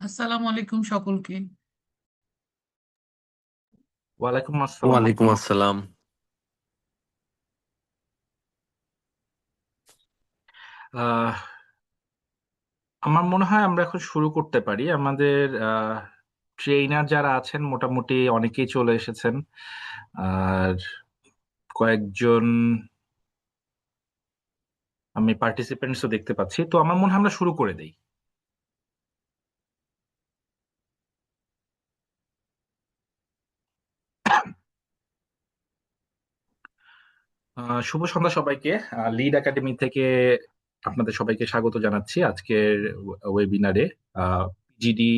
আসসালামু আলাইকুম সকলকে। ওয়ালাইকুম আসসালাম ওয়ালাইকুম আপু। আসসালাম। আহ, আমার মনে হয় আমরা এখন শুরু করতে পারি। আমাদের ট্রেইনার যারা আছেন মোটামুটি অনেকেই চলে এসেছেন, আর কয়েকজন আমি পার্টিসিপেন্টসও দেখতে পাচ্ছি। তো আমার মনে হয় আমরা শুরু করে দেই। শুভ সন্ধ্যা সবাইকে। লিড একাডেমি থেকে আপনাদের সবাইকে স্বাগত জানাচ্ছি আজকের ওয়েবিনারে। জিডি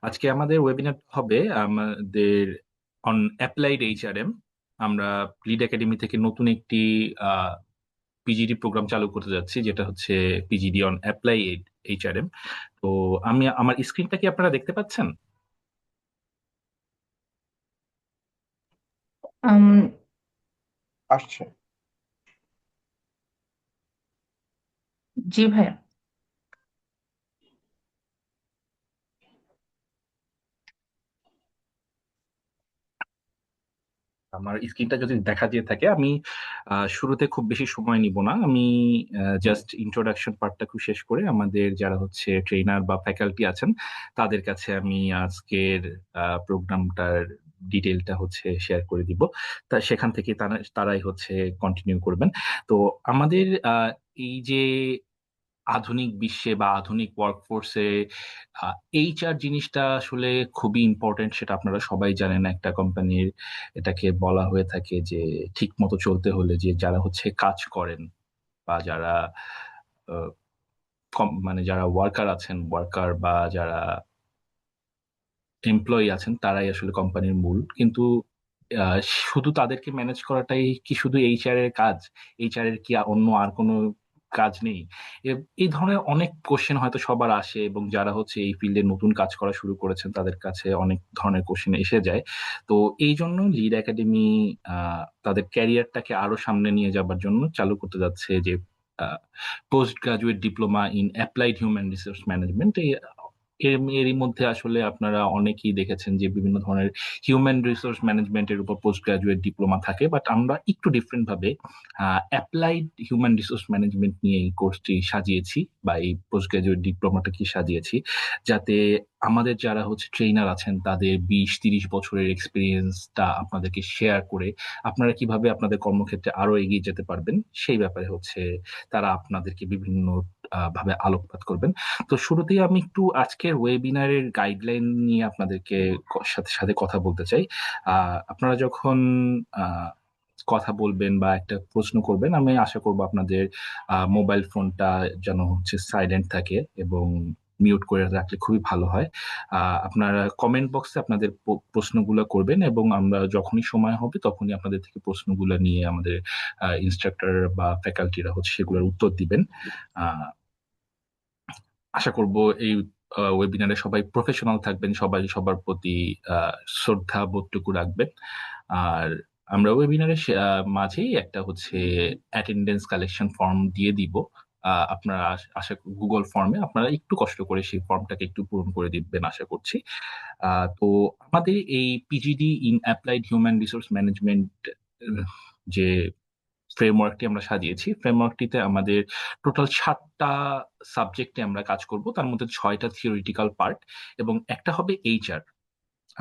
আজকে আমাদের ওয়েবিনার হবে আমাদের অন অ্যাপ্লাইড এইচআরএম। আমরা লিড একাডেমি থেকে নতুন একটি পিজিডি প্রোগ্রাম চালু করতে যাচ্ছি, যেটা হচ্ছে পিজিডি অন অ্যাপ্লাইড এইচআরএম। তো আমি আমার স্ক্রিনটা কি আপনারা দেখতে পাচ্ছেন? আম, আসছে। জি ভাইয়া। আমার স্ক্রিনটা যদি দেখা দিয়ে থাকে, আমি শুরুতে খুব বেশি সময় নিব না। আমি জাস্ট ইন্ট্রোডাকশন পার্টটা খুব শেষ করে আমাদের যারা হচ্ছে ট্রেনার বা ফ্যাকাল্টি আছেন তাদের কাছে আমি আজকের প্রোগ্রামটার ডিটেলটা হচ্ছে শেয়ার করে দিব। তা সেখান থেকে তারাই হচ্ছে কন্টিনিউ করবেন। তো আমাদের এই যে আধুনিক বিশ্বে বা আধুনিক ওয়ার্কফোর্সে এইচআর জিনিসটা আসলে খুবই ইম্পর্টেন্ট, সেটা আপনারা সবাই জানেন। একটা কোম্পানির এটাকে বলা হয়ে থাকে যে ঠিক মতো চলতে হলে যে যারা হচ্ছে কাজ করেন বা যারা আহ, মানে যারা ওয়ার্কার আছেন, ওয়ার্কার বা যারা এমপ্লয়ি আছেন, তারাই আসলে কোম্পানির মূল। কিন্তু আহ, শুধু তাদেরকে ম্যানেজ করাটাই কি শুধু এইচআর এর কাজ? এইচআর এর কি অন্য আর কোনো কাজ নেই? এই ধরনের অনেক কোশ্চেন হয়তো সবার আসে, এবং যারা হচ্ছে এই ফিল্ডে নতুন কাজ করা শুরু করেছেন তাদের কাছে অনেক ধরনের কোশ্চেন এসে যায়। তো এই জন্য লিড একাডেমি তাদের ক্যারিয়ারটাকে আরো সামনে নিয়ে যাবার জন্য চালু করতে যাচ্ছে যে post graduate diploma in applied human resource management. এরই মধ্যে আসলে আপনারা অনেকেই দেখেছেন যে বিভিন্ন ধরনের হিউম্যান রিসোর্স ম্যানেজমেন্টের উপর পোস্ট গ্রাজুয়েট ডিপ্লোমা থাকে, বাট আমরা একটু ডিফারেন্ট ভাবে অ্যাপ্লাইড হিউম্যান রিসোর্স ম্যানেজমেন্ট নিয়ে এই কোর্সটি সাজিয়েছি বা এই পোস্ট গ্রাজুয়েট ডিপ্লোমাটা কি সাজিয়েছি, যাতে আমাদের যারা হচ্ছে ট্রেনার আছেন তাদের 20-30 বছরের এক্সপিরিয়েন্সটা আপনাদেরকে শেয়ার করে আপনারা কিভাবে আপনাদের কর্মক্ষেত্রে আরো এগিয়ে যেতে পারবেন সেই ব্যাপারে হচ্ছে তারা আপনাদেরকে বিভিন্ন ভাবে আলোকপাত করবেন। তো শুরুতেই আমি একটু আজকের ওয়েবিনারের গাইডলাইন নিয়ে আপনাদেরকে সাথে সাথে কথা বলতে চাই। আপনারা যখন আহ, কথা বলবেন বা একটা প্রশ্ন করবেন, আমি আশা করব আপনাদের মোবাইল ফোনটা যেন হচ্ছে সাইলেন্ট থাকে এবং মিউট করে রাখলে খুবই ভালো হয়। আপনারা কমেন্ট বক্সে আপনাদের প্রশ্নগুলো করবেন, এবং আমরা যখনই সময় হবে তখনই আপনাদের থেকে প্রশ্নগুলো নিয়ে আমাদের ইনস্ট্রাক্টর বা ফ্যাকাল্টিরা হচ্ছে সেগুলোর উত্তর দিবেন। আশা করব এই ওয়েবিনারে সবাই প্রফেশনাল থাকবেন, সবাই সবার প্রতি শ্রদ্ধা বোধটুকু রাখবেন। আর আমরা ওয়েবিনারের মাঝেই একটা হচ্ছে অ্যাটেন্ডেন্স কালেকশন ফর্ম দিয়ে দিব। আপনারা আশা গুগল ফর্মে আপনারা একটু কষ্ট করে সেই ফর্মটাকে একটু পূরণ করে দিবেন আশা করছি। তো আমাদের এই PGD in applied human resource management যে ফ্রেমওয়ার্কটি আমরা সাজিয়েছি, ফ্রেমওয়ার্কটিতে আমাদের টোটাল 7টা সাবজেক্টে আমরা কাজ করব। তার মধ্যে 6টা থিওরিটিক্যাল পার্ট এবং একটা হবে এইচআর।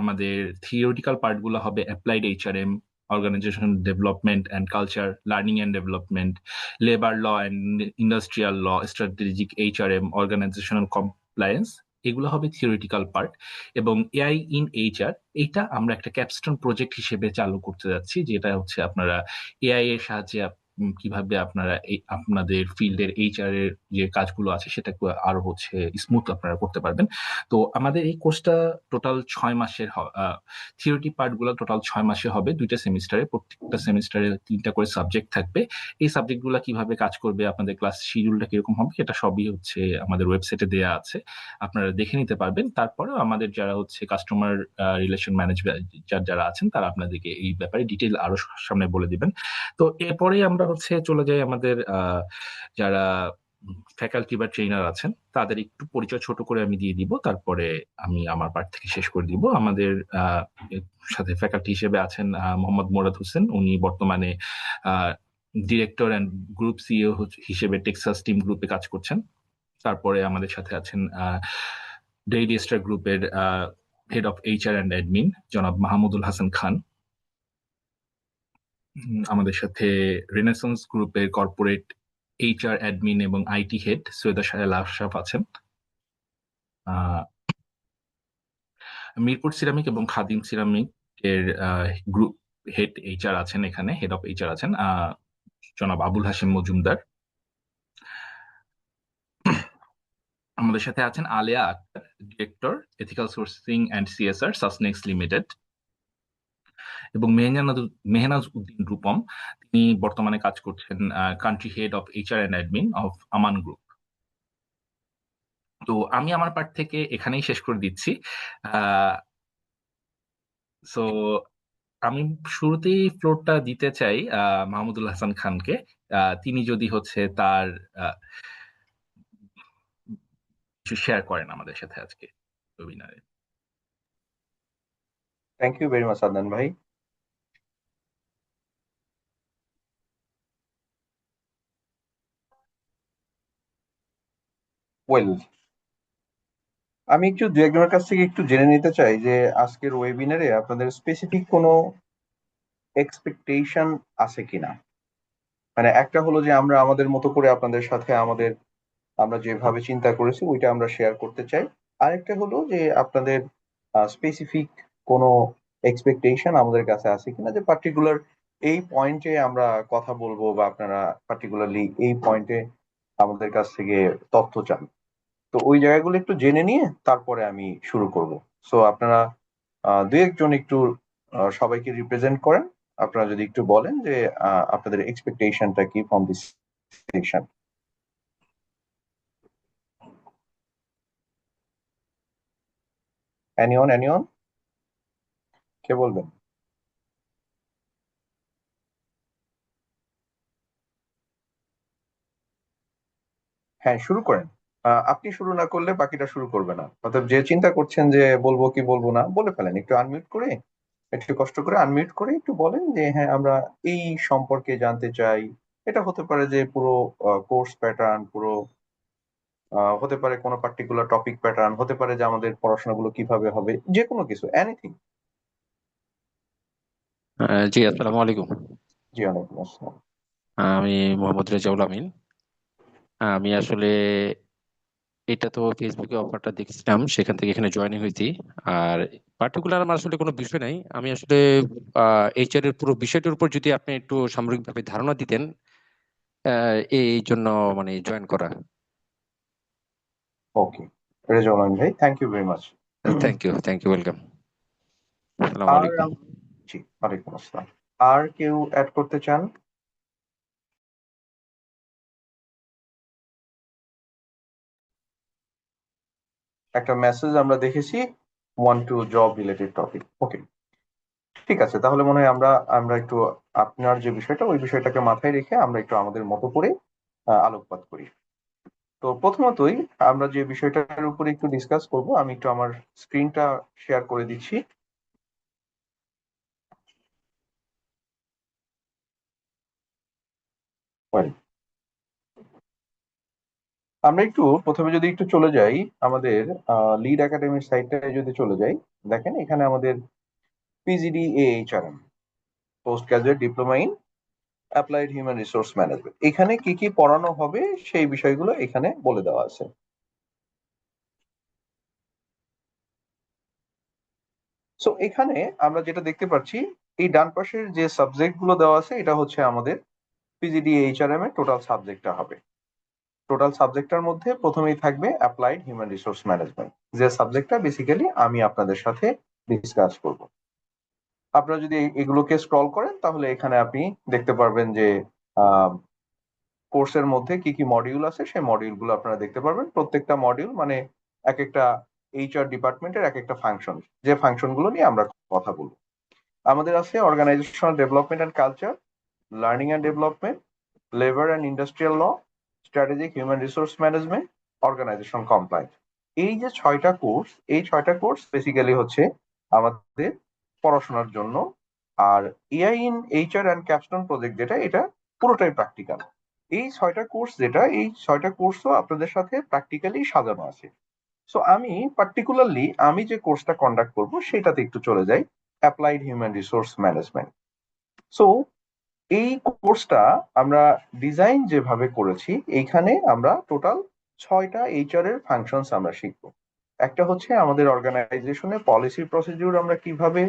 আমাদের থিওরিটিক্যাল পার্টগুলো হবে applied HRM, organization development and culture, learning and development, labour law and industrial law, strategic HRM, organizational compliance. এগুলো হবে থিওরিটিক্যাল পার্ট। এবং এআই ইন এইচআর, এইটা আমরা একটা ক্যাপস্টোন প্রজেক্ট হিসেবে চালু করতে যাচ্ছি, যেটা হচ্ছে আপনারা এআই এর সাহায্যে কিভাবে আপনারা আপনাদের ফিল্ডের এইচআর এর যে কাজগুলো আছে সেটাকে আরো হচ্ছে স্মুথ আপনারা করতে পারবেন। তো আমাদের এই কোর্সটা টোটাল 6 মাসের। থিওরিটি পার্ট গুলো টোটাল 6 মাসে হবে, 2টা সেমিস্টারে। প্রত্যেকটা সেমিস্টারে 3টা করে সাবজেক্ট থাকবে। এই সাবজেক্ট গুলা কিভাবে কাজ করবে, আপনাদের ক্লাস শিডিউলটা কিরকম হবে, এটা সবই হচ্ছে আমাদের ওয়েবসাইটে দেয়া আছে, আপনারা দেখে নিতে পারবেন। তারপরেও আমাদের যারা হচ্ছে কাস্টমার রিলেশন ম্যানেজার যারা আছেন তারা আপনাদেরকে এই ব্যাপারে ডিটেল আরো সামনে বলে দিবেন। তো এরপরে আমরা হচ্ছে চলে যাই আমাদের যারা ফ্যাকাল্টি বা ট্রেনার আছেন তাদের একটু পরিচয় ছোট করে আমি দিয়ে দিব, তারপরে আমি আমার পার্ট থেকে শেষ করে দিব। আমাদের এর সাথে ফ্যাকাল্টি হিসেবে আছেন মোহাম্মদ মোরাদ হোসেন, উনি বর্তমানে ডিরেক্টর অ্যান্ড গ্রুপ সিইও হিসেবে টেক্সাস টিম গ্রুপে কাজ করছেন। তারপরে আমাদের সাথে আছেন ডেইলি স্টার গ্রুপের head of HR and admin জনাব মাহমুদুল হাসান খান। আমাদের সাথে রেনেসন্স গ্রুপের কর্পোরেট এইচআর অ্যাডমিন এবং আইটি হেড সৈয়দা সাহেল আশরাফ আছেন। মিরপুর সিরামিক এবং খাদিম সিরামিক এর গ্রুপ হেড এইচআর আছেন, এখানে হেড অফ এইচআর আছেন জনাব আবুল হাশিম মজুমদার। আমাদের সাথে আছেন Aleya Akter, director ethical sourcing and CSR Sasnex limited, এবং মেহনাজ উদ্দিন রূপম, তিনি বর্তমানে কাজ করছেন country head of HR and admin of Aman group. তো আমি আমার পার্ট থেকে এখানেই শেষ করে দিচ্ছি। সো আমি শুরুতেই ফ্লোরটা দিতে চাই মাহমুদুল হাসান খানকে। তিনি যদি হচ্ছে তার কিছু শেয়ার করেন আমাদের সাথে আজকে ওয়েবিনারে। Thank you very much Adnan ভাই। ওয়েল, আমি একটু দু একজনের কাছ থেকে একটু জেনে নিতে চাই যে আজকের ওয়েবিনারে আপনাদের স্পেসিফিক কোনো এক্সপেকটেশন আছে কিনা। মানে একটা হলো যে আমরা আমাদের মতো করে আপনাদের সাথে আমরা যেভাবে চিন্তা করেছি ওইটা আমরা শেয়ার করতে চাই। আরেকটা হলো যে আপনাদের স্পেসিফিক কোনো এক্সপেকটেশন আমাদের কাছে আছে কিনা, যে পার্টিকুলার এই পয়েন্টে আমরা কথা বলবো বা আপনারা পার্টিকুলারলি এই পয়েন্টে আমাদের কাছ থেকে তথ্য চান। তো ওই জায়গাগুলো একটু জেনে নিয়ে তারপরে আমি শুরু করব। সো আপনারা দু একজন একটু সবাইকে রিপ্রেজেন্ট করেন। আপনারা যদি একটু বলেন যে আপনাদের এক্সপেকটেশনটা কি ফ্রম দিস সেকশন। এনিওন কে বলবেন? হ্যাঁ, শুরু করেন। আপনি শুরু না করলে বাকিটা শুরু করবে না। অর্থাৎ যে চিন্তা করছেন যে বলবো কি বলবো না, বলে ফেলেন। একটু আনমিউট করে, একটু কষ্ট করে আনমিউট করে একটু বলেন যে হ্যাঁ আমরা এই সম্পর্কে জানতে চাই। এটা হতে পারে যে পুরো কোর্স প্যাটার্ন, পুরো হতে পারে কোনো পার্টিকুলার টপিক প্যাটার্ন, হতে পারে যে আমাদের পড়াশোনাগুলো কিভাবে হবে, যে কোনো কিছু, এনিথিং। জি, আসসালামু আলাইকুম। জি, ওয়ালাইকুম আসসালাম। আমি মোহাম্মদ রেজাউল আমিন। আমি আসলে এটা তো ফেসবুকে অফারটা দেখছিলাম, সেখান থেকে এখানে জয়েনিং হয়েছি। আর পার্টিকুলার আমার আসলে কোনো বিষয় নাই, আমি আসলে এইচআর এর পুরো বিষয়টার উপর যদি আপনি একটু সামগ্রিকভাবে ধারণা দিতেন, এই জন্য মানে জয়েন করা। ওকে, রেজাউল আমিন ভাই, thank you very much. Thank you, welcome. আসসালামু আর আলাইকুম। জি, ওয়ালাইকুম আসসালাম। আর কেউ অ্যাড করতে চান? একটা মেসেজ আমরা দেখেছি, one to job related topic. Okay, ঠিক আছে। তাহলে মনে হয় আমরা আমরা একটু আপনার যে বিষয়টা ওই বিষয়টাকে মাথায় রেখে আমরা একটু আমাদের মতো করে আলোকপাত করি। তো প্রথমতই আমরা যে বিষয়টার উপরে একটু ডিসকাস করব, আমি একটু আমার স্ক্রিনটা শেয়ার করে দিচ্ছি। Well, আমরা একটু প্রথমে যদি একটু চলে যাই আমাদের লিড একাডেমির সাইটটায়, যদি চলে যাই, দেখেন এখানে আমাদের PGD HRM, post graduate diploma in applied human resource management, এখানে কি কি পড়ানো হবে সেই বিষয়গুলো এখানে বলে দেওয়া আছে। সো এখানে আমরা যেটা দেখতে পাচ্ছি, এই ডান পাশের যে সাবজেক্ট গুলো দেওয়া আছে এটা হচ্ছে আমাদের পিজিডি এইচআরএম এর টোটাল সাবজেক্টটা হবে। টোটাল সাবজেক্টটার মধ্যে প্রথমেই থাকবে অ্যাপ্লাইড হিউম্যান রিসোর্স ম্যানেজমেন্ট, যে সাবজেক্টটা বেসিক্যালি আমি আপনাদের সাথে ডিসকাস করব। আপনারা যদি এগুলোকে স্ক্রল করেন তাহলে এখানে আপনি দেখতে পারবেন যে কোর্সের মধ্যে কি কি মডিউল আছে, সেই মডিউলগুলো আপনারা দেখতে পারবেন। প্রত্যেকটা মডিউল মানে এক একটা এইচআর ডিপার্টমেন্টের এক একটা ফাংশন, যে ফাংশনগুলো নিয়ে আমরা কথা বলবো। আমাদের আছে organizational development and culture, learning and development, labour and industrial law, strategic human resource management, organization compliance. এই যে 6টা কোর্স, এই 6টা কোর্স বেসিক্যালি হচ্ছে আমাদের পড়াশোনার জন্য। আর AI in HR and capstone project যেটা, এটা পুরোটাই প্র্যাকটিক্যাল। এই 6টা কোর্স যেটা, এই 6টা কোর্সও আপনাদের সাথে প্র্যাকটিক্যালি সাজানো আছে। সো আমি পার্টিকুলারলি আমি যে কোর্সটা কন্ডাক্ট করব সেটাতে একটু চলে যাই, applied human resource management. So এই কোর্সটা আমরা ডিজাইন যেভাবে করেছি, এইখানে আমরা টোটাল 6টা এইচআর এর ফাংশনস আমরা শিখবো। একটা হচ্ছে আমাদের অর্গানাইজেশনে পলিসি প্রসিডিউর আমরা কিভাবে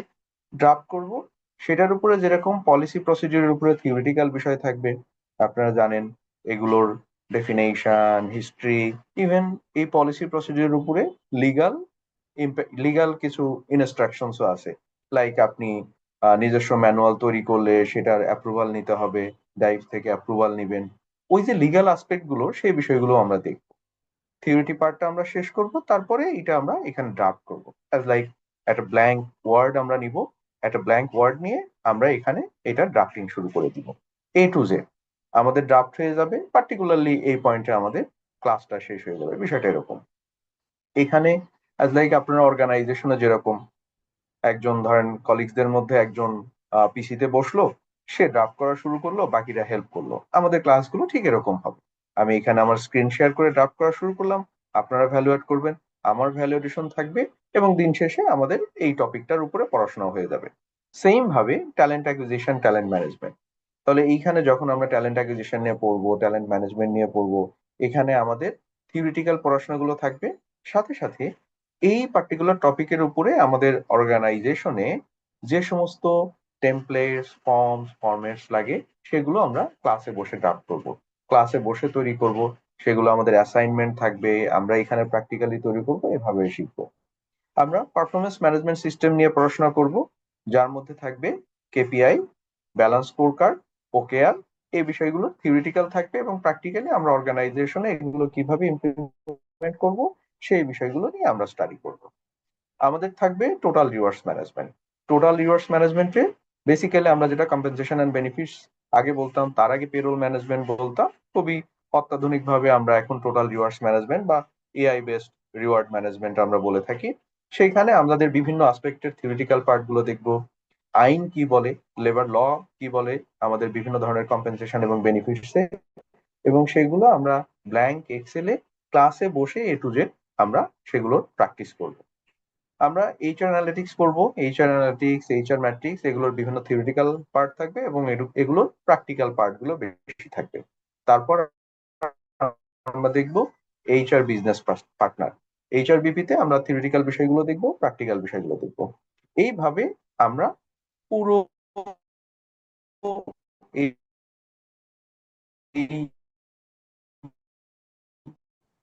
ড্রাফট করব, সেটার উপরে যেরকম পলিসি প্রসিডিউরের উপরে থিওরিটিক্যাল বিষয় থাকবে, আপনারা জানেন এগুলোর ডেফিনেশন, হিস্ট্রি, ইভেন এই পলিসি প্রসিডিউরের উপরে লিগাল লিগাল কিছু ইনস্ট্রাকশনসও আছে। লাইক আপনি নিজস্ব ম্যানুয়াল তৈরি করলে সেটার অ্যাপ্রুভাল নিতে হবে, ডাইভ থেকে অ্যাপ্রুভাল নেবেন। ওই যে লিগাল আসপেক্ট গুলো, সেই বিষয়গুলো আমরা দেখব। থিওরিটি পার্টটা আমরা শেষ করব, তারপরে এটা আমরা এখানে ড্রাফট করব। অ্যাজ লাইক একটা ব্ল্যাঙ্ক ওয়ার্ড আমরা নিব, একটা ব্ল্যাঙ্ক ওয়ার্ড নিয়ে আমরা এখানে এটা ড্রাফটিং শুরু করে দিব। এ টু জেড আমাদের ড্রাফট হয়ে যাবে, পার্টিকুলারলি এই পয়েন্টে আমাদের ক্লাসটা শেষ হয়ে যাবে। বিষয়টা এরকম। এখানে অ্যাজ লাইক আপনার অর্গানাইজেশনে যেরকম একজন ধরেন কলিগসদের মধ্যে একজন পিসিতে বসলো, সে ড্রাফট করা শুরু করলো, বাকিরা হেল্প করলো, আমাদের ক্লাসগুলো ঠিক এরকম হবে। আমি এখানে আমার স্ক্রিন শেয়ার করে ড্রাফট করা শুরু করলাম, আপনারা ভ্যালুয়েট করবেন, আমার ভ্যালুয়েশন থাকবে, এবং দিন শেষে আমাদের এই টপিকটার উপরে পড়াশোনা হয়ে যাবে। সেম ভাবে ট্যালেন্ট অ্যাকুইজিশন, ট্যালেন্ট ম্যানেজমেন্ট। তাহলে এইখানে যখন আমরা ট্যালেন্ট অ্যাকুইজিশন নিয়ে পড়বো, ট্যালেন্ট ম্যানেজমেন্ট নিয়ে পড়বো, এখানে আমাদের থিওরিটিক্যাল পড়াশোনাগুলো থাকবে, সাথে সাথে এই পার্টিকুলার টপিকের উপরে আমাদের অর্গানাইজেশনে যে সমস্ত টেমপ্লেটস, ফরম্যাটস লাগে, সেগুলো আমরা ক্লাসে বসে ড্রাফট করব, ক্লাসে বসে তৈরি করব। সেগুলো আমাদের অ্যাসাইনমেন্ট থাকবে, আমরা এখানে প্র্যাকটিক্যালি তৈরি করব, এভাবে শিখবো। আমরা পারফরমেন্স ম্যানেজমেন্ট সিস্টেম নিয়ে পড়াশোনা করব, যার মধ্যে থাকবে কেপিআই, ব্যালেন্স স্কোর কার্ড, ওকেআর। এই বিষয়গুলো থিওরিটিক্যাল থাকবে, এবং প্র্যাকটিক্যালি আমরা অর্গানাইজেশনে এগুলো কিভাবে ইমপ্লিমেন্ট করব, সেই বিষয়গুলো নিয়ে আমরা স্টাডি করব। আমাদের থাকবে total rewards management. Total rewards ম্যানেজমেন্টে বেসিক্যালি আমরা যেটা কম্পেনসেশন অ্যান্ড বেনিফিটস আগে বলতাম, তার আগে পেরোল ম্যানেজমেন্ট বলতাম, খুবই অত্যাধুনিক ভাবে আমরা এখন টোটাল রিওয়ার্ডস ম্যানেজমেন্ট বা এআই বেসড রিওয়ার্ড ম্যানেজমেন্ট আমরা বলে থাকি। সেইখানে আমাদের বিভিন্ন আসপেক্টের থিওরিটিক্যাল পার্ট গুলো দেখবো, আইন কি বলে, লেবার ল কি বলে আমাদের বিভিন্ন ধরনের কম্পেনসেশন এবং বেনিফিটসে, এবং সেগুলো আমরা ব্ল্যাঙ্ক এক্সেলে ক্লাসে বসে এ টু জেড আমরা সেগুলো প্র্যাকটিস করব। আমরা এইচআর অ্যানালিটিক্স পড়বো, এইচআর অ্যানালিটিক্স, এইচআর ম্যাট্রিক্স, এগুলোর বিভিন্ন থিওরিটিক্যাল পার্ট থাকবে, এবং এগুলোর প্র্যাকটিক্যাল পার্ট গুলো বেশি থাকবে। তারপর আমরা দেখবো এইচআর বিজনেস পার্টনার। এইচআর বিপিতে আমরা থিওরিটিক্যাল বিষয়গুলো দেখবো, প্র্যাকটিক্যাল বিষয়গুলো দেখবো। এইভাবে আমরা পুরো এই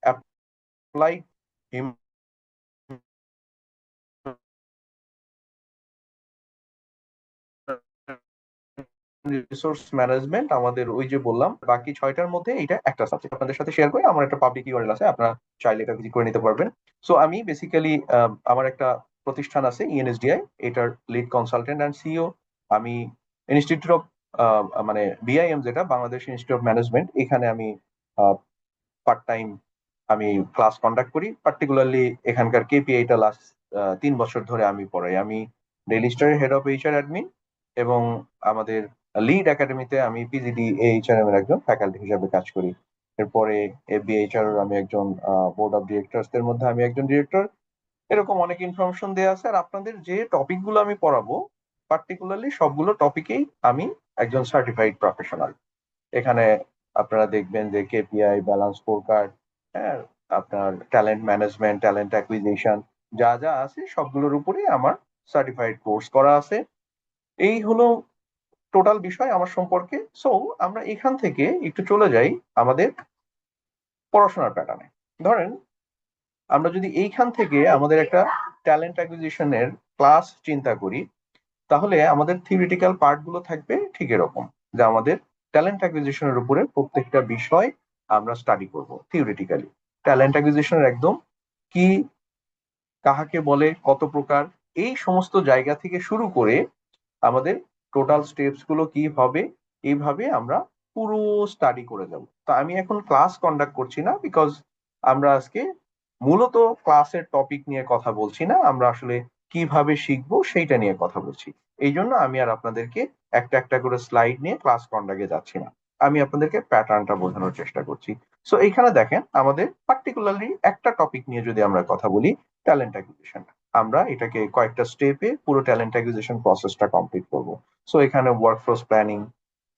অ্যাপ্লাইড রিসোর্স ম্যানেজমেন্ট আমাদের ওই যে বললাম বাকি 6টার মধ্যে এটা একটা সাবজেক্ট আপনাদের সাথে শেয়ার করে। আমার একটা পাবলিক ইউআরএল আছে, আপনারা চাইলে এটা ভিজিট করে নিতে পারবেন। সো আমি বেসিক্যালি আমার একটা প্রতিষ্ঠান আছে ইএনএসডিআই, এটার লিড কনসালটেন্ট অ্যান্ড সিইও। আমি ইনস্টিটিউট অফ মানে বিআইএম যেটা বাংলাদেশ ইনস্টিটিউট অফ ম্যানেজমেন্ট, এখানে আমি পার্ট টাইম আমি ক্লাস কন্ডাক্ট করি। পার্টিকুলারলি এখানকার কেপিআইটা লাস্ট 3 বছর ধরে আমি পড়াই। আমি ডেইলি স্টারের হেড অফ এইচআর অ্যাডমিন, এবং আমাদের লিড একাডেমিতে আমি পিজিডি এইচআরএম এর একজন ফ্যাকাল্টি হিসেবে কাজ করি। এরপরে এফবিএইচআর আমি একজন বোর্ড অফ ডিরেক্টরস এর মধ্যে আমি একজন ডিরেক্টর। এরকম অনেক ইনফরমেশন দেওয়া আছে। আর আপনাদের যে টপিকগুলো আমি পড়াবো, পার্টিকুলারলি সবগুলো টপিকেই আমি একজন সার্টিফাইড প্রফেশনাল। এখানে আপনারা দেখবেন যে কেপিআই, ব্যালেন্স স্কোর কার্ড, হ্যাঁ, আপনার ট্যালেন্ট ম্যানেজমেন্ট, ট্যালেন্ট অ্যাকুইজিশন, যা যা আছে সবগুলোর উপরেই আমার সার্টিফাইড কোর্স করা আছে। এই হলো টোটাল বিষয় আমার সম্পর্কে। সো আমরা এখান থেকে একটু চলে যাই আমাদের পড়াশোনার প্যাটার্নে। ধরেন আমরা যদি এইখান থেকে আমাদের একটা ট্যালেন্ট অ্যাকুইজিশনের ক্লাস চিন্তা করি, তাহলে আমাদের থিওরিটিক্যাল পার্ট গুলো থাকবে ঠিক এরকম, যে আমাদের ট্যালেন্ট অ্যাকুইজিশনের উপরে প্রত্যেকটা বিষয় আমরা স্টাডি করব থিওরিটিক্যালি। ট্যালেন্ট অ্যাকুইজিশনের একদম কি, কাহাকে বলে, কত প্রকার, এই সমস্ত জায়গা থেকে শুরু করে আমাদের টোটাল স্টেপস গুলো কি হবে, এইভাবে আমরা পুরো স্টাডি করে যাব। তো আমি এখন ক্লাস কন্ডাক্ট করছি না, বিকজ আমরা আজকে মূলত ক্লাসের টপিক নিয়ে কথা বলছি না, আমরা আসলে কিভাবে শিখবো সেইটা নিয়ে কথা বলছি। এই জন্য আমি আর আপনাদেরকে একটা একটা করে স্লাইড নিয়ে ক্লাস কন্ডাক্টে যাচ্ছি না, আমি আপনাদেরকে প্যাটার্নটা বোঝানোর চেষ্টা করছি। সো এইখানে দেখেন, আমাদের পার্টিকুলারলি একটা টপিক নিয়ে যদি আমরা কথা বলি, ট্যালেন্ট অ্যাকুইজিশন, আমরা এটাকে কয়েকটা স্টেপে পুরো ট্যালেন্ট অ্যাকুইজিশন প্রসেসটা কমপ্লিট করব। সো এখানে workforce planning,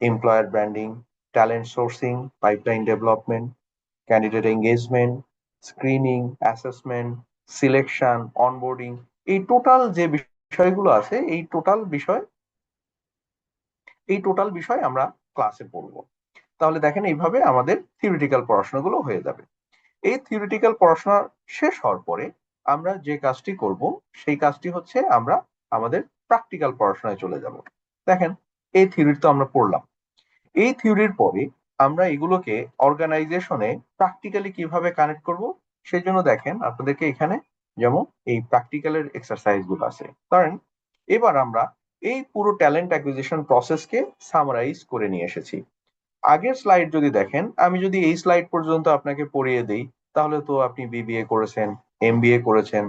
employer branding, talent sourcing, pipeline development, candidate engagement, screening, assessment, selection, onboarding, এই টোটাল যে বিষয়গুলো আছে, এই টোটাল বিষয় আমরা ক্লাসে পড়বো। তাহলে দেখেন, এইভাবে আমাদের থিওরিটিক্যাল পড়াশোনাগুলো হয়ে যাবে। এই থিওরিটিক্যাল পড়াশোনা শেষ হওয়ার পরে আমরা যে কাজটি করব, সেই কাজটি হচ্ছে আমরা আমাদের প্র্যাকটিক্যাল পড়াশোনায় চলে যাব। দেখেন, এই থিওরি তো আমরা পড়লাম, এই থিওরির পরে আমরা এগুলোকে অর্গানাইজেশনে প্র্যাকটিক্যালি কিভাবে কানেক্ট করব, সেই জন্য দেখেন আপনাদেরকে এখানে যেমন এই প্র্যাকটিক্যালের এক্সারসাইজ গুলো আছে। ধরেন, এবার আমরা এই পুরো ট্যালেন্ট অ্যাকুইজিশন প্রসেসকে সামারাইজ করে নিয়ে এসেছি। আগের স্লাইড যদি দেখেন, আমি যদি এই স্লাইড পর্যন্ত আপনাকে পড়িয়ে দিই, তাহলে তো আপনি বিবিএ করেছেন, এমবিএ করেছেন,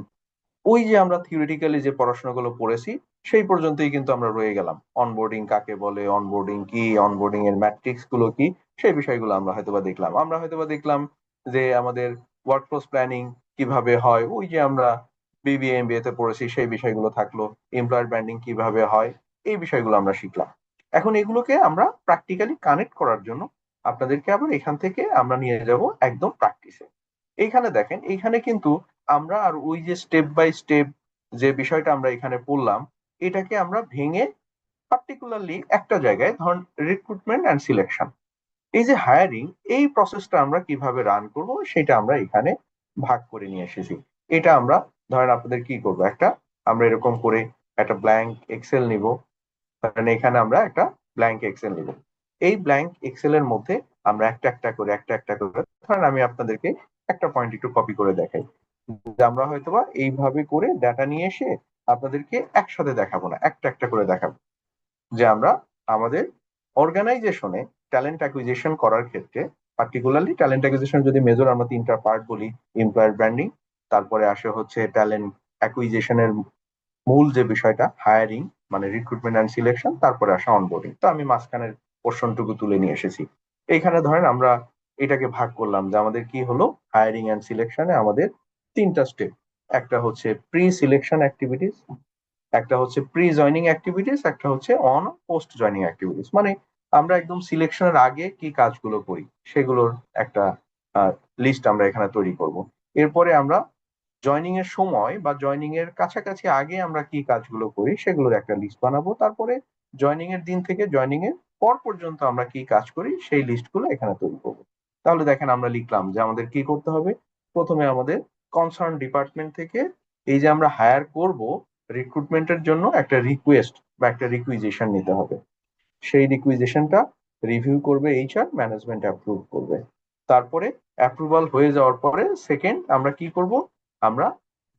ওই যে আমরা থিওরিটিক্যালি যে পড়াশোনাগুলো পড়েছি সেই পর্যন্তই কিন্তু আমরা রয়ে গেলাম। অনবোর্ডিং কাকে বলে, অনবোর্ডিং কি, অনবোর্ডিং এর ম্যাট্রিক্স গুলো কি, সেই বিষয়গুলো আমরা হয়তোবা দেখলাম যে আমাদের ওয়ার্কফোর্স প্ল্যানিং কিভাবে হয়, ওই যে আমরা বিবিএ এমবিএ তে পড়েছি সেই বিষয়গুলো থাকলো। এমপ্লয়ার ব্র্যান্ডিং কিভাবে হয়, এই বিষয়গুলো আমরা শিখলাম। এখন এগুলোকে আমরা প্র্যাকটিক্যালি কানেক্ট করার জন্য আপনাদেরকে আবার এখান থেকে আমরা নিয়ে যাব একদম প্র্যাকটিসে। এইখানে দেখেন, এইখানে কিন্তু আমরা আর ওই যে স্টেপ বাই স্টেপ যে বিষয়টা আমরা এখানে পড়লাম, এটাকে আমরা ভেঙে পার্টিকুলারলি একটা জায়গায়, ধরুন রিক্রুটমেন্ট অ্যান্ড সিলেকশন, এই যে হায়ারিং, এই প্রসেসটা আমরা কিভাবে রান করব সেটা আমরা এখানে ভাগ করে নিয়ে এসেছি। এটা আমরা ধরেন আপনাদের কি করব, আমরা এরকম করে একটা ব্ল্যাঙ্ক এক্সেল নিব। কারণ এখানে আমরা একটা ব্ল্যাঙ্ক এক্সেল নিব। এই ব্ল্যাঙ্ক এক্সেল এর মধ্যে আমরা একটা একটা করে ধরেন আমি আপনাদেরকে একটা পয়েন্ট একটু কপি করে দেখাই, যে আমরা হয়তোবা এইভাবে করে ডাটা নিয়ে এসে আপনাদেরকে একসাথে দেখাবো না, একটা একটা করে দেখাবো, যে আমরা আমাদের অর্গানাইজেশনে ট্যালেন্ট অ্যাকুইজিশন করার ক্ষেত্রে, পার্টিকুলারলি ট্যালেন্ট অ্যাকুইজিশন যদি মেজর আমরা তিনটা পার্ট বলি, এমপ্লয়ার ব্র্যান্ডিং, তারপরে আসে হচ্ছে ট্যালেন্ট অ্যাকুইজিশনের মূল যে বিষয়টা হায়ারিং, মানে রিক্রুটমেন্ট অ্যান্ড সিলেকশন, তারপরে আসা অনবোর্ডিং। তো আমি মাঝখানের পোর্শনটুকু তুলে নিয়ে এসেছি। এইখানে ধরেন আমরা এটাকে ভাগ করলাম যে আমাদের কি হলো, হায়ারিং অ্যান্ড সিলেকশনে আমাদের তিনটা স্টেপ। একটা হচ্ছে প্রি সিলেকশন অ্যাক্টিভিটিস, একটা হচ্ছে প্রি জয়নিং অ্যাক্টিভিটিস, একটা হচ্ছে অন পোস্ট জয়নিং অ্যাক্টিভিটিস। মানে আমরা একদম সিলেকশনের আগে কি কাজগুলো করি সেগুলোর একটা লিস্ট আমরা এখানে তৈরি করব। এরপরে আমরা জয়নিং এর সময় বা জয়নিং এর কাছাকাছি আগে আমরা কি কাজগুলো করি সেগুলোর একটা লিস্ট বানাবো। তারপরে জয়নিং এর দিন থেকে জয়নিং এর পর পর্যন্ত আমরা কি কাজ করি সেই লিস্টগুলো এখানে তৈরি করবো। তাহলে দেখেন, আমরা লিখলাম যে আমাদের কি করতে হবে। প্রথমে আমাদের কনসার্ন ডিপার্টমেন্ট থেকে এই যে আমরা হায়ার করব রিক্রুটমেন্টের জন্য একটা রিকোয়েস্ট বা একটা রিকুইজিশন নিতে হবে। সেই রিকুইজিশনটা রিভিউ করবে এইচআর, ম্যানেজমেন্ট অ্যাপ্রুভ করবে। তারপরে অ্যাপ্রুভাল হয়ে যাওয়ার পরে সেকেন্ড আমরা কি করব, আমরা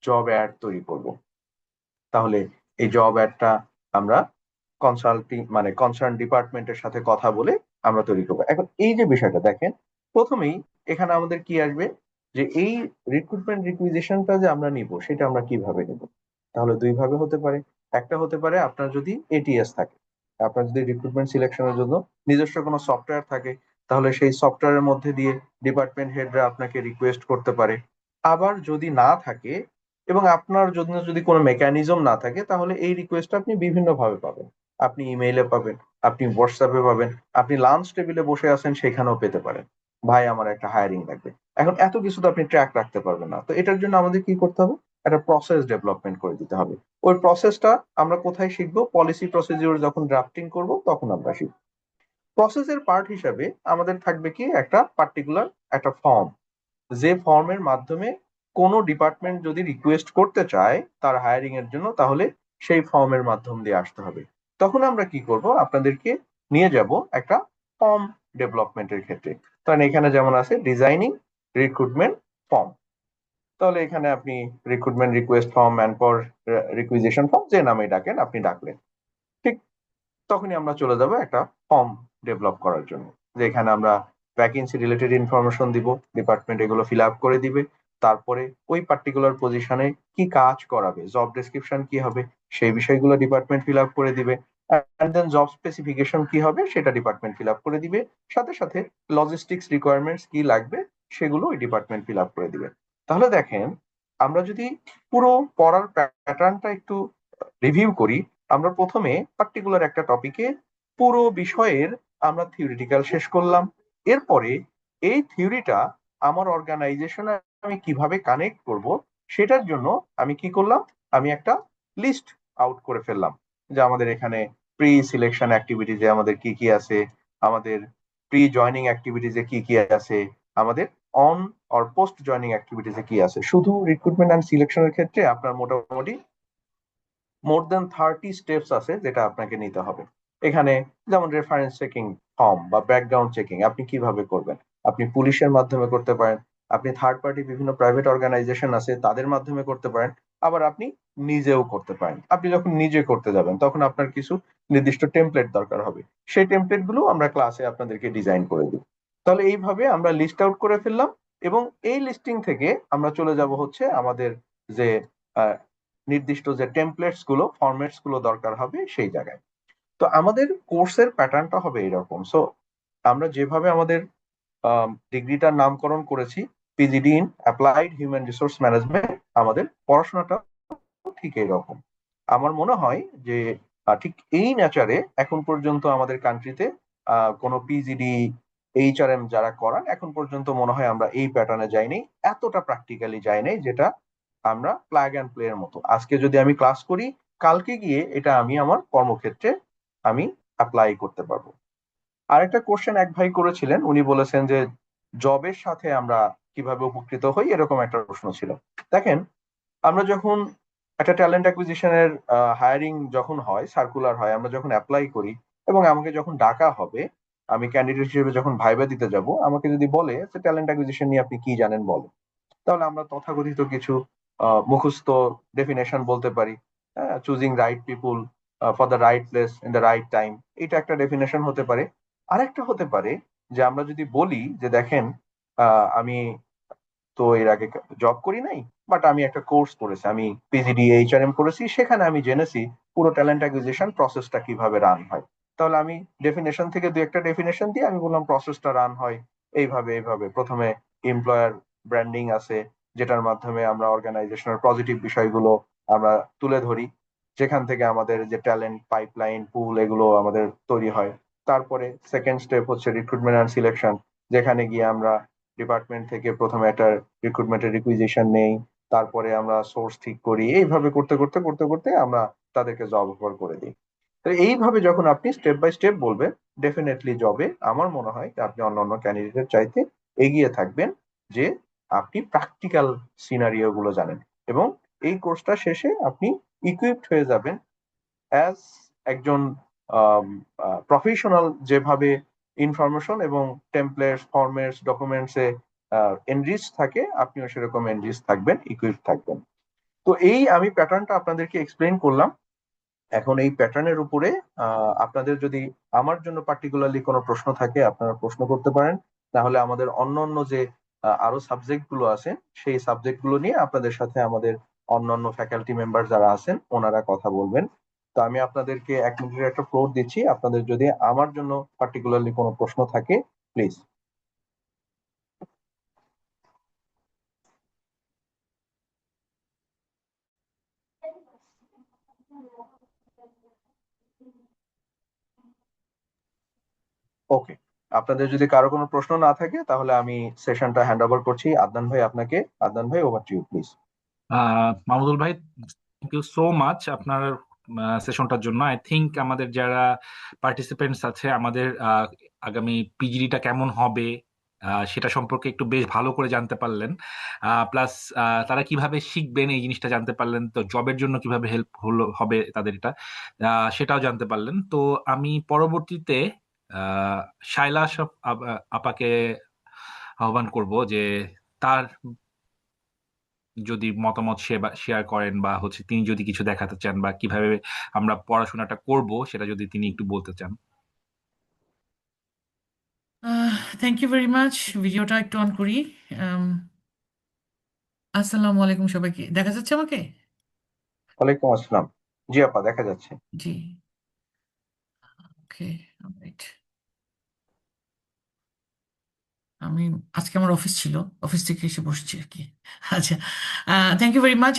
জব অ্যাড তৈরি করব। তাহলে এই জব অ্যাডটা আমরা কনসার্ন ডিপার্টমেন্টের সাথে কথা বলে আমরা তৈরি করবো। এখন এই যে বিষয়টা দেখেন, প্রথমেই এখানে আমাদের কি আসবে, যে এই রিক্রুটমেন্ট রিকুইজিশনটা যে আমরা নিব সেটা আমরা কিভাবে নিব। তাহলে দুই ভাবে হতে পারে। একটা হতে পারে আপনার যদি এটিএস থাকে, আপনার যদি রিক্রুটমেন্ট সিলেকশনের জন্য নিজস্ব কোনো সফটওয়্যার থাকে, তাহলে সেই সফটওয়্যারের মধ্যে দিয়ে ডিপার্টমেন্ট হেডরা আপনাকে রিকোয়েস্ট করতে পারে। আবার যদি না থাকে এবং আপনার জন্য যদি কোনো মেকানিজম না থাকে, তাহলে এই রিকোয়েস্ট আপনি বিভিন্ন ভাবে পাবেন। আপনি ইমেইলে পাবেন, আপনি হোয়াটসঅ্যাপে পাবেন, আপনি লাঞ্চ টেবিলে বসে আছেন সেখানেও পেতে পারেন, ভাই আমার একটা হায়ারিং লাগবে। এখন এত কিছু তো আপনি ট্র্যাক রাখতে পারবেন না, তো এটার জন্য আমাদের কি করতে হবে, একটা প্রসেস ডেভেলপমেন্ট করে দিতে হবে। ওই প্রসেসটা আমরা কোথায় শিখবো, পলিসি প্রসিডিউর যখন ড্রাফটিং করব তখন আমরা শিখবো। প্রসেসের পার্ট হিসাবে আমাদের থাকবে কি, একটা পার্টিকুলার একটা ফর্ম, যে ফর্মের মাধ্যমে কোনো ডিপার্টমেন্ট যদি রিকোয়েস্ট করতে চায় তার হায়ারিং এর জন্য, তাহলে সেই ফর্মের মাধ্যম দিয়ে আসতে হবে। তখন আমরা কি করব, আপনাদেরকে নিয়ে যাব একটা ফর্ম ডেভেলপমেন্টের ক্ষেত্রে। কারণ এখানে যেমন আছে ডিজাইনিং রিক্রুটমেন্ট ফর্ম, তাহলে এখানে আপনি recruitment request form, manpower requisition form, যে নামে ডাকেন আপনি ডাকলেন, ঠিক তখনই আমরা চলে যাব একটা ফর্ম ডেভেলপ করার জন্য। যেখানে আমরা ভ্যাকেন্সি রিলেটেড ইনফরমেশন দিব, ডিপার্টমেন্ট এগুলো ফিল আপ করে দিবে। তারপরে ওই পার্টিকুলার পজিশনে কি কাজ করাবে, জব ডেসক্রিপশন কি হবে, সেই বিষয়গুলো ডিপার্টমেন্ট ফিল আপ করে দিবে। অ্যান্ড দেন জব স্পেসিফিকেশন কি হবে সেটা ডিপার্টমেন্ট ফিল আপ করে দিবে। সাথে সাথে লজিস্টিক্স রিকোয়ারমেন্টস কি লাগবে সেগুলো ওই ডিপার্টমেন্ট ফিল আপ করে দিবে। তাহলে দেখেন, আমরা যদি পুরো পড়ার প্যাটার্নটা একটু রিভিউ করি, আমরা প্রথমে পার্টিকুলার একটা টপিকে পুরো বিষয়ের আমরা থিওরিটিক্যাল শেষ করলাম। এরপরে এই থিওরিটা আমার অর্গানাইজেশনে আমি কিভাবে কানেক্ট করব সেটার জন্য আমি কি করলাম, আমি একটা লিস্ট আউট করে ফেললাম যে আমাদের এখানে প্রি সিলেকশন অ্যাক্টিভিটিজে আমাদের কি কি আছে, আমাদের প্রি জয়নিং অ্যাক্টিভিটিজে কি কি আছে, আমাদের অন অর পোস্ট জয়নিং অ্যাক্টিভিটিজে কি আছে। শুধু রিক্রুটমেন্ট অ্যান্ড সিলেকশনের ক্ষেত্রে আপনার মোটামুটি মোর দেন 30 স্টেপস আছে যেটা আপনাকে নিতে হবে। এখানে যেমন রেফারেন্স চেকিং ফর্ম বা ব্যাকগ্রাউন্ড চেকিং আপনি কিভাবে করবেন, আপনি পুলিশের মাধ্যমে করতে পারেন, আপনি থার্ড পার্টি বিভিন্ন প্রাইভেট অর্গানাইজেশন আছে তাদের মাধ্যমে করতে পারেন, আবার আপনি নিজেও করতে পারেন। আপনি যখন নিজে করতে যাবেন তখন আপনার কিছু নির্দিষ্ট টেমপ্লেট দরকার হবে, সেই টেমপ্লেট গুলো আমরা ক্লাসে আপনাদেরকে ডিজাইন করে দিই। তাহলে এইভাবে আমরা লিস্ট আউট করে ফেললাম, এবং এই লিস্টিং থেকে আমরা চলে যাব হচ্ছে আমাদের যে নির্দিষ্ট যে টেমপ্লেটস গুলো ফরম্যাটস গুলো দরকার হবে সেই জায়গায়। তো আমাদের কোর্সের প্যাটার্নটা হবে এরকম। সো আমরা যেভাবে আমাদের ডিগ্রিটার নামকরণ করেছি PGD in applied human resource management, আমাদের পড়াশোনাটা ঠিক এইরকম। আমার মনে হয় যে ঠিক এই নেচারে এখন পর্যন্ত আমাদের কান্ট্রিতে কোনো পিজিডি এইচআরএম যারা করান এখন পর্যন্ত মনে হয় আমরা এই প্যাটার্নে যাইনি, এতটা প্র্যাকটিক্যালি যাই নাই, যেটা আমরা প্লাগ অ্যান্ড প্লে এর মতো আজকে যদি আমি ক্লাস করি কালকে গিয়ে এটা আমি আমার কর্মক্ষেত্রে আমি অ্যাপ্লাই করতে পারবো। আরেকটা কোশ্চেন এক ভাই করেছিলেন, উনি বলেছেন যে জবের সাথে আমরা কিভাবে উপকৃত হই, এরকম একটা প্রশ্ন ছিল। দেখেন, আমরা যখন একটা ট্যালেন্ট অ্যাকুইজিশনের হায়ারিং যখন হয়, সার্কুলার হয়, আমরা যখন অ্যাপ্লাই করি এবং আমাকে যখন ডাকা হবে, আমি ক্যান্ডিডেট হিসেবে যখন ভাইবা দিতে যাব, আমাকে যদি বলে যে ট্যালেন্ট অ্যাকুইজিশন নিয়ে আপনি কি জানেন বলেন, তাহলে আমরা তথাকথিত কিছু মুখস্থ ডেফিনেশন বলতে পারি। Choosing right people for the right place in the right time, এটা একটা ডেফিনেশন হতে পারে। আরেকটা হতে পারে যে আমরা যদি বলি যে দেখেন, আমি তো এর আগে জব করি নাই, বাট আমি একটা কোর্স করেছি, আমি পিজিডি এইচআরএম করেছি, সেখানে আমি জেনেছি পুরো ট্যালেন্ট অ্যাকুইজিশন প্রসেসটা কিভাবে রান হয়। তাহলে আমি ডেফিনেশন থেকে দু একটা ডেফিনেশন দিয়ে আমি বললাম প্রসেসটা রান হয় এইভাবে এইভাবে। প্রথমে এমপ্লয়ার ব্র্যান্ডিং আছে, যেটার মাধ্যমে আমরা অর্গানাইজেশনের পজিটিভ বিষয়গুলো আমরা তুলে ধরি, যেখান থেকে আমাদের যে ট্যালেন্ট পাইপলাইন পুল এগুলো আমাদের তৈরি হয়। তারপরে সেকেন্ড স্টেপ হচ্ছে রিক্রুটমেন্ট অ্যান্ড সিলেকশন, যেখানে গিয়ে আমরা ডিপার্টমেন্ট থেকে প্রথমে একটা রিক্রুটমেন্টের রিকুইজিশন নেই, তারপরে আমরা সোর্স ঠিক করি, এইভাবে করতে করতে করতে করতে আমরা তাদেরকে জব অফার করে দিই। তো এইভাবে যখন আপনি স্টেপ বাই স্টেপ বলবেন, ডেফিনেটলি জবে আমার মনে হয় যে আপনি অন্যান্য ক্যান্ডিডেটের চাইতে এগিয়ে থাকবেন, যে আপনি প্র্যাকটিক্যাল সিনারিও গুলো জানেন, এবং এই কোর্সটা শেষে আপনি ইকুইপড হয়ে যাবেন অ্যাজ একজন প্রফেশনাল, যেভাবে ইনফরমেশন এবং টেমপ্লেটস ফরম্যাটস ডকুমেন্টসে এনরিচ থাকে, আপনিও সেরকম এনরিচ থাকবেন, ইকুইপ থাকবেন। তো এই আমি প্যাটার্নটা আপনাদেরকে এক্সপ্লেন করলাম। এখন এই প্যাটার্নের উপরে আপনাদের যদি আমার জন্য পার্টিকুলারলি কোনো প্রশ্ন থাকে আপনারা প্রশ্ন করতে পারেন, তাহলে আমাদের অন্য অন্য যে আরো সাবজেক্ট গুলো আছে সেই সাবজেক্ট গুলো নিয়ে আপনাদের সাথে আমাদের অন্যান্য ফ্যাকাল্টি মেম্বার যারা আছেন ওনারা কথা বলবেন। তো আমি আপনাদেরকে 1 মিনিটের একটা ফ্লোর দিচ্ছি, আপনাদের যদি আমার জন্য পার্টিকুলারলি কোনো প্রশ্ন থাকে প্লিজ। ওকে, আপনাদের যদি কারো কোনো প্রশ্ন না থাকে তাহলে আমি সেশনটা হ্যান্ড ওভার করছি আদনান ভাই আপনাকে। আদনান ভাই, over to you please. Mahmudul ভাই, থ্যাংক ইউ সো মাচ আপনার সেশনটার জন্য। আই থিংক আমাদের যারা পার্টিসিপেন্টস আছে, আমাদের আগামী পিজিডিটা কেমন হবে সেটা সম্পর্কে একটু বেশ ভালো করে জানতে পারলেন। প্লাস তারা কিভাবে শিখবেন এই জিনিসটা জানতে পারলেন, তো জবের জন্য কিভাবে হেল্প হবে তাদের এটা সেটাও জানতে পারলেন। তো আমি পরবর্তীতে শায়লা আপাকে আহ্বান করব যে তার যদি মতামত শেয়ার করেন, বা হচ্ছে তিনি যদি কিছু দেখাতে চান, বা কিভাবে আমরা পড়াশোনাটা করব সেটা যদি তিনি একটু বলতে চান। Thank you very much. ভিডিওটা একটু অন করি। আম, আসসালামু আলাইকুম সবাইকে, দেখা যাচ্ছে আমাকে? ওয়ালাইকুম আসসালাম। জি আপা, দেখা যাচ্ছে। জি, ওকে, রাইট। আমি আজকে আমার অফিস ছিল, অফিস থেকে এসে বসছি আর কি। আচ্ছা, থ্যাংক ইউ ভেরি মাচ।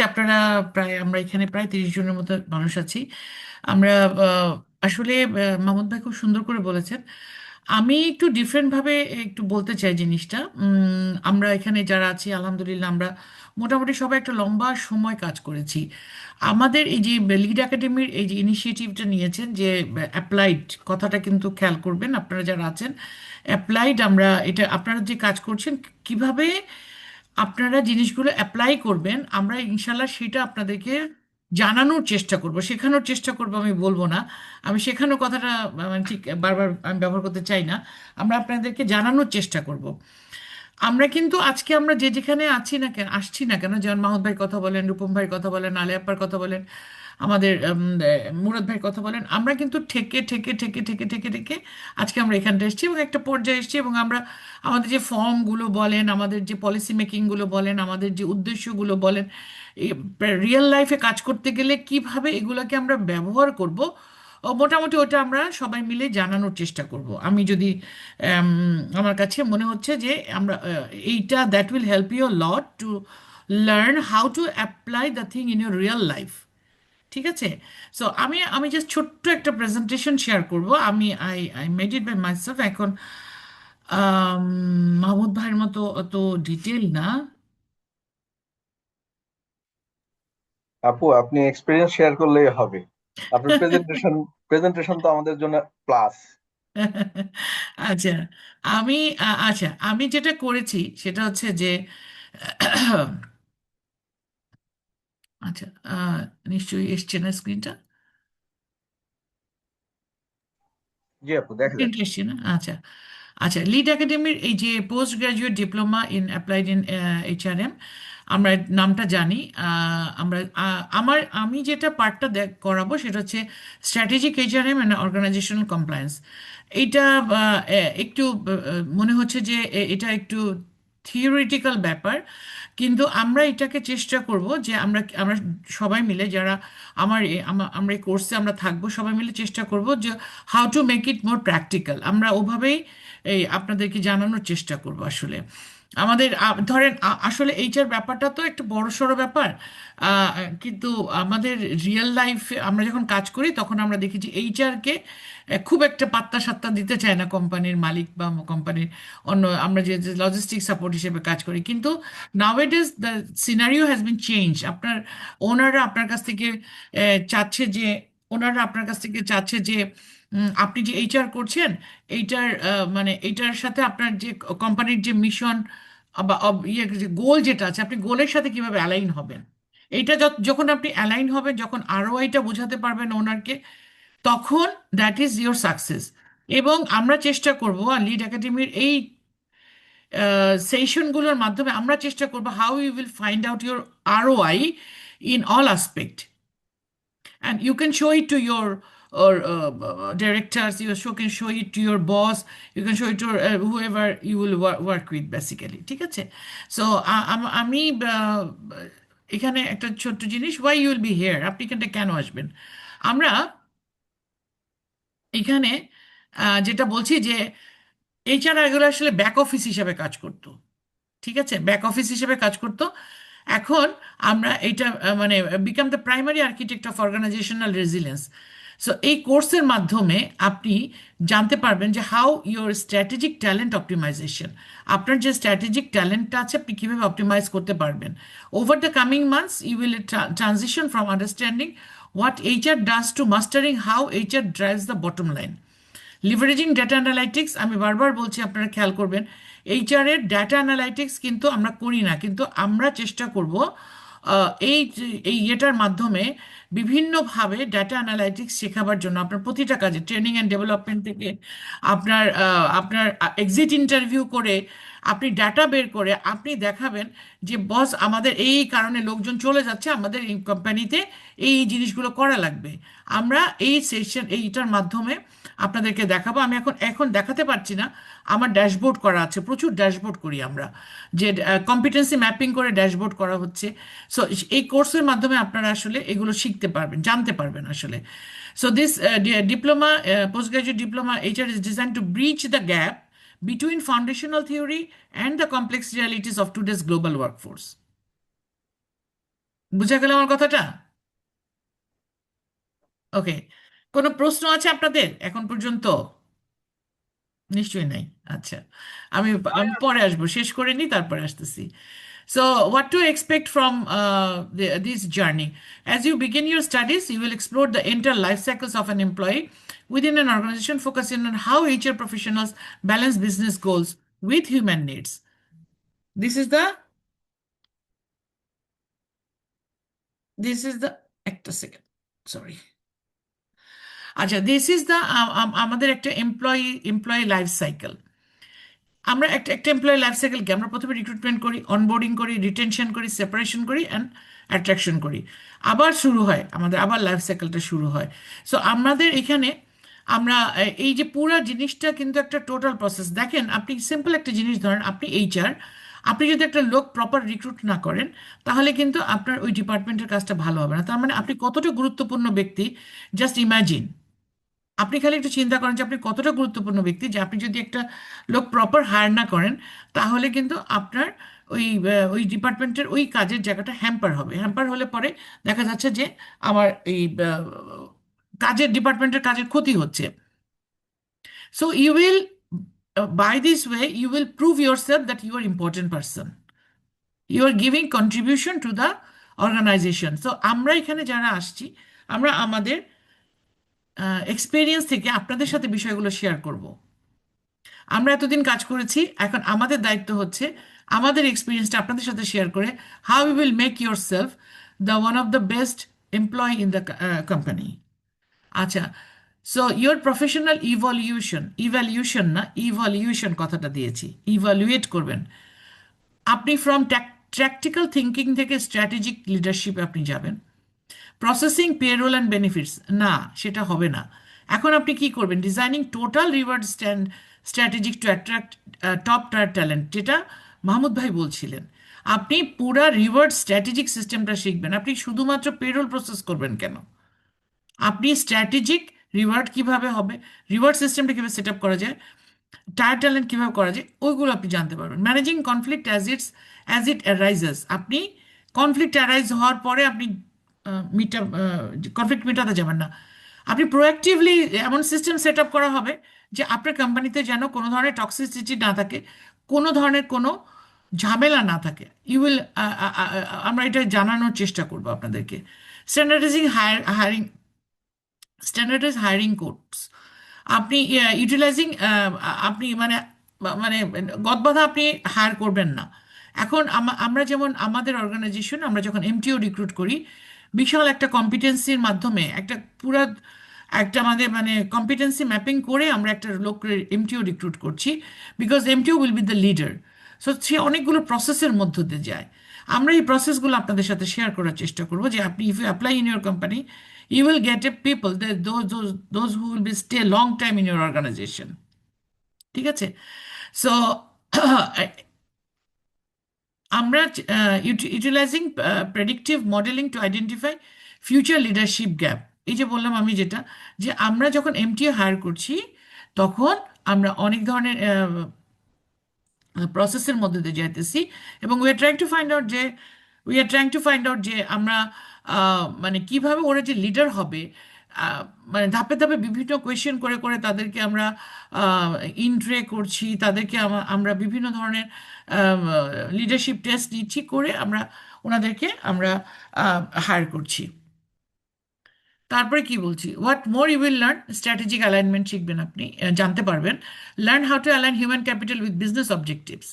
আমরা এখানে প্রায় 30 জনের মতো মানুষ আছি। আমরা আসলে মাহমুদ ভাই খুব সুন্দর করে বলেছেন। আমি একটু ডিফারেন্ট ভাবে একটু বলতে চাই জিনিসটা। আমরা এখানে যারা আছি আলহামদুলিল্লাহ আমরা মোটামুটি সবাই একটা লম্বা সময় কাজ করেছি। আমাদের এই যে লিড একাডেমির এই যে ইনিশিয়েটিভটা নিয়েছেন, যে অ্যাপ্লাইড কথাটা কিন্তু খেয়াল করবেন আপনারা যারা আছেন। অ্যাপ্লাইড, আমরা এটা আপনারা যে কাজ করছেন কিভাবে আপনারা জিনিসগুলো অ্যাপ্লাই করবেন, আমরা ইনশাল্লাহ সেটা আপনাদেরকে জানানোর চেষ্টা করব, শেখানোর চেষ্টা করব। আমি বলবো না, আমি শেখানোর কথাটা মানে ঠিক বারবার আমি ব্যবহার করতে চাই না। আমরা আপনাদেরকে জানানোর চেষ্টা করব। আমরা কিন্তু আজকে আমরা যে যেখানে আছি না কেন, আসছি না কেন, যেমন মাহমুদ ভাই কথা বলেন, রূপম ভাইয়ের কথা বলেন, আলে আপ্পার কথা বলেন, আমাদের মুরাদ ভাইয়ের কথা বলেন, আমরা কিন্তু ঠেকে ঠেকে ঠেকে ঠেকে ঠেকে ঠেকে আজকে আমরা এখানটা এসেছি এবং একটা পর্যায়ে এসেছি। এবং আমরা আমাদের যে ফর্মগুলো বলেন, আমাদের যে পলিসি মেকিংগুলো বলেন, আমাদের যে উদ্দেশ্যগুলো বলেন, রিয়েল লাইফে কাজ করতে গেলে কিভাবে এগুলোকে আমরা ব্যবহার করব, মোটামুটি ওটা আমরা সবাই মিলে জানানোর চেষ্টা করব। আমি যদি আম, আমার কাছে মনে হচ্ছে যে আমরা এইটা that will help you lot to learn how to apply the thing in your real life. ঠিক আছে? সো আমি আমি জাস্ট ছোট্ট একটা প্রেজেন্টেশন শেয়ার করব। আমি I I made it by myself. এখন আম, মাহমুদ ভাইয়ের মতো অত ডিটেল না। আপু, আপনি এক্সপিরিয়েন্স শেয়ার করলেই হবে। আপনার প্রেজেন্টেশন তো আমাদের জন্য প্লাস। আচ্ছা, আচ্ছা, আমি যেটা করেছি সেটা হচ্ছে যে আচ্ছা, নিশ্চয়ই এসছে না স্ক্রিনটা? জি আপু, দেখা স্ক্রিনটা যাচ্ছে। এসছে না? আচ্ছা, আচ্ছা, লিড একাডেমির এই যে post graduate diploma in applied in HRM, আমরা নামটা জানি। আমি যেটা পার্টটা করাবো সেটা হচ্ছে strategic HRM and organizational compliance. এইটা একটু মনে হচ্ছে যে এটা একটু থিওরিটিক্যাল ব্যাপার, কিন্তু আমরা এটাকে চেষ্টা করব যে আমরা আমরা সবাই মিলে যারা আমরা এই কোর্সে আমরা থাকবো, সবাই মিলে চেষ্টা করব যে how to make it more practical. আমরা ওভাবেই এই আপনাদেরকে জানানোর চেষ্টা করব। আসলে আমাদের ধরেন আসলে এইটার ব্যাপারটা তো একটা বড়সড় ব্যাপার। আহ, কিন্তু আমাদের রিয়েল লাইফে আমরা যখন কাজ করি তখন আমরা দেখি যে এইচআরকে খুব একটা পাত্তা সাত্তা দিতে চায় না কোম্পানির মালিক বা কোম্পানির অন্য, আমরা যে লজিস্টিক সাপোর্ট হিসেবে কাজ করি। কিন্তু nowadays the scenario has been change. আপনার ওনাররা আপনার কাছ থেকে চাচ্ছে যে ওনাররা আপনার কাছ থেকে চাচ্ছে যে আপনি যে এইচআর করছেন এইটার মানে এইটার সাথে আপনার যে কোম্পানির যে মিশন বা ইয়ে যে গোল যেটা আছে, আপনি গোলের সাথে কিভাবে অ্যালাইন হবেন। এইটা যখন আপনি অ্যালাইন হবেন, যখন আরওআইটা বোঝাতে পারবেন ওনারকে, তখন দ্যাট ইজ ইয়োর সাকসেস। এবং আমরা চেষ্টা করব লিড একাডেমির এই সেশনগুলোর মাধ্যমে আমরা চেষ্টা করব how you will find out your ROI in all aspect, and you can show it to your or directors, can show it to your boss, you can show it to whoever you will work with basically। ঠিক আছে? So আমি এখানে একটা ছোট্ট জিনিস, why you will be here, আপনি এখানটা কেন আসবেন। আমরা এখানে যেটা বলছি যে এইচআর এগুলো আসলে ব্যাক অফিস হিসেবে কাজ করতো। ঠিক আছে, ব্যাক অফিস হিসেবে কাজ করতো। এখন আমরা এটা মানে become the primary architect of organizational resilience. So এই কোর্সের মাধ্যমে আপনি জানতে পারবেন যে how your strategic talent optimization, আপনার যে স্ট্র্যাটেজিক ট্যালেন্টটা আছে আপনি কীভাবে অপটিমাইজ করতে পারবেন। Over the coming months you will transition from understanding what HR does to mastering how HR drives the bottom line. Leveraging data analytics, আমি বারবার বলছি আপনারা খেয়াল করবেন, এইচআর এর ডেটা অ্যানালাইটিক্স কিন্তু আমরা করি না, কিন্তু আমরা চেষ্টা করব এই ইয়েটার মাধ্যমে বিভিন্নভাবে ডেটা অ্যানালাইটিক্স শেখাবার জন্য আপনার প্রতিটা কাজে ট্রেনিং অ্যান্ড ডেভেলপমেন্ট থেকে আপনার এক্সিট ইন্টারভিউ করে আপনি ডাটা বের করে আপনি দেখাবেন যে বস আমাদের এই কারণে লোকজন চলে যাচ্ছে, আমাদের এই কোম্পানিতে এই জিনিসগুলো করা লাগবে। আমরা এই সেশন এইটার মাধ্যমে আপনাদেরকে দেখাবো। আমি এখন এখন দেখাতে পারছি না, আমার ড্যাশবোর্ড করা আছে, প্রচুর ড্যাশবোর্ড করি আমরা, যে কম্পিটেন্সি ম্যাপিং করে ড্যাশবোর্ড করা হচ্ছে। সো এই কোর্সের মাধ্যমে আপনারা আসলে এগুলো শিখতে পারবেন, জানতে পারবেন আসলে। So this diploma, postgraduate diploma HR is designed to bridge the gap between foundational theory and the complex realities of today's global workforce. বুঝা গেল আমার কথাটা? ওকে, কোনো প্রশ্ন আছে আপনাদের এখন পর্যন্ত? নিশ্চয়ই নাই। আচ্ছা, আমি আমি পরে আসবো, শেষ করে নিই তারপরে আসতেছি। So, what to expect from this journey? As you begin your studies, you will explore the entire life cycles of an employee within an organization, focusing on how HR professionals balance business goals with human needs. This is the this is the একটা second, sorry. আচ্ছা, this is the আমাদের একটা employee life cycle. আমরা একটা একটা employee life সাইকেলকে আমরা প্রথমে রিক্রুটমেন্ট করি, অনবোর্ডিং করি, রিটেনশন করি, সেপারেশন করি অ্যান্ড অ্যাট্রাকশন করি। আবার শুরু হয় আমাদের, আবার লাইফ সাইকেলটা শুরু হয়। সো আমাদের এখানে আমরা এই যে পুরো জিনিসটা কিন্তু একটা টোটাল প্রসেস। দেখেন, আপনি সিম্পল একটা জিনিস ধরেন, আপনি এইচআর, আপনি যদি একটা লোক প্রপার রিক্রুট না করেন তাহলে কিন্তু আপনার ওই ডিপার্টমেন্টের কাজটা ভালো হবে না। তার মানে আপনি কতটা গুরুত্বপূর্ণ ব্যক্তি, জাস্ট ইমাজিন। আপনি খালি একটু চিন্তা করেন যে আপনি কতটা গুরুত্বপূর্ণ ব্যক্তি, যে আপনি যদি একটা লোক প্রপার হায়ার না করেন তাহলে কিন্তু আপনার ওই ডিপার্টমেন্টের ওই কাজের জায়গাটা হ্যাম্পার হবে। হ্যাম্পার হলে পরে দেখা যাচ্ছে যে আমার এই কাজের ডিপার্টমেন্টের কাজের ক্ষতি হচ্ছে। So you will, by this way you will prove yourself that you are important person, you are giving contribution to the organization. So আমরা এখানে যারা আসছি, আমরা আমাদের এক্সপিরিয়েন্স থেকে আপনাদের সাথে বিষয়গুলো শেয়ার করব। আমরা এতদিন কাজ করেছি, এখন আমাদের দায়িত্ব হচ্ছে আমাদের এক্সপিরিয়েন্সটা আপনাদের সাথে শেয়ার করে how you will make yourself the one of the best employee in the company. আচ্ছা, সো ইউর প্রফেশনাল ইভ্যালিউশন না, ইভ্যালিউশন কথাটা দিয়েছি, ইভ্যালুয়েট করবেন। আপনি ফ্রম ট্যাকটিক্যাল থিঙ্কিং থেকে স্ট্র্যাটেজিক লিডারশিপে আপনি যাবেন। প্রসেসিং পেরোল অ্যান্ড বেনিফিটস না, সেটা হবে না। এখন আপনি কি করবেন? Designing total reward strategic two attract top tyre talent, যেটা মাহমুদ ভাই বলছিলেন। আপনি পুরা রিওয়ার্ড স্ট্র্যাটেজিক সিস্টেমটা শিখবেন। আপনি শুধুমাত্র পেরোল প্রসেস করবেন কেন? আপনি স্ট্র্যাটেজিক রিওয়ার্ড কিভাবে হবে, রিওয়ার্ড সিস্টেমটা কিভাবে সেট আপ করা যায়, টায়ার ট্যালেন্ট কিভাবে করা যায়, ওইগুলো আপনি জানতে পারবেন। Managing conflict as it arises, আপনি কনফ্লিক্ট অ্যারাইজ হওয়ার পরে আপনি কনফ্লিক্ট মেটাতে যাবেন না। আপনি প্রোঅ্যাক্টিভলি এমন সিস্টেম সেট আপ করা হবে যে আপনার কোম্পানিতে যেন কোনো ধরনের টক্সিসিটি না থাকে, কোনো ধরনের কোনো ঝামেলা না থাকে। ইউ উইল, আমরা এটা জানানোর চেষ্টা করবো আপনাদেরকে। স্ট্যান্ডার্ডাইজিং হায়ারিং, স্ট্যান্ডার্ডাইজ হায়ারিং কোডস, আপনি ইউটিলাইজিং, আপনি মানে মানে গদবাধা আপনি হায়ার করবেন না। এখন আমরা যেমন আমাদের অর্গানাইজেশন, আমরা যখন এমটিও রিক্রুট করি, বিশাল একটা কম্পিটেন্সির মাধ্যমে একটা পুরা একটা আমাদের মানে কম্পিটেন্সি ম্যাপিং করে আমরা একটা লোকের এমটিও রিক্রুট করছি, because MTO will be the leader. So সে অনেকগুলো প্রসেসের মধ্য দিয়ে যায়। আমরা এই প্রসেসগুলো আপনাদের সাথে শেয়ার করার চেষ্টা করবো, যে আপনি if you apply in your company, you will get a people that those who will be stay long time in your organization. ঠিক আছে? সো আমরা utilising predictive modelling to identify future leadership gap. এই যে বললাম আমি যেটা, যে আমরা যখন এমটিও হায়ার করছি তখন আমরা অনেক ধরনের প্রসেসের মধ্যে দিয়ে যাইতেছি, এবং we are trying to find out যে আমরা মানে কিভাবে ওরা যে লিডার হবে, মানে ধাপে ধাপে বিভিন্ন কোয়েশ্চেন করে করে তাদেরকে আমরা ইন্ট্রে করছি, তাদেরকে আমরা বিভিন্ন ধরনের লিডারশিপ টেস্ট নিচ্ছি, করে আমরা ওনাদেরকে আমরা হায়ার করছি। তারপরে কি বলছি, what more you will learn, strategic alignment শিখবেন আপনি, জানতে পারবেন। Learn how to align human capital with business objectives.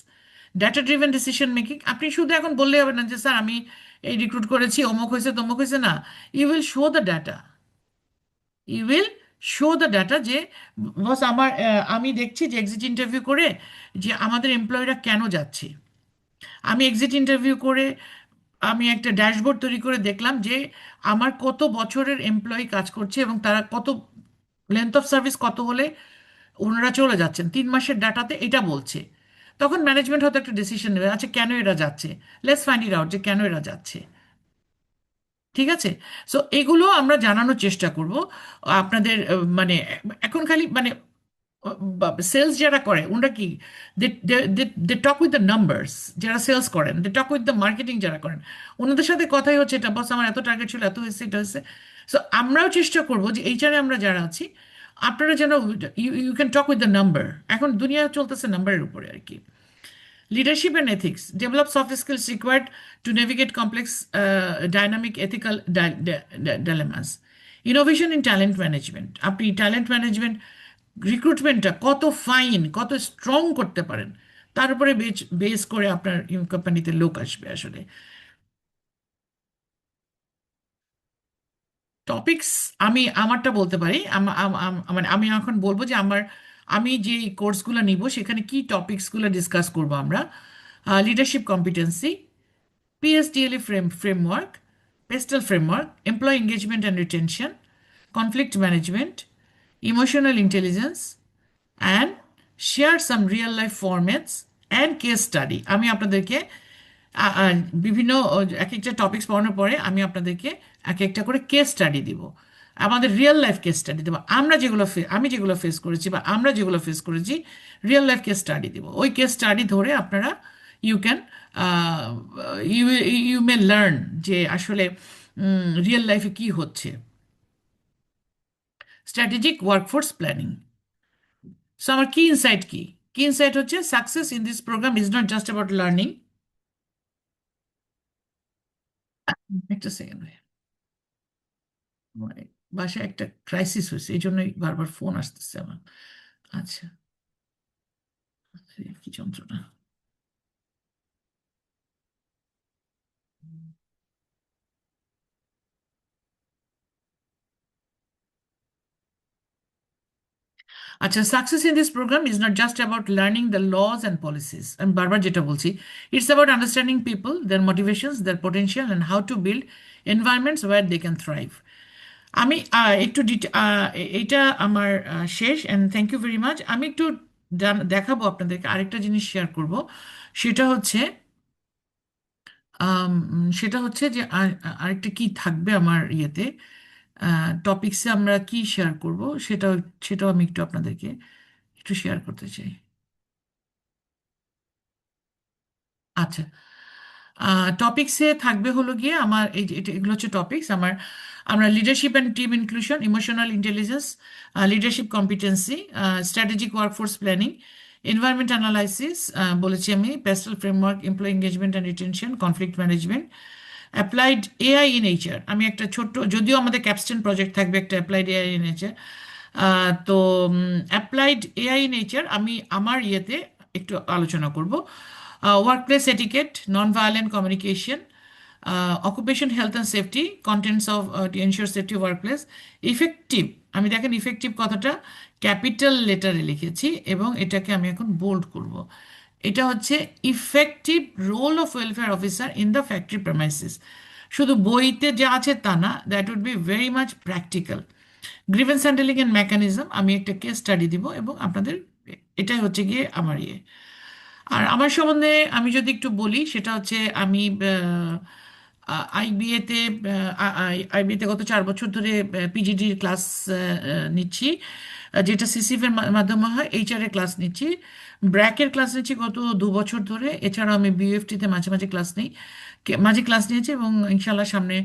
Data driven decision making, আপনি শুধু এখন বললে হবে না যে স্যার আমি এই রিক্রুট করেছি, অমুক হয়েছে তমুক হয়েছে, না। You will show the data, you will show the data যে বস আমি দেখছি যে এক্সিট ইন্টারভিউ করে যে আমাদের এমপ্লয়িরা কেন যাচ্ছে। আমি এক্সিট ইন্টারভিউ করে আমি একটা ড্যাশবোর্ড তৈরি করে দেখলাম যে আমার কত বছরের এমপ্লয়ি কাজ করছে এবং তারা কত লেন্থ অফ সার্ভিস কত হলে ওনারা চলে যাচ্ছেন, 3 মাসের ডাটাতে এটা বলছে। তখন ম্যানেজমেন্ট হয়তো একটা ডিসিশন নেবে, আচ্ছা কেন এরা যাচ্ছে, লেটস ফাইন্ড ইট আউট যে কেন এরা যাচ্ছে। ঠিক আছে। সো এগুলো আমরা জানানোর চেষ্টা করব আপনাদের মানে এখন খালি মানে সেলস যারা করে ওনারা কি দে টক উইথ দ্য নাম্বারস, যারা সেলস করেন দে টক উইথ দ্য মার্কেটিং যারা করেন ওনাদের সাথে কথাই হচ্ছে এটা বস আমার এত টার্গেট ছিল এত হয়েছে এটা হয়েছে। সো আমরাও চেষ্টা করবো যে এইচআরে আমরা যারা আছি আপনারা যেন you you can talk with the number. এখন দুনিয়া চলতেছে নাম্বারের উপরে আর কি। Leadership and ethics. Develop soft skills required to navigate complex, dynamic, ethical dilemmas. Innovation in talent management. আপনি ট্যালেন্ট ম্যানেজমেন্ট রিক্রুটমেন্টটা কত ফাইন কত স্ট্রং করতে পারেন তার উপরে বেস করে আপনার কোম্পানিতে লোক আসবে আসলে। টপিকস আমি আমারটা বলতে পারি, মানে আমি এখন বলবো যে আমি যে কোর্সগুলো নিব সেখানে কি টপিকসগুলো ডিসকাস করব আমরা। Leadership competency, PSDLE framework, PESTEL framework, employee engagement and retention, conflict management, emotional intelligence, and share some real life formats and case study. আমি আপনাদেরকে বিভিন্ন এক একটা টপিকস পড়ানোর পরে আমি আপনাদেরকে এক একটা করে কেস স্টাডি দিব, আমাদের রিয়েল লাইফ কেস স্টাডি দেবো। আমি যেগুলো ফেস করেছি বা আমরা যেগুলো ফেস করেছি রিয়েল লাইফ কেস স্টাডি দিব। ওই কেস স্টাডি ধরে আপনারা you can you you may learn যে আসলে রিয়েল লাইফে কি হচ্ছে। Strategic workforce planning. সো আমার কি ইনসাইট কি কি ইনসাইট হচ্ছে success in this program is not just about learning. একটা সেকেন্ড, মানে বাসায় একটা ক্রাইসিস হয়েছে এই জন্যই বারবার ফোন আসতেছে আমার। আচ্ছা, কি যন্ত্রণা। আচ্ছা, success in this program is not just about learning the laws and policies. আমি বারবার যেটা বলছি, it's about understanding people, their motivations, their potential and how to build environments where they can thrive. আমি এইটা আমার শেষ, and thank you very much. আমি একটু দেখাবো আপনাদেরকে আরেকটা জিনিস শেয়ার করব। সেটা হচ্ছে যে আরেকটা কি থাকবে আমার ইয়েতে টপিকসে আমরা কি শেয়ার করব সেটাও আমি একটু আপনাদেরকে একটু শেয়ার করতে চাই। আচ্ছা, টপিকসে থাকবে হলো গিয়ে আমার এই যে এগুলো হচ্ছে টপিকস আমার। আমরা leadership and team inclusion, emotional intelligence, leadership competency, strategic workforce planning, environment analysis বলেছি আমি, pastel framework, employee engagement and retention, conflict management, applied AI in HR. আমি একটা ছোট্ট, যদিও আমাদের ক্যাপস্টেন প্রজেক্ট থাকবে একটা অ্যাপ্লাইড এআই ইন এইচআর, তো অ্যাপ্লাইড এআই ইন এইচআর আমি আমার ইয়েতে একটু আলোচনা করব। Workplace etiquette, non violent communication, occupation health and safety, contents of to ensure safety workplace, effective. আমি দেখেন ইফেক্টিভ কথাটা ক্যাপিটাল লেটারে লিখেছি এবং এটাকে আমি এখন বোল্ড করব। এটা হচ্ছে effective role of welfare officer in the factory premises. শুধু বইতে যা আছে তা না, that would be very much practical. Grievance handling and mechanism আমি একটা কেস স্টাডি দিব এবং আপনাদের এটাই হচ্ছে গিয়ে আমার ইয়ে। আর আমার সম্বন্ধে আমি যদি একটু বলি সেটা হচ্ছে আমি আইবিএতে আইবিএতে গত 4 বছর ধরে পিজিডির ক্লাস নিচ্ছি, যেটা সিসিএফ এর মাধ্যমে হয়। এইচআর এর ক্লাস নিচ্ছি, ব্র্যাকের ক্লাস নিচ্ছি গত 2 বছর ধরে। এছাড়াও আমি বিইউএফটিতে মাঝে মাঝে ক্লাস নিই, মাঝে ক্লাস নিয়েছি এবং ইনশাল্লাহ সামনে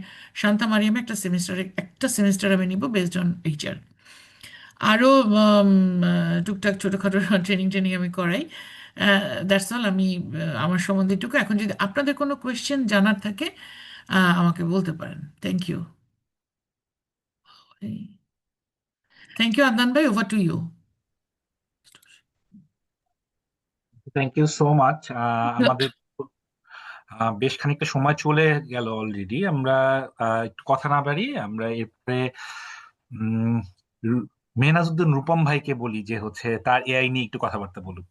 শান্তা মারিয়ামে একটা সেমিস্টার আমি নিব বেসড অন এইচআর। আরও টুকটাক ছোটোখাটো ট্রেনিং ট্রেনিং আমি করাই। That's all. আমি আমার সম্বন্ধে এটুকু। এখন যদি আপনাদের কোনো কোয়েশ্চেন জানার থাকে আমাকে বলতে পারেন। Thank you. Thank you Adnan ভাই, over to you. Thank you so much. আমাদের বেশ খানিকটা সময় চলে গেল অলরেডি। আমরা একটু কথা না বাড়িয়ে আমরা এরপরে মেহনাজউদ্দিন রূপম ভাইকে বলি যে হচ্ছে তার এআই নিয়ে একটু কথাবার্তা বলুক।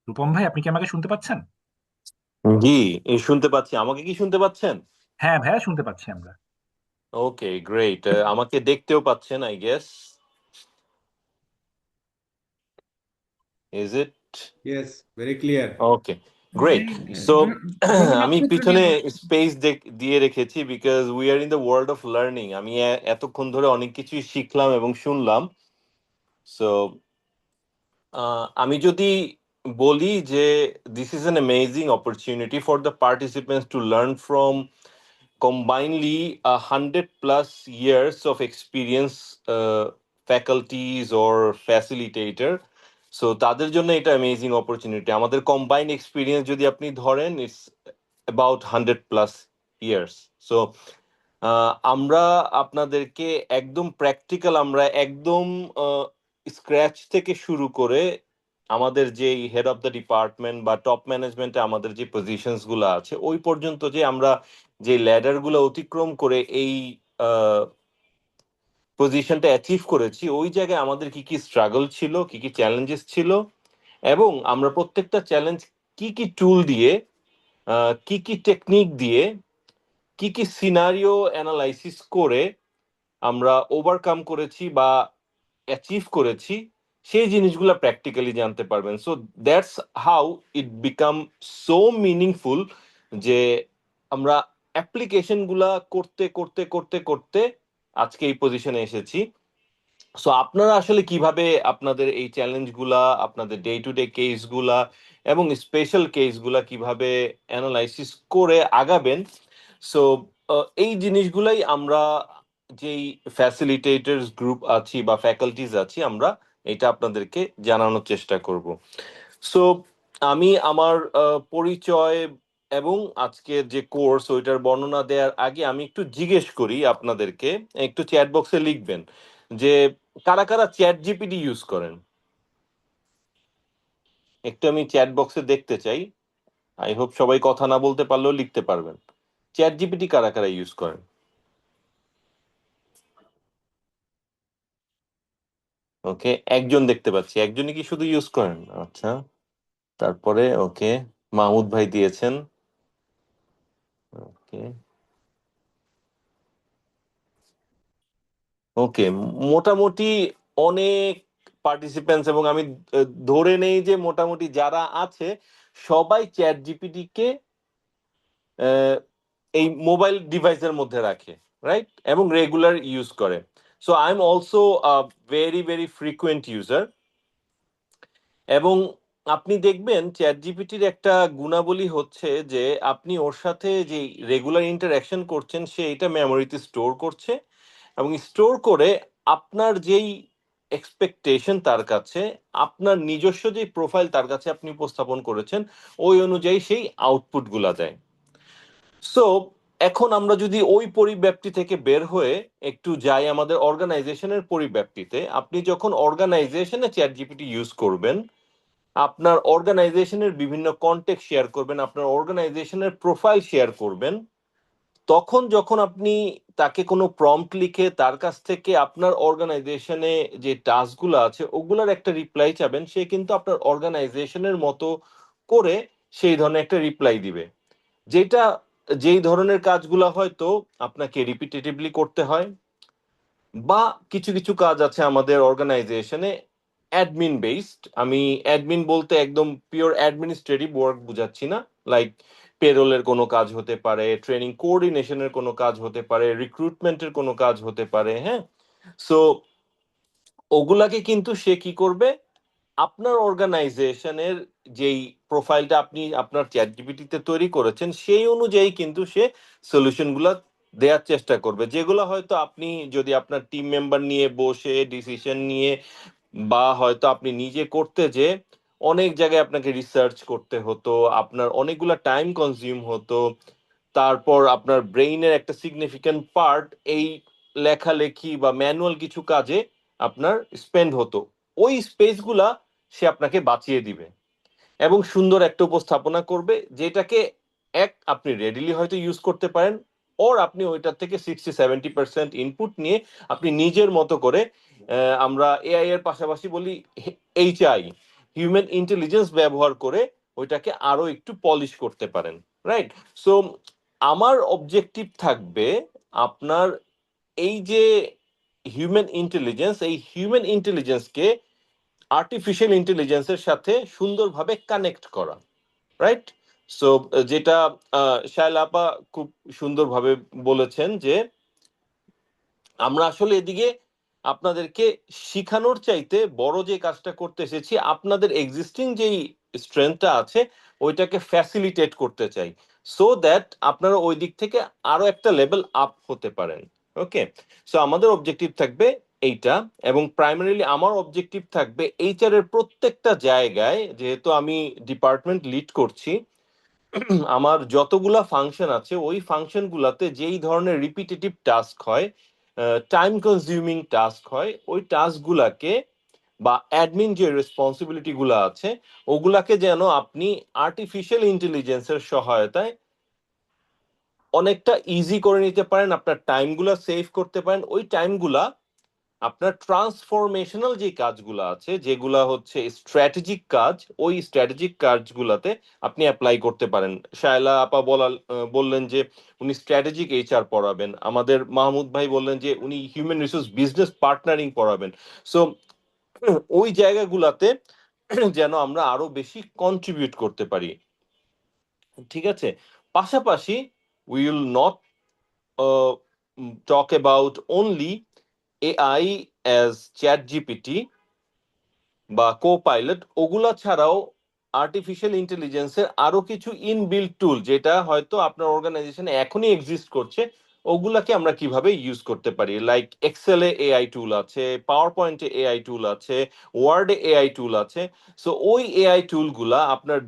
রূপম ভাই, আপনি কি আমাকে শুনতে পাচ্ছেন? জি, শুনতে পাচ্ছি। আমাকে কি শুনতে পাচ্ছেন? হ্যাঁ ভাইয়া, শুনতে পাচ্ছি আমরা। ওকে, গ্রেট। আমাকে দেখতেও পাচ্ছেন, I guess. Is it? Yes, very clear. Okay, great. So ধরুন আমি আপনি একটু পিছনে নিয়ে স্পেস দিয়ে রেখেছি because we are in the world of learning. আমি এতক্ষণ ধরে অনেক কিছুই শিখলাম এবং শুনলাম। সো আমি যদি বলি যে this is an amazing opportunity for the participants to learn from combinedly 100+ years of experience faculties or facilitator. So তাদের জন্য এটা অ্যামেজিং অপরচুনিটি। আমাদের কম্বাইন্ড এক্সপিরিয়েন্স যদি আপনি ধরেন, ইটস অ্যাবাউট 100+ ইয়ার্স। সো আমরা আপনাদেরকে একদম প্র্যাকটিক্যাল, আমরা একদম স্ক্র্যাচ থেকে শুরু করে আমাদের যে হেড অফ দ্য ডিপার্টমেন্ট বা টপ ম্যানেজমেন্টে আমাদের যে পজিশনস গুলো আছে ওই পর্যন্ত যে আমরা যে ল্যাডার গুলো অতিক্রম করে এই পজিশনটা অ্যাচিভ করেছি, ওই জায়গায় আমাদের কি কি স্ট্রাগল ছিল, কি কি চ্যালেঞ্জেস ছিল, এবং আমরা প্রত্যেকটা চ্যালেঞ্জ কি কি টুল দিয়ে, কি কি টেকনিক দিয়ে, কি কি সিনারিও অ্যানালাইসিস করে আমরা ওভারকাম করেছি বা অ্যাচিভ করেছি, সেই জিনিসগুলো প্র্যাকটিক্যালি জানতে পারবেন। So that's how it become so meaningful যে আমরা অ্যাপ্লিকেশন গুলা করতে করতে করতে করতে আজকে এই পজিশনে এসেছি। সো আপনারা আসলে কিভাবে আপনাদের এই চ্যালেঞ্জগুলা, আপনাদের ডে টু ডে কেসগুলা এবং স্পেশাল কেসগুলা কিভাবে অ্যানালাইসিস করে আগাবেন, সো এই জিনিসগুলাই আমরা যেই ফ্যাসিলিটেটরস গ্রুপ আছি বা ফ্যাকাল্টিজ আছি, আমরা এটা আপনাদেরকে জানানোর চেষ্টা করব। সো আমি আমার পরিচয় এবং আজকের যে কোর্স ওইটার বর্ণনা দেওয়ার আগে আমি একটু জিজ্ঞেস করি আপনাদেরকে, একটু চ্যাট বক্সে লিখবেন যে কারা কারা চ্যাট জিপিটি ইউজ করেন। একটু আমি চ্যাট বক্সে দেখতে চাই। আই হোপ সবাই কথা না বলতে পারলেও লিখতে পারবেন। চ্যাট জিপিটি কারা কারা ইউজ করেন? ওকে, একজন দেখতে পাচ্ছি। একজনই কি শুধু ইউজ করেন? আচ্ছা, তারপরে ওকে, মাহমুদ ভাই দিয়েছেন। ওকে ওকে, মোটামুটি অনেক পার্টিসিপেন্টস, এবং আমি ধরে নেই যে মোটামুটি যারা আছে সবাই চ্যাট জিপিটি কে এই মোবাইল ডিভাইসের মধ্যে রাখে, রাইট, এবং রেগুলার ইউজ করে। So I am also very very frequent user. এবং আপনি দেখবেন চ্যাট জিপিটির একটা গুণাবলী হচ্ছে যে আপনি ওর সাথে যে রেগুলার ইন্টারাকশন করছেন, সে এটা মেমোরিতে স্টোর করছে, এবং স্টোর করে আপনার যেই এক্সপেকটেশন তার কাছে, আপনার নিজস্ব যে প্রোফাইল তার কাছে আপনি উপস্থাপন করেছেন, ওই অনুযায়ী সেই আউটপুট গুলা দেয়। সো এখন আমরা যদি ওই পরিব্যাপ্তি থেকে বের হয়ে একটু যাই আমাদের অর্গানাইজেশনের পরিব্যাপ্তিতে, আপনি যখন অর্গানাইজেশনে চ্যাট জিপিটি ইউজ করবেন, আপনার অর্গানাইজেশনের বিভিন্ন কন্টেক্ট শেয়ার করবেন, আপনার অর্গানাইজেশনের প্রোফাইল শেয়ার করবেন, তখন যখন আপনি তাকে কোনো প্রম্পট লিখে তার কাছ থেকে আপনার অর্গানাইজেশনে যে টাস্কগুলো আছে ওগুলার একটা রিপ্লাই চাবেন, সে কিন্তু আপনার অর্গানাইজেশনের মতো করে সেই ধরনের একটা রিপ্লাই দিবে, যেটা যেই ধরনের কাজগুলো হয়তো আপনাকে রিপিটেটিভলি করতে হয়, বা কিছু কিছু কাজ আছে আমাদের অর্গানাইজেশনে অ্যাডমিন বেসড। আমি অ্যাডমিন বলতে একদম পিওর অ্যাডমিনিস্ট্রেটিভ ওয়ার্ক বুঝাচ্ছি না, লাইক পেরোলের কোনো কাজ হতে পারে, ট্রেনিং কোঅর্ডিনেশনের কোনো কাজ হতে পারে, রিক্রুটমেন্টের কোনো কাজ হতে পারে, হ্যাঁ। সো ওগুলাকে কিন্তু সে কি করবে, আপনার অর্গানাইজেশনের যেই প্রোফাইলটা আপনি আপনার চ্যাট জিপিটিতে তৈরি করেছেন সেই অনুযায়ী কিন্তু সে সলিউশনগুলো দেওয়ার চেষ্টা করবে, যেগুলো হয়তো আপনি যদি আপনার টিম মেম্বার নিয়ে বসে ডিসিশন নিয়ে বা হয়তো আপনি নিজে করতে যে অনেক জায়গায় আপনাকে রিসার্চ করতে হতো, আপনার অনেকগুলো টাইম কনজিউম হতো, তারপর আপনার ব্রেইনের একটা সিগনিফিক্যান্ট পার্ট এই লেখালেখি বা ম্যানুয়াল কিছু কাজে আপনার স্পেন্ড হতো, ওই স্পেসগুলা সে আপনাকে বাঁচিয়ে দিবে এবং সুন্দর একটা উপস্থাপনা করবে, যেটাকে এক আপনি রেডিলি হয়তো ইউজ করতে পারেন ওর আপনি ওইটার থেকে 60-70% ইনপুট নিয়ে আপনি নিজের মতো করে আমরা এআই এর পাশাপাশি বলি এইচআই, হিউম্যান ইন্টেলিজেন্স ব্যবহার করে ওইটাকে আরো একটু পলিশ করতে পারেন, রাইট? সো আমার অবজেক্টিভ থাকবে আপনার এই যে এই হিউম্যান ইন্টেলিজেন্সকে আর্টিফিশিয়াল ইন্টেলিজেন্সের সাথে সুন্দরভাবে কানেক্ট করা, রাইট? সো যেটা শায়লা আপা খুব সুন্দরভাবে বলেছেন যে আমরা আসলে এদিকে আপনাদেরকে শিখানোর চাইতে বড় যে কাজটা করতে এসেছি, আপনাদের এক্সিস্টিং যেই স্ট্রেংথটা আছে ওইটাকে ফ্যাসিলিটেট করতে চাই, সো দ্যাট আপনারা ওই দিক থেকে আরো একটা লেভেল আপ হতে পারেন। ওকে, সো আমাদের অবজেক্টিভ থাকবে এইটা, এবং প্রাইমারিলি আমার অবজেক্টিভ থাকবে এইচআর এর প্রত্যেকটা জায়গায়, যেহেতু আমি ডিপার্টমেন্ট লিড করছি, আমার যতগুলা ফাংশন আছে ওই ফাংশন গুলাতে যেই ধরনের রিপিটেটিভ টাস্ক হয়, টাইম কনজিউমিং টাস্ক হয়, ওই টাস্ক গুলাকে বা অ্যাডমিন যে রেসপন্সিবিলিটি গুলো আছে ওগুলাকে যেন আপনি আর্টিফিশিয়াল ইন্টেলিজেন্সের সহায়তায় অনেকটা ইজি করে নিতে পারেন, আপনার টাইমগুলা সেভ করতে পারেন। ওই টাইমগুলা আপনার ট্রান্সফরমেশনাল যে কাজগুলো আছে, যেগুলা হচ্ছে স্ট্র্যাটেজিক কাজ, ওই স্ট্র্যাটেজিক কাজগুলাতে আপনি অ্যাপ্লাই করতে পারেন। শায়লা আপা বললেন যে উনি স্ট্র্যাটেজিক এইচআর পড়াবেন, আমাদের মাহমুদ ভাই বললেন যে উনি হিউম্যান রিসোর্স বিজনেস পার্টনারিং পড়াবেন। সো ওই জায়গাগুলাতে যেন আমরা আরো বেশি কন্ট্রিবিউট করতে পারি, ঠিক আছে? পাশাপাশি we will not talk about only AI as ChatGPT বা কোপাইলট, ওগুলা ছাড়াও আর্টিফিশিয়াল ইন্টেলিজেন্সের আরো কিছু ইনবিল্ট টুল যেটা হয়তো আপনার অর্গানাইজেশনে এখনই এক্সিস্ট করছে, ওগুলাকে আমরা কিভাবে ইউজ করতে পারি। লাইক এক্সেলে এআই টুল আছে, পাওয়ার পয়েন্টে এআই টুল আছে, ওয়ার্ডে এআই টুল আছে। সো ওই এআই টুলগুলা আপনার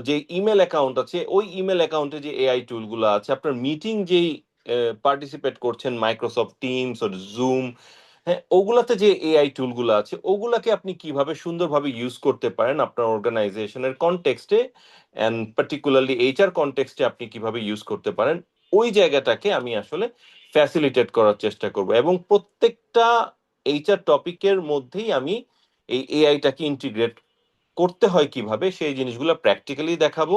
যে ইমেল অ্যাকাউন্ট আছে, ওই ইমেল অ্যাকাউন্টে যে এআই টুলগুলো আছে, আপনার মিটিং যেই পার্টিসিপেট করছেন মাইক্রোসফট টিমস ও জুম, হ্যাঁ, ওগুলাতে যে এআই টুলগুলো আছে ওগুলাকে আপনি কিভাবে সুন্দরভাবে ইউজ করতে পারেন আপনার অর্গানাইজেশনের কনটেক্সটে, এন্ড পার্টিকুলারলি এইচআর কনটেক্সটে আপনি কিভাবে ইউজ করতে পারেন, ওই জায়গাটাকে আমি আসলে ফ্যাসিলিটেট করার চেষ্টা করব। এবং প্রত্যেকটা এইচআর টপিকের মধ্যেই আমি এই এআইটাকে ইন্টিগ্রেট করতে হয় কিভাবে সেই জিনিসগুলো প্র্যাকটিক্যালি দেখাবো,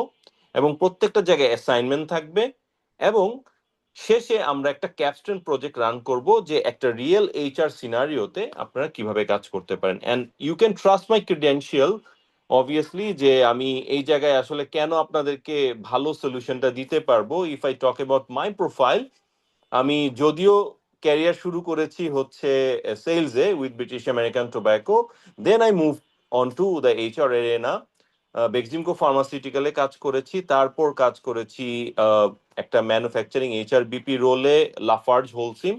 এবং প্রত্যেকটা জায়গায় অ্যাসাইনমেন্ট থাকবে, এবং শেষে আমরা একটা ক্যাপস্টোন প্রজেক্ট রান করব যে একটা রিয়েল এইচআর সিনারিওতে আপনারা কিভাবে কাজ করতে পারেন। And you can trust my credential obviously, যে আমি এই জায়গায় আসলে কেন আপনাদেরকে ভালো সলিউশনটা দিতে পারবো। If I talk about my profile, আমি যদিও ক্যারিয়ার শুরু করেছি হচ্ছে সেলসে with British American Tobacco, then I move on to the HR arena. Beximco ফার্মাসিউটিক্যালে কাজ করেছি, তারপর কাজ করেছি একটা ম্যানুফ্যাকচারিং এইচআর বিপি রোলে Lafarge Holcim,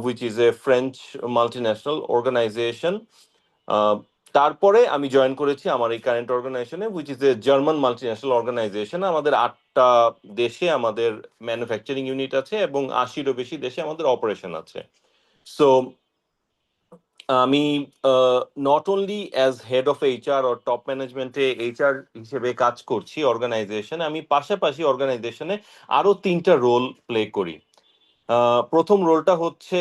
which is a French multinational organization. তারপরে আমি জয়েন করেছি আমার এই কারেন্ট অর্গানাইজেশনে, which is a German multinational organization. আমাদের 8টা দেশে আমাদের ম্যানুফ্যাকচারিং ইউনিট আছে এবং 80-এরও বেশি দেশে আমাদের অপারেশন আছে। সো আমি not only as head of HR or top ম্যানেজমেন্টে এইচআর হিসেবে কাজ করছি অর্গানাইজেশনে, আমি পাশাপাশি অর্গানাইজেশনে আরো 3টা রোল প্লে করি। প্রথম রোলটা হচ্ছে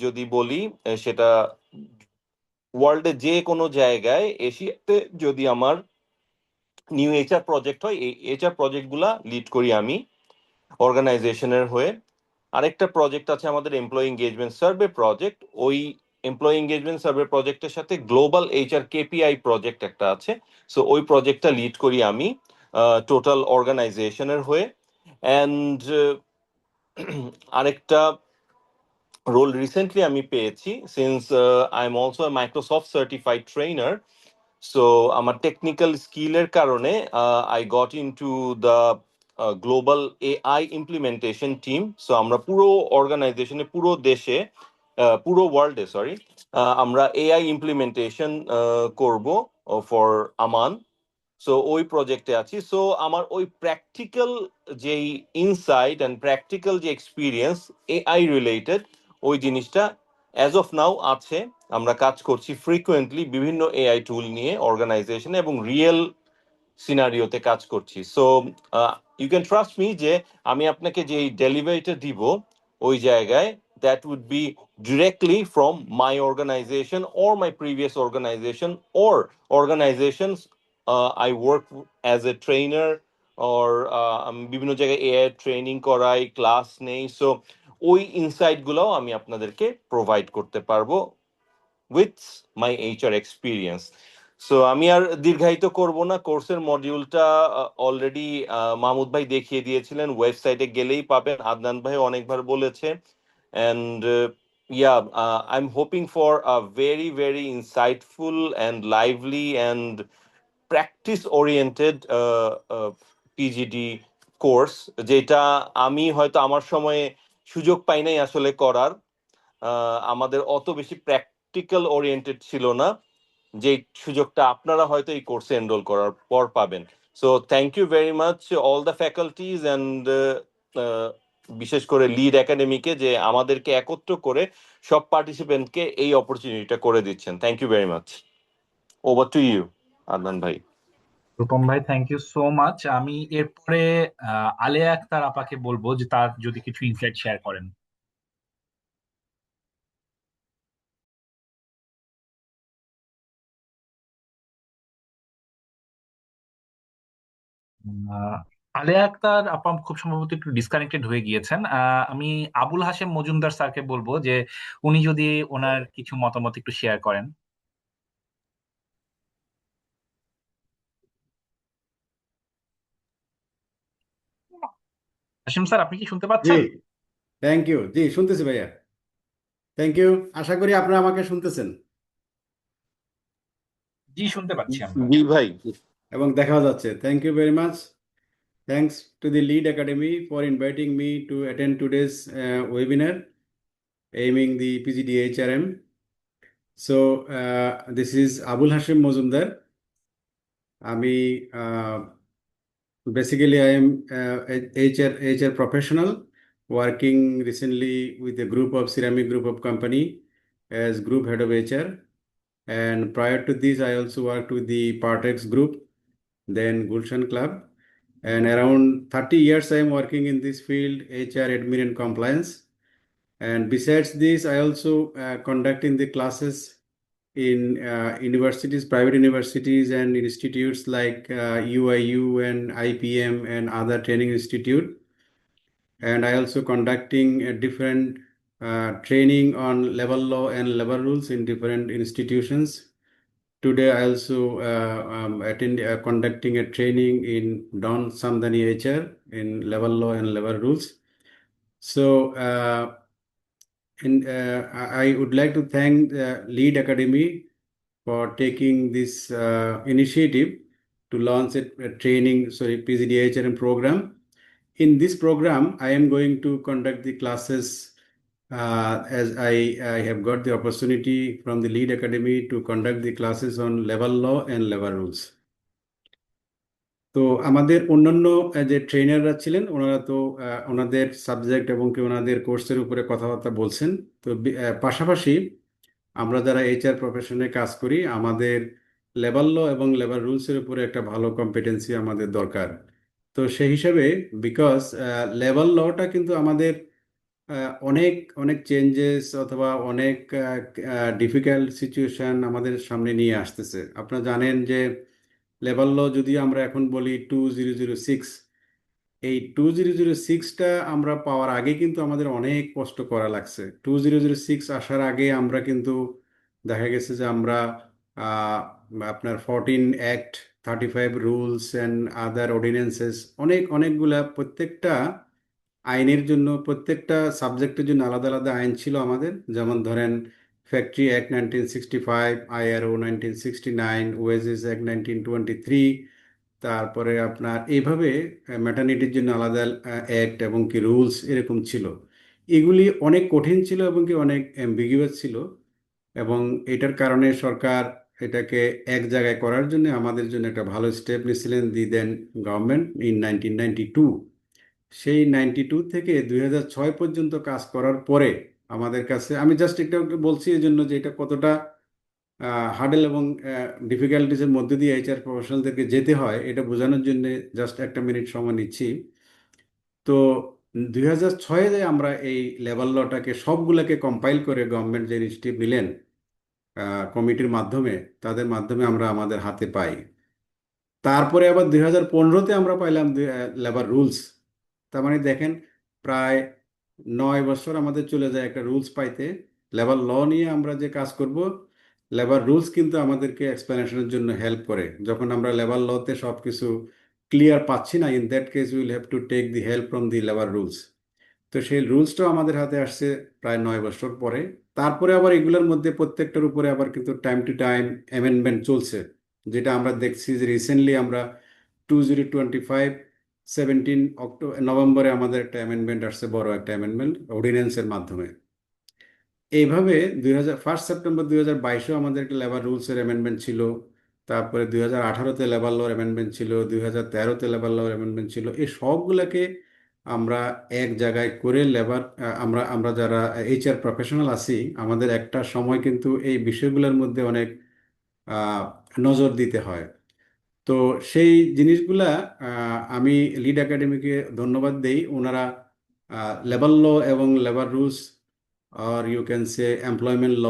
যদি বলি সেটা ওয়ার্ল্ডে যে কোনো জায়গায়, এশিয়াতে যদি আমার নিউ এইচআর প্রজেক্ট হয়, এই এইচআর প্রজেক্টগুলা লিড করি আমি অর্গানাইজেশনের হয়ে। আরেকটা প্রজেক্ট আছে আমাদের এমপ্লয়ি এঙ্গেজমেন্ট সার্ভে প্রজেক্ট, ওই এমপ্লয়ি এঙ্গেজমেন্ট সার্ভে প্রজেক্টের সাথে গ্লোবাল এইচআর কেপিআই প্রজেক্ট একটা আছে। সো ওই প্রজেক্টটা লিড করি আমি টোটাল অর্গানাইজেশনের হয়ে। অ্যান্ড আরেকটা রোল রিসেন্টলি আমি পেয়েছি, since I am also Microsoft certified trainer. So আমার টেকনিক্যাল স্কিলের কারণে I got in to the global AI implementation team. So আমরা পুরো অর্গানাইজেশনে, পুরো দেশে, পুরো ওয়ার্ল্ডে সরি, আমরা এআই ইমপ্লিমেন্টেশন করব ফর আমান। সো ওই প্রজেক্টে আছি। সো আমার ওই প্র্যাকটিক্যাল যেই ইনসাইট অ্যান্ড প্র্যাকটিক্যাল যে এক্সপিরিয়েন্স এআই রিলেটেড, ওই জিনিসটা অ্যাজ অফ নাও আছে। আমরা কাজ করছি ফ্রিকুয়েন্টলি বিভিন্ন এআই টুল নিয়ে অর্গানাইজেশনে এবং রিয়েল সিনারিওতে কাজ করছি। So you can trust me যে আমি আপনাকে যে ডেলিভারিটা দিব ওই জায়গায় that would be directly from my organization or my previous organization or organizations I work as a trainer or আমি বিভিন্ন জায়গায় এআই ট্রেনিং করাই ক্লাস নেই সো ওই ইনসাইট গুলোও আমি আপনাদেরকে প্রোভাইড করতে পারবো with my HR experience so আমি আর দীর্ঘায়িত করব না কোর্সের মডিউলটা অলরেডি মাহমুদ ভাই দেখিয়ে দিয়েছিলেন ওয়েবসাইটে গেলেই পাবেন আদনান ভাই অনেকবার বলেছে and yeah I'm hoping for a very very insightful and lively and practice oriented PGD course যেটা আমি হয়তো আমার সময়ে সুযোগ পাই নাই আসলে করার আমাদের অত বেশি প্র্যাকটিক্যাল ওরিয়েন্টেড ছিল না যে সুযোগটা আপনারা হয়তো এই কোর্সে এনরোল করার পর পাবেন so thank you very much all the faculties and বিশেষ করে লিড একাডেমিকে যে আমাদেরকে একত্র করে সব পার্টিসিপেন্টকে এই অপরচুনিটিটা করে দিচ্ছেন thank you very much over to you Adnan ভাই রূপম ভাই, থ্যাংক ইউ সো মাচ। আমি এরপরে আলেয়া আক্তার আপাকে বলবো যে তার যদি কিছু ইনসাইট শেয়ার করেন। আহ, আলেয়া আক্তার আপা খুব সম্ভবত একটু ডিসকানেক্টেড হয়ে গিয়েছেন। আমি আবুল হাশেম মজুমদার স্যারকে বলবো যে উনি যদি ওনার কিছু মতামত একটু শেয়ার করেন। হাশেম স্যার, আপনি কি শুনতে জি পাচ্ছেন? Thank you. জি শুনতেছি ভাইয়া। Thank you. আশা করি আপনারা আমাকে শুনতেছেন জি, শুনতে পাচ্ছি আমরা। জি ভাই এবং দেখাও যাচ্ছে। Thank you very much. Thanks to the Lead Academy for inviting me to attend today's webinar aiming the PGD HRM. So this is Abul Hashim Mozumdar. আমি basically I am HR professional working recently with a group of ceramic group of company as group head of HR. And prior to this, I also worked with the Partex group, then Gulshan Club. And around 30 years, I am working in this field, HR, admin, and compliance. And besides this, I also conducting the classes in universities, private universities and institutes like UIU and IPM and other training institute. And I also conducting a different training on labor law and labor rules in different institutions. Today, I also conducting a training in Don Samdani HR in labor law and labor rules. So, I would like to thank the Lead Academy for taking this initiative to launch a training, PGD HRM program. In this program, I am going to conduct the classes as I have got the opportunity from the Lead Academy to conduct the classes on labor law and labor rules. তো আমাদের অন্যান্য যে ট্রেনাররা ছিলেন ওনারা তো ওনাদের subject এবং কি ওনাদের কোর্সের উপরে কথাবার্তা বলছেন। তো পাশাপাশি আমরা যারা এইচআর প্রফেশনে কাজ করি আমাদের লেবার ল এবং লেবার রুলসের উপরে একটা ভালো কম্পিটেন্সি আমাদের দরকার। তো সেই হিসাবে বিকজ লেবার লটা কিন্তু আমাদের অনেক অনেক চেঞ্জেস অথবা অনেক ডিফিকাল্ট সিচুয়েশন আমাদের সামনে নিয়ে আসতেছে। আপনারা জানেন যে লেবার ল যদি আমরা এখন বলি 2006, এই 2006টা আমরা পাওয়ার আগে কিন্তু আমাদের অনেক কষ্ট করা লাগছে। 2006 আসার আগে আমরা কিন্তু দেখা গেছে যে আমরা আপনার 14 অ্যাক্ট, 35 রুলস অ্যান্ড আদার অর্ডিন্যান্সেস অনেকগুলা প্রত্যেকটা আইনের জন্য প্রত্যেকটা সাবজেক্টের জন্য আলাদা আলাদা আইন ছিল আমাদের। যেমন ধরেন ফ্যাক্টরি অ্যাক্ট 1965, আইআরও 1969, ওয়েজেস অ্যাক্ট 1923, তারপরে আপনার এইভাবে ম্যাটারনিটির জন্য আলাদা অ্যাক্ট এবং কি রুলস এরকম ছিল। এগুলি অনেক কঠিন ছিল এবং কি অনেক অ্যাম্বিগুয়াস ছিল এবং এটার কারণে সরকার এটাকে এক জায়গায় করার জন্য আমাদের জন্য একটা ভালো স্টেপ নিয়েছিলেন দি দেন গভর্নমেন্ট ইন 1992। সেই 92 থেকে 2006 পর্যন্ত কাজ করার পরে আমাদের কাছে আমি জাস্ট এটা বলছি এই জন্য যে এটা কতটা হার্ডেল এবং ডিফিকাল্টিসের মধ্যে দিয়ে এইচআর প্রফেশনালদেরকে যেতে হয়, এটা বোঝানোর জন্য জাস্ট একটা মিনিট সময় নিচ্ছি। তো 2006-এ আমরা এই লেবার লটাকে সবগুলোকে কম্পাইল করে গভর্নমেন্ট যে ইনিশিয়েটিভ নিলেন কমিটির মাধ্যমে, তাদের মাধ্যমে আমরা আমাদের হাতে পাই। তারপরে আবার 2015-তে আমরা পাইলাম লেবার রুলস। তার মানে দেখেন, প্রায় 9 বছর আমাদের চলে যায় একটা রুলস পাইতে। লেবার ল নিয়ে আমরা যে কাজ করব, লেবার রুলস কিন্তু আমাদেরকে এক্সপ্লেনেশনের জন্য হেল্প করে। যখন আমরা লেবার লতে সব কিছু ক্লিয়ার পাচ্ছি না, in that case will have to take the help from the labour rules. তো সেই রুলসটাও আমাদের হাতে আসছে প্রায় 9 বছর পরে। তারপরে আবার এগুলোর মধ্যে প্রত্যেকটার উপরে আবার কিন্তু টাইম টু টাইম অ্যামেন্ডমেন্ট চলছে, যেটা আমরা দেখছি যে রিসেন্টলি আমরা 2025 নভেম্বরে আমাদের একটা অ্যামেন্ডমেন্ট আসছে, বড় একটা অ্যামেন্ডমেন্ট অর্ডিন্যান্সের মাধ্যমে। এইভাবে 1 সেপ্টেম্বর 2022-এও আমাদের একটা লেবার রুলসের অ্যামেন্ডমেন্ট ছিল। তারপরে 2018-তে লেবার লর অ্যামেন্ডমেন্ট ছিল, 2013-তে লেবার লর অ্যামেন্ডমেন্ট ছিল। এই সবগুলোকে আমরা এক জায়গায় করে লেবার, আমরা আমরা যারা এইচআর প্রফেশনাল আছি, আমাদের একটা সময় কিন্তু এই বিষয়গুলোর মধ্যে অনেক আহ, নজর দিতে হয়। তো সেই জিনিসগুলা আমি লিড একাডেমিকে ধন্যবাদ দেই। ওনারা লেবার ল এবং লেবার রুলস, আর you can say employment law,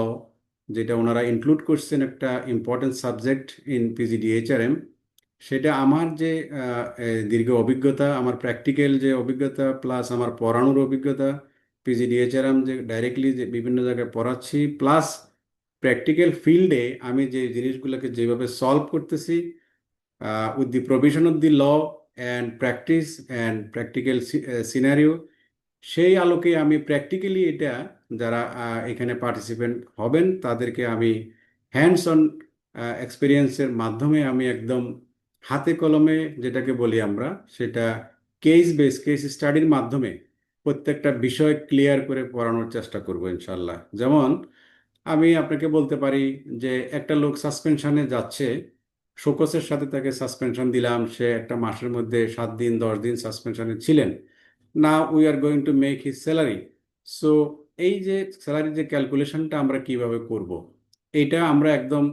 যেটা ওনারা ইনক্লুড করছেন একটা ইম্পর্টেন্ট সাবজেক্ট ইন পিজিডিএইচআরএম, সেটা আমার যে দীর্ঘ অভিজ্ঞতা, আমার প্র্যাকটিক্যাল যে অভিজ্ঞতা প্লাস আমার পড়ানোর অভিজ্ঞতা, পিজিডিএইচআরএম যে ডাইরেক্টলি যে বিভিন্ন জায়গায় পড়াচ্ছি, প্লাস প্র্যাকটিক্যাল ফিল্ডে আমি যে জিনিসগুলোকে যেভাবে সলভ করতেছি with the provision of the law and practice and practical scenario, সেই আলোকে আমি প্র্যাকটিক্যালি এটা যারা এখানে পার্টিসিপেন্ট হবেন তাদেরকে আমি হ্যান্ডস অন এক্সপিরিয়েন্সের মাধ্যমে আমি একদম হাতে কলমে যেটাকে বলি আমরা, সেটা কেস স্টাডির মাধ্যমে প্রত্যেকটা বিষয় ক্লিয়ার করে পড়ানোর চেষ্টা করব ইনশাল্লাহ। যেমন আমি আপনাকে বলতে পারি যে একটা লোক সাসপেনশনে যাচ্ছে, শোকসের সাথে তাকে সাসপেনশন দিলাম, সে একটা মাসের মধ্যে 7 দিন 10 দিন সাসপেনশনে ছিলেন। না we are going to make his salary. So এই যে স্যালারি যে ক্যালকুলেশনটা আমরা কিভাবে করব, এটা আমরা একদম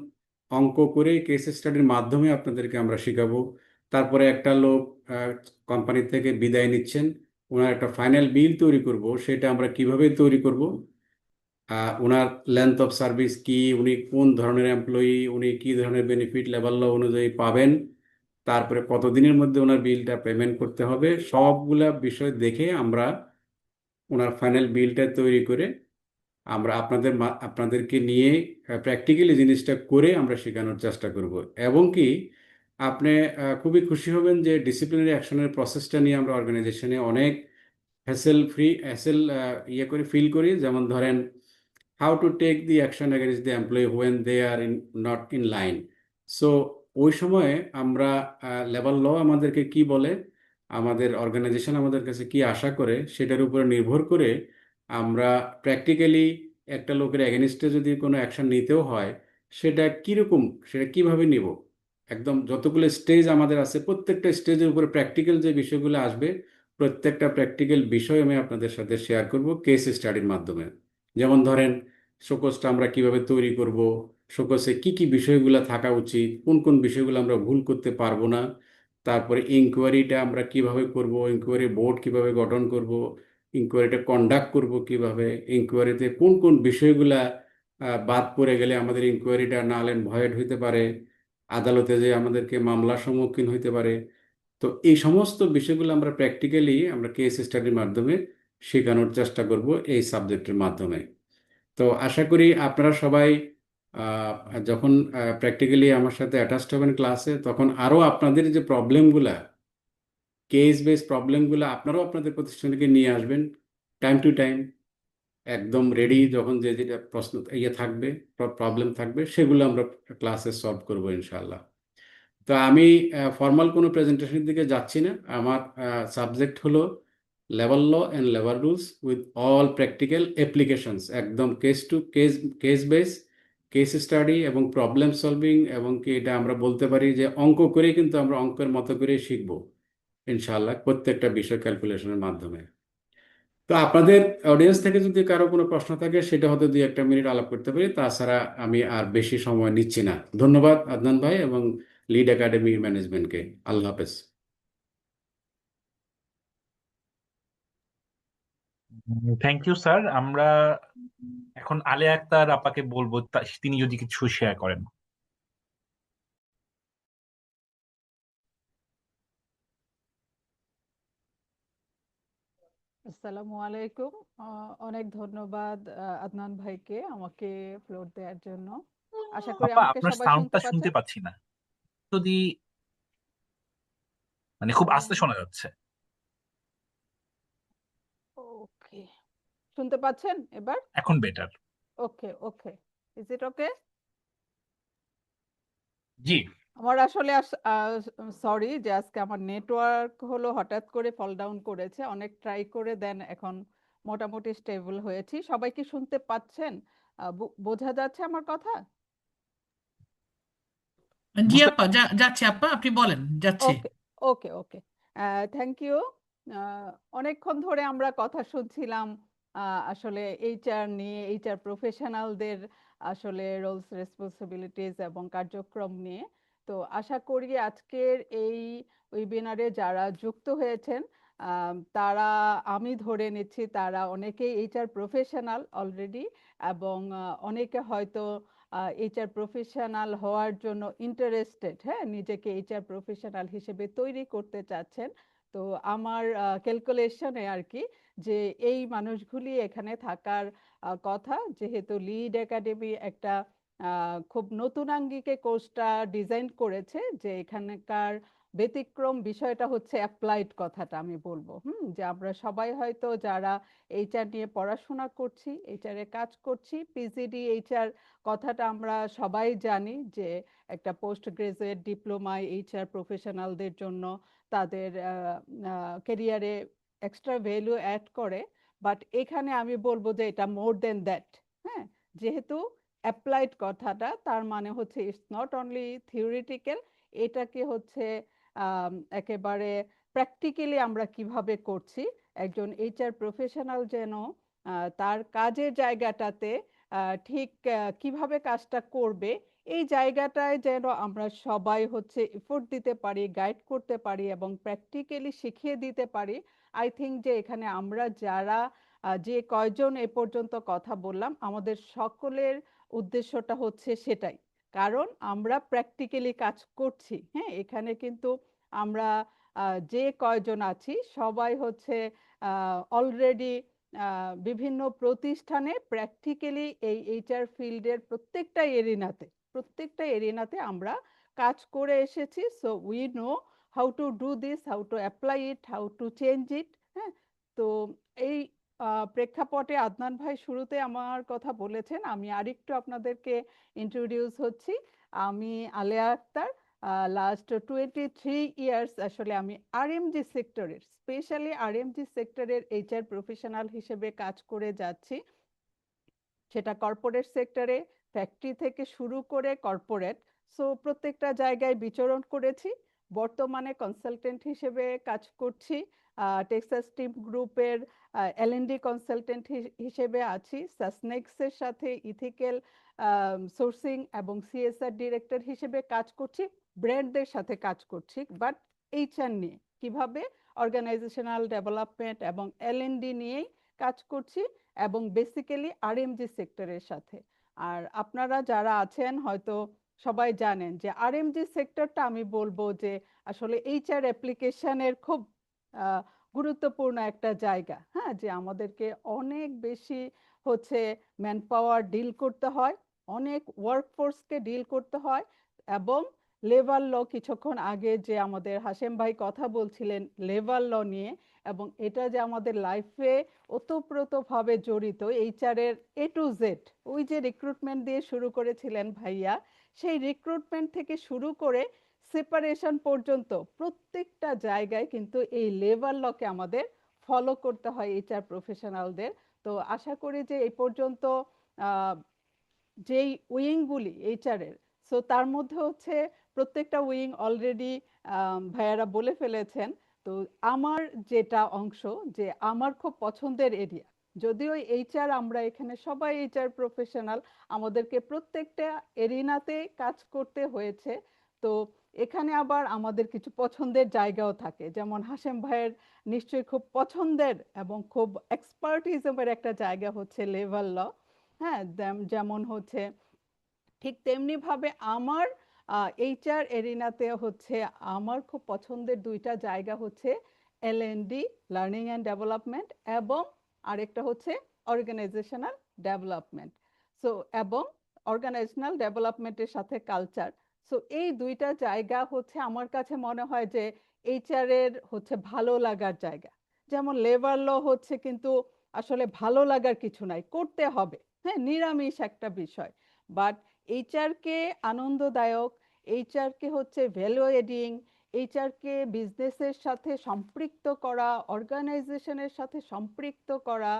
অঙ্ক করে কেস স্টাডির মাধ্যমে আপনাদেরকে আমরা শেখাবো। তারপরে একটা লোক কোম্পানি থেকে বিদায় নিচ্ছেন, ওনার একটা ফাইনাল বিল তৈরি করব, সেটা আমরা কিভাবে তৈরি করব, ওনার লেন্থ অফ সার্ভিস কি, উনি কোন ধরনের এমপ্লয়ি, উনি কি ধরনের বেনিফিট লেভেল ল অনুযায়ী পাবেন, তারপরে কতদিনের মধ্যে ওনার বিলটা পেমেন্ট করতে হবে, সবগুলা বিষয় দেখে আমরা ওনার ফাইনাল বিলটা তৈরি করে আমরা আপনাদেরকে নিয়ে প্র্যাকটিক্যালি জিনিসটা করে আমরা শেখানোর চেষ্টা করব। এবং কি আপনি খুবই খুশি হবেন যে ডিসিপ্লিনারি অ্যাকশনের প্রসেসটা নিয়ে আমরা অর্গানাইজেশনে অনেক হ্যাসেল ইয়ে করে ফিল করি। যেমন ধরেন, how to take the action against the employee when they are not in line. So ওই সময়ে আমরা লেবার ল আমাদেরকে কি বলে, আমাদের অর্গানাইজেশন আমাদের কাছে কি আশা করে, সেটার উপরে নির্ভর করে আমরা প্র্যাকটিক্যালি একটা লোকের এগেনস্টে যদি কোনো অ্যাকশন নিতেও হয়, সেটা কিরকম, সেটা কিভাবে নিব, একদম যতগুলো স্টেজ আমাদের আছে প্রত্যেকটা স্টেজের উপরে প্র্যাকটিক্যাল যে বিষয়গুলো আসবে, প্রত্যেকটা প্র্যাকটিক্যাল বিষয় আমি আপনাদের সাথে শেয়ার করব কেস স্টাডির মাধ্যমে। যেমন ধরেন, শোকসটা আমরা কিভাবে তৈরি করব, শোকসে কি কি বিষয়গুলো থাকা উচিত, কোন কোন বিষয়গুলো আমরা ভুল করতে পারবো না, তারপরে ইনকোয়ারিটা আমরা কিভাবে করব, ইনকোয়ারি বোর্ড কিভাবে গঠন করব, ইনকোয়ারিটা কন্ডাক্ট করব কিভাবে, ইনকোয়ারিতে কোন কোন বিষয়গুলা বাদ পড়ে গেলে আমাদের ইনকোয়ারিটা নাল এন্ড ভয়েড হইতে পারে, আদালতে যে আমাদেরকে মামলার সম্মুখীন হইতে পারে। তো এই সমস্ত বিষয়গুলো আমরা প্র্যাকটিক্যালি আমরা কেস স্টাডির মাধ্যমে শেখানোর চেষ্টা করব এই সাবজেক্টের মাধ্যমে। তো আশা করি আপনারা সবাই যখন প্র্যাকটিক্যালি আমার সাথে অ্যাটাচড হবেন ক্লাসে, তখন আরও আপনাদের যে প্রবলেমগুলা, কেস বেস প্রবলেমগুলো আপনারাও আপনাদের প্রতিষ্ঠান থেকে নিয়ে আসবেন টাইম টু টাইম, একদম রেডি। যখন যে যেটা প্রশ্ন থাকবে, প্রবলেম থাকবে, সেগুলো আমরা ক্লাসে সলভ করবো ইনশাল্লাহ। তো আমি ফর্মাল কোনো প্রেজেন্টেশনের দিকে যাচ্ছি না। আমার সাবজেক্ট হলো labour law and labour rules with all practical applications, একদম case to case, case base, case study এবং প্রবলেম সলভিং, এবং কি এটা আমরা বলতে পারি যে অঙ্ক করেই কিন্তু আমরা অঙ্কের মতো করেই শিখবো ইনশাআল্লাহ, প্রত্যেকটা বিষয় ক্যালকুলেশনের মাধ্যমে। তো আপনাদের অডিয়েন্স থেকে যদি কারো কোনো প্রশ্ন থাকে সেটা হয়তো 2-1 মিনিট আলাপ করতে পারি, তাছাড়া আমি আর বেশি সময় নিচ্ছি না। ধন্যবাদ আদনান ভাই এবং লিড একাডেমি ম্যানেজমেন্টকে। আল্লাহ হাফেজ। Thank you sir. আমরা এখন আলিয়া আক্তার আপাকে বলবো তিনি যদি কিছু শেয়ার করেন। আসসালামু আলাইকুম। অনেক ধন্যবাদ আদনান ভাইকে আমাকে ফ্লোর দেওয়ার জন্য। আশা করি আপা আমাকে আপনার সবাই শুনতে সাউন্ডটা শুনতে পাচ্ছেন। পাচ্ছি না, যদি মানে খুব আস্তে শোনা যাচ্ছে। ওকে, শুনতে পাচ্ছেন এবার? এখন better. Okay okay, is it ওকে? জি। আমার আসলে সরি যে আজকে আমার নেটওয়ার্ক হলো হঠাৎ করে ফল ডাউন করেছে, অনেক ট্রাই করে দেন এখন মোটামুটি স্টেবল হয়েছি। সবাই কি শুনতে পাচ্ছেন? বোঝা যাচ্ছে আমার কথা? জি বুঝতে আপা, যাচ্ছে আপা, আপনি বলেন, যাচ্ছে। ওকে ওকে ওকে, থ্যাংক ইউ। অনেকক্ষণ ধরে আমরা কথা শুনছিলাম আসলে এইচআর নিয়ে, এইচআর প্রফেশনালদের আসলে রোলস রেসপন্সিবিলিটিস এবং কার্যক্রম নিয়ে। তো আশা করি আজকের এই ওয়েবিনারে যারা যুক্ত হয়েছেন তারা, আমি ধরে নিচ্ছি তারা অনেকেই এইচআর প্রফেশনাল অলরেডি, এবং অনেকে হয়তো এইচআর প্রফেশনাল হওয়ার জন্য ইন্টারেস্টেড, হ্যাঁ, নিজেকে এইচআর প্রফেশনাল হিসেবে তৈরি করতে চাচ্ছেন। তো আমার ক্যালকুলেশনে আর কি, যে এই মানুষগুলি এখানে থাকার কথা, যেহেতু লিড একাডেমি একটা খুব নতুন আঙ্গিকে কোর্সটা ডিজাইন করেছে, যে এখানকার ব্যতিক্রম বিষয়টা হচ্ছে অ্যাপ্লাইড কথাটা আমি বলবো, যে আমরা সবাই হয়তো যারা এইচআর নিয়ে পড়াশোনা করছি, এইচআর এ কাজ করছি, পিজিডি এইচআর কথাটা আমরা সবাই জানি যে একটা পোস্ট গ্রাজুয়েট ডিপ্লোমায় এইচআর প্রফেশনালদের জন্য তাদের ক্যারিয়ারে এক্সট্রা ভ্যালু অ্যাড করে। বাট এখানে আমি বলবো যে এটা মোর দেন দ্যাট। হ্যাঁ, যেহেতু অ্যাপ্লাইড কথাটা, তার মানে হচ্ছে ইটস নট অনলি থিওরিটিক্যাল, এটাকে হচ্ছে একেবারে প্র্যাকটিক্যালি আমরা কিভাবে করছি। একজন এইচআর প্রফেশনাল যেন তার কাজের জায়গাটাতে ঠিক কিভাবে কাজটা করবে, এই জায়গাটায় যেন আমরা সবাই হচ্ছে এফোর্ট দিতে পারি, গাইড করতে পারি এবং প্র্যাকটিক্যালি শিখিয়ে দিতে পারি। আই থিঙ্ক যে এখানে আমরা যারা যে কয়জন এ পর্যন্ত কথা বললাম, আমাদের সকলের উদ্দেশ্যটা হচ্ছে সেটাই। কারণ আমরা প্র্যাকটিক্যালি কাজ করছি। হ্যাঁ, এখানে কিন্তু আমরা যে কয়জন আছি সবাই হচ্ছে অলরেডি বিভিন্ন প্রতিষ্ঠানে প্র্যাকটিক্যালি এই এইচআর ফিল্ডের প্রত্যেকটা এরিনাতে আমরা কাজ করে এসেছি। So we know how to do this, how to apply it, how to change it. হ্যাঁ, তো এই প্রেক্ষাপটে আদনান ভাই শুরুতে আমার কথা বলেছেন, আমি আরেকটু আপনাদেরকে ইন্ট্রোডিউস হচ্ছি। আমি আলেয়া আক্তার। লাস্ট 23 ইয়ার্স আসলে আমি আরএমজি সেক্টরের, স্পেশালি আরএমজি সেক্টরের এইচআর প্রফেশনাল হিসেবে কাজ করে যাচ্ছি। সেটা কর্পোরেট সেক্টরে, ফ্যাক্টরি থেকে শুরু করে কর্পোরেট, সো প্রত্যেকটা জায়গায় বিচরণ করেছি। বর্তমানে কনসালটেন্ট হিসেবে কাজ করছি। টেক্সাস টিম গ্রুপের এলএনডি কনসালটেন্ট হিসেবে আছি। সাসনেক্সের সাথে ইথিক্যাল সোর্সিং এবং সিএসআর ডিরেক্টর হিসেবে কাজ করছি। ব্র্যান্ডদের সাথে কাজ করছি, বাট এইচআর নিয়ে কিভাবে অর্গানাইজেশনাল ডেভেলপমেন্ট এবং এলএনডি নিয়েই কাজ করছি, এবং বেসিক্যালি আরএমজি সেক্টরের সাথে। আর আপনারা যারা আছেন হয়তো সবাই জানেন যে আরএমজি সেক্টরটা, আমি বলবো যে আসলে এইচআর অ্যাপ্লিকেশনের খুব গুরুত্বপূর্ণ একটা জায়গা। হ্যাঁ, যে আমাদেরকে অনেক বেশি হচ্ছে ম্যান পাওয়ার ডিল করতে হয়, অনেক ওয়ার্কফোর্সকে ডিল করতে হয়, এবং লেবার ল, কিছুক্ষণ আগে যে আমাদের হাশেম ভাই কথা বলছিলেন লেবার ল নিয়ে, এবং এটা যে আমাদের লাইফে ওতপ্রোতভাবে জড়িত, এইচআর এর এ টু জেড। ওই যে রিক্রুটমেন্ট দিয়ে শুরু করেছিলেন ভাইয়া, সেই রিক্রুটমেন্ট থেকে শুরু করে সেপারেশন পর্যন্ত প্রত্যেকটা জায়গায় কিন্তু এই লেবার লকে আমাদের ফলো করতে হয় এইচআর প্রফেশনালদের। তো আশা করি যে এই পর্যন্ত যেই উইংগুলি এইচআর এর, সো তার মধ্যে হচ্ছে প্রত্যেকটা উইং অলরেডি ভাইয়ারা বলে ফেলেছেন। তো আমার যেটা অংশ, যে আমার খুব পছন্দের এরিয়া, যদিও এইচআর আমরা এখানে সবাই এইচআর প্রফেশনাল, আমাদেরকে প্রত্যেকটা এরিনাতে কাজ করতে হয়েছে। তো এখানে আবার আমাদের কিছু পছন্দের জায়গাও থাকে, যেমন হাশেম ভাইয়ের নিশ্চয়ই খুব পছন্দের এবং খুব এক্সপার্টিজমের একটা জায়গা হচ্ছে লেবার ল। হ্যাঁ, যেমন হচ্ছে ঠিক তেমনি ভাবে আমার এইচআর এরিনাতে হচ্ছে আমার খুব পছন্দের দুইটা জায়গা হচ্ছে এলএনডি, লার্নিং অ্যান্ড ডেভেলপমেন্ট, এবং আরেকটা হচ্ছে অর্গানাইজেশনাল ডেভেলপমেন্ট। সো এবং অর্গানাইজেশনাল ডেভেলপমেন্টের সাথে কালচার। সো এই দুইটা জায়গা হচ্ছে আমার কাছে মনে হয় যে এইচআর এর হচ্ছে ভালো লাগার জায়গা। যেমন লেবার ল হচ্ছে কিন্তু আসলে ভালো লাগার কিছু নাই, করতে হবে, হ্যাঁ, নিরামিষ একটা বিষয়। বাট এইচআর কে আনন্দদায়ক, এইচআর কে হচ্ছে ভ্যালু এডিং, এইচআর কে বিজনেসের সাথে সম্পৃক্ত করা, অর্গানাইজেশনের সাথে সম্পৃক্ত করা,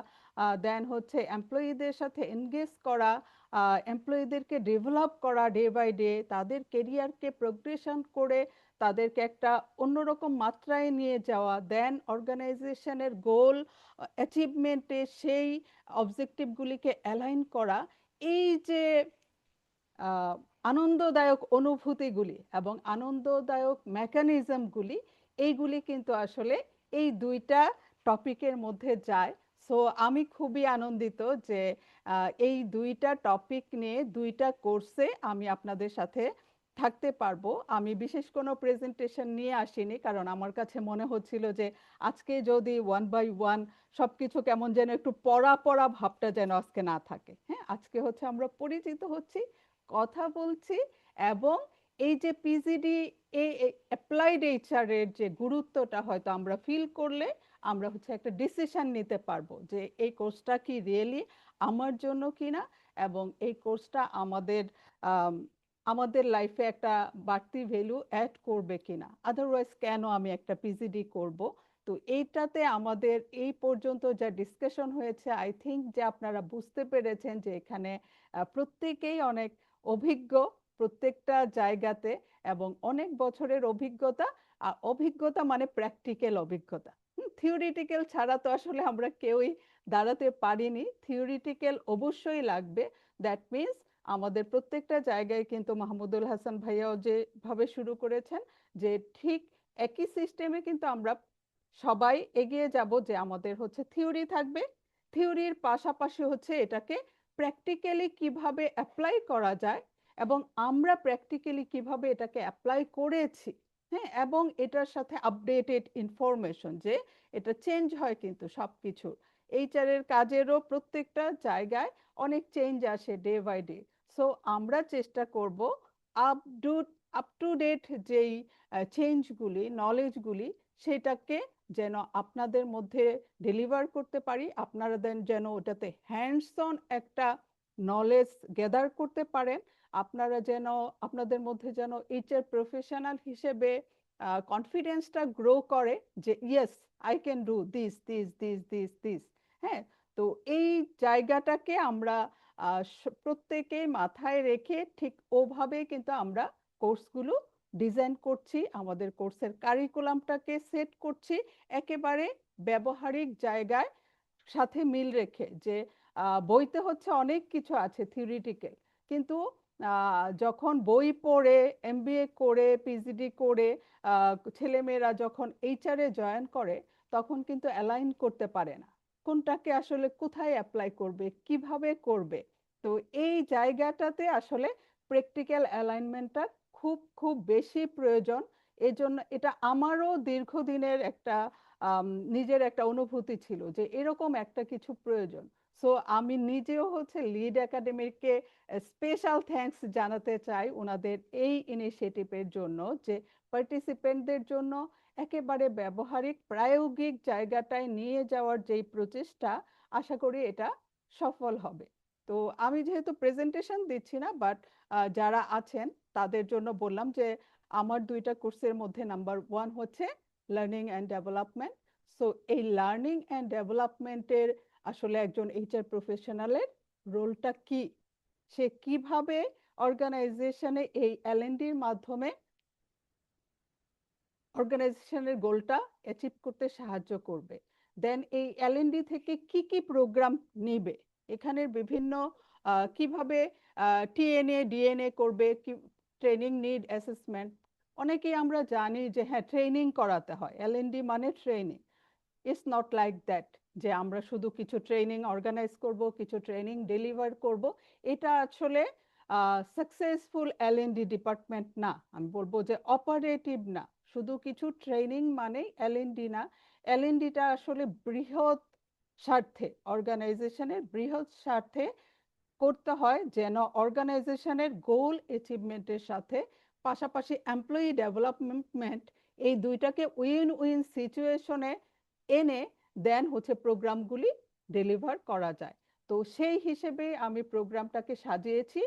দেন হচ্ছে এমপ্লয়ীদের সাথে এনগেজ করা, এমপ্লয়ীদেরকে ডেভেলপ করা ডে বাই ডে, তাদের কেরিয়ারকে প্রোগ্রেশন করে তাদেরকে একটা অন্যরকম মাত্রায় নিয়ে যাওয়া, দেন অর্গানাইজেশনের গোল অ্যাচিভমেন্টে সেই অবজেক্টিভগুলিকে অ্যালাইন করা। এই যে আনন্দদায়ক অনুভূতিগুলি এবং আনন্দদায়ক মেকানিজমগুলি, এইগুলি কিন্তু আসলে এই দুইটা টপিকের মধ্যে যায়। সো আমি খুবই আনন্দিত যে এই দুইটা টপিক নিয়ে দুইটা কোর্সে আমি আপনাদের সাথে থাকতে পারবো। আমি বিশেষ কোনো প্রেজেন্টেশন নিয়ে আসিনি, কারণ আমার কাছে মনে হচ্ছিল যে আজকে যদি 1 by 1 সবকিছু কেমন যেন একটু পড়া পড়া ভাবটা যেন আজকে না থাকে। হ্যাঁ, আজকে হচ্ছে আমরা পরিচিত হচ্ছি, কথা বলছি, এবং এই যে পিজিডি অ্যাপ্লাইড এইচআর এর যে গুরুত্বটা হয়তো আমরা ফিল করলে আমরা হচ্ছে একটা ডিসিশন নিতে পারবো যে এই কোর্সটা কি রিয়েলি আমার জন্য কিনা, এবং এই কোর্সটা আমাদের লাইফে একটা বাড়তি ভ্যালু অ্যাড করবে কিনা, আদারওয়াইজ কেন আমি একটা পিজিডি করব। তো এইটাতে আমাদের এই পর্যন্ত যা ডিসকাশন হয়েছে, আই থিঙ্ক যে আপনারা বুঝতে পেরেছেন যে এখানে প্রত্যেকেই অনেক অভিজ্ঞ প্রত্যেকটা জায়গাতে, এবং অনেক বছরের অভিজ্ঞতা। আর অভিজ্ঞতা মানে প্র্যাকটিক্যাল অভিজ্ঞতা, থিওরিটিক্যাল ছাড়া তো আসলে আমরা কেউই দাঁড়াতে পারিনি, থিওরিটিক্যাল অবশ্যই লাগবে। দ্যাট মিনস আমাদের প্রত্যেকটা জায়গায় কিন্তু মাহমুদুল হাসান ভাইয়াও যেভাবে শুরু করেছেন, যে ঠিক একই সিস্টেমে কিন্তু আমরা সবাই এগিয়ে যাব, যে আমাদের হচ্ছে থিওরি থাকবে, থিওরির পাশাপাশি হচ্ছে এটাকে প্র্যাকটিক্যালি কিভাবে অ্যাপ্লাই করা যায়, এবং আমরা প্র্যাকটিক্যালি কিভাবে এটাকে অ্যাপ্লাই করেছি, হ্যাঁ, এবং এটার সাথে আপডেটেড ইনফরমেশন, যে এটা চেঞ্জ হয় কিন্তু সবকিছু। এইচআর এর কাজেরও প্রত্যেকটা জায়গায় অনেক চেঞ্জ আসে ডে বাই ডে। সো আমরা চেষ্টা করব আপ টু ডেট যেই চেঞ্জগুলি, নলেজগুলি, সেটাকে যেন আপনাদের মধ্যে ডেলিভার করতে পারি, আপনারা যেন ওটাতে হ্যান্ডস অন একটা নলেজ গ্যাদার করতে পারেন, আপনারা যেন আপনাদের মধ্যে যেন এইচআর প্রফেশনাল হিসেবে কনফিডেন্সটা গ্রো করে, যে yes I can do this this this this this. হ্যাঁ, তো এই জায়গাটাকে আমরা প্রত্যেকে মাথায় রেখে ঠিক ওভাবে কিন্তু আমরা কোর্সগুলো ডিজাইন করছি, আমাদের কোর্সের কারিকুলামটাকে সেট করছি একেবারে ব্যবহারিক জায়গায় সাথে মিল রেখে, যে বইতে হচ্ছে অনেক কিছু আছে থিওরিটিক্যাল, কিন্তু যখন বই পড়ে এমবিএ করে পিজিডি করে ছেলেমেয়েরা যখন এইচআর এ জয়েন করে, তখন কিন্তু অ্যালাইন করতে পারে না কোনটাকে আসলে কোথায় অ্যাপ্লাই করবে, কিভাবে করবে। তো এই জায়গাটাতে আসলে প্র্যাকটিক্যাল অ্যালাইনমেন্টটা খুব খুব বেশি প্রয়োজন। এজন্য এটা আমারও দীর্ঘদিনের একটা নিজের একটা অনুভূতি ছিল যে এরকম একটা কিছু প্রয়োজন। সো আমি নিজেও হচ্ছে লিড একাডেমিকে স্পেশাল থ্যাঙ্কস জানাতে চাই ওনাদের এই ইনিশিয়েটিভের জন্য, যে পার্টিসিপেন্টদের জন্য একেবারে ব্যবহারিক প্রায়োগিক জায়গাটায় নিয়ে যাওয়ার যেই প্রচেষ্টা, আশা করি এটা সফল হবে। তো আমি যেহেতু প্রেজেন্টেশন দিচ্ছি না, বাট যারা আছেন তাদের জন্য বললাম যে আমার দুইটা কোর্সের মধ্যে নাম্বার 1 হচ্ছে লার্নিং অ্যান্ড ডেভেলপমেন্ট। সো এই লার্নিং অ্যান্ড ডেভেলপমেন্টের আসলে একজন এইচআর প্রফেশনালের রোলটা কি, সে কিভাবে অর্গানাইজেশনে এই এলএনডির মাধ্যমে অর্গানাইজেশনের গোলটা অ্যাচিভ করতে সাহায্য করবে। দেন এই এলএনডি থেকে কি কি প্রোগ্রাম নিবে, এখানের বিভিন্ন কিভাবে টিএনএ ডিএনএ করবে, কি ট্রেনিং নিড অ্যাসেসমেন্ট। অনেকেই আমরা জানি যে হ্যাঁ ট্রেনিং করাতে হয়, এলএনডি মানে training. It's not like that যে আমরা শুধু কিছু ট্রেনিং অর্গানাইজ করব, কিছু ট্রেনিং ডেলিভার করব। এটা আসলে সাকসেসফুল এলএনডি ডিপার্টমেন্ট না, আমি বলবো যে অপারেটিভ না। শুধু কিছু ট্রেনিং মানেই এলএনডি না। এলএনডিটা আসলে বৃহৎ স্বার্থে, অর্গানাইজেশনের বৃহৎ স্বার্থে করতে হয়, যেন অর্গানাইজেশনের গোল অ্যাচিভমেন্টের সাথে পাশাপাশি এমপ্লয়ি ডেভেলপমেন্ট, এই দুইটাকে উইন উইন সিচুয়েশনে এনে দেন হচ্ছে প্রোগ্রামগুলি ডেলিভার করা যায়। তো সেই হিসেবে আমি প্রোগ্রামটাকে সাজিয়েছি।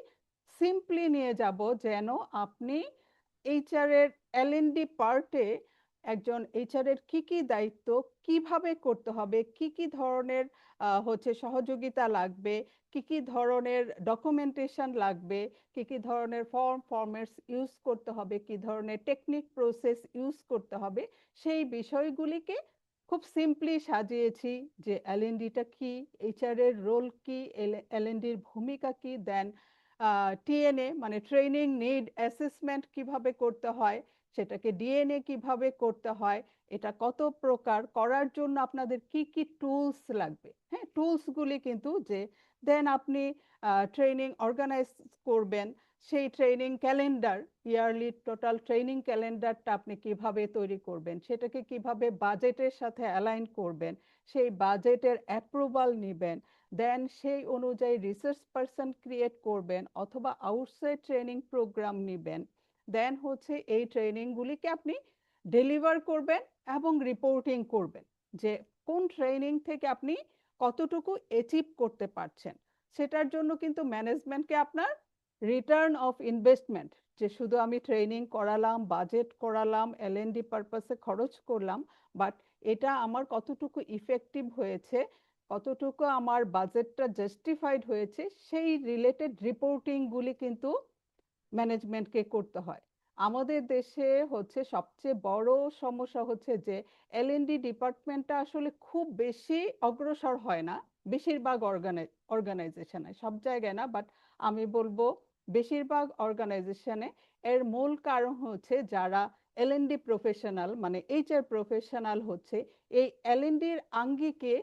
সিম্পলি নিয়ে যাব যেন আপনি এইচআর এর এলএনডি পার্টে একজন এইচআর এর কি কি দায়িত্ব কিভাবে করতে হবে, কি কি ধরনের হচ্ছে সহযোগিতা লাগবে, কি কি ধরনের ডকুমেন্টেশন লাগবে, কি কি ধরনের ফরম্যাটস ইউজ করতে হবে, কি ধরনের টেকনিক প্রসেস ইউজ করতে হবে, সেই বিষয়গুলিকে খুব সিম্পলি সাজিয়েছি। যে এলএনডিটা কি, এইচআর এর রোল কি, এলএনডির ভূমিকা কি, দেন টিএনএ মানে ট্রেনিং নিড অ্যাসেসমেন্ট কিভাবে করতে হয়, সেটাকে ডিএনএ কিভাবে করতে হয়, এটা কত প্রকার, করার জন্য আপনাদের কি কি টুলস লাগবে। হ্যাঁ, টুলসগুলি কিন্তু যে দেন আপনি ট্রেনিং অর্গানাইজ করবেন, সেই training calendar, yearly total training ক্যালেন্ডারটা আপনি কিভাবে তৈরি করবেন, সেটাকে কিভাবে বাজেটের সাথে অ্যালাইন করবেন, সেই বাজেটের অ্যাপ্রুভাল নেবেন, দেন সেই অনুযায়ী রিসার্চ পারসন ক্রিয়েট করবেন অথবা আউটসাইড ট্রেনিং প্রোগ্রাম নেবেন। দেন হচ্ছে এই ট্রেনিংগুলিকে আপনি ডেলিভার করবেন এবং রিপোর্টিং করবেন যে কোন ট্রেনিং থেকে আপনি কতটুকু অ্যাচিভ করতে পারছেন। সেটার জন্য কিন্তু ম্যানেজমেন্টকে আপনার রিটার্ন অফ ইনভেস্টমেন্ট, যে শুধু আমি ট্রেনিং করালাম, বাজেট করালাম, এলএনডি পারপাসে খরচ করলাম, বাট এটা আমার কতটুকু ইফেক্টিভ হয়েছে, কতটুকু আমার বাজেটটা জাস্টিফাইড হয়েছে, সেই রিলেটেড রিপোর্টিংগুলি কিন্তু ম্যানেজমেন্টকে করতে হয়। আমাদের দেশে হচ্ছে সবচেয়ে বড় সমস্যা হচ্ছে যে এলএনডি ডিপার্টমেন্টটা আসলে খুব বেশি অগ্রসর হয় না বেশিরভাগ অর্গানাইজেশনে, সব জায়গায় না, বাট আমি বলবো বেশিরভাগ অর্গানাইজেশনে। এর মূল কারণ হচ্ছে যারা এলএনডি প্রফেশনাল মানে এইচআর প্রফেশনাল হচ্ছে এই এলএনডির আঙ্গিকে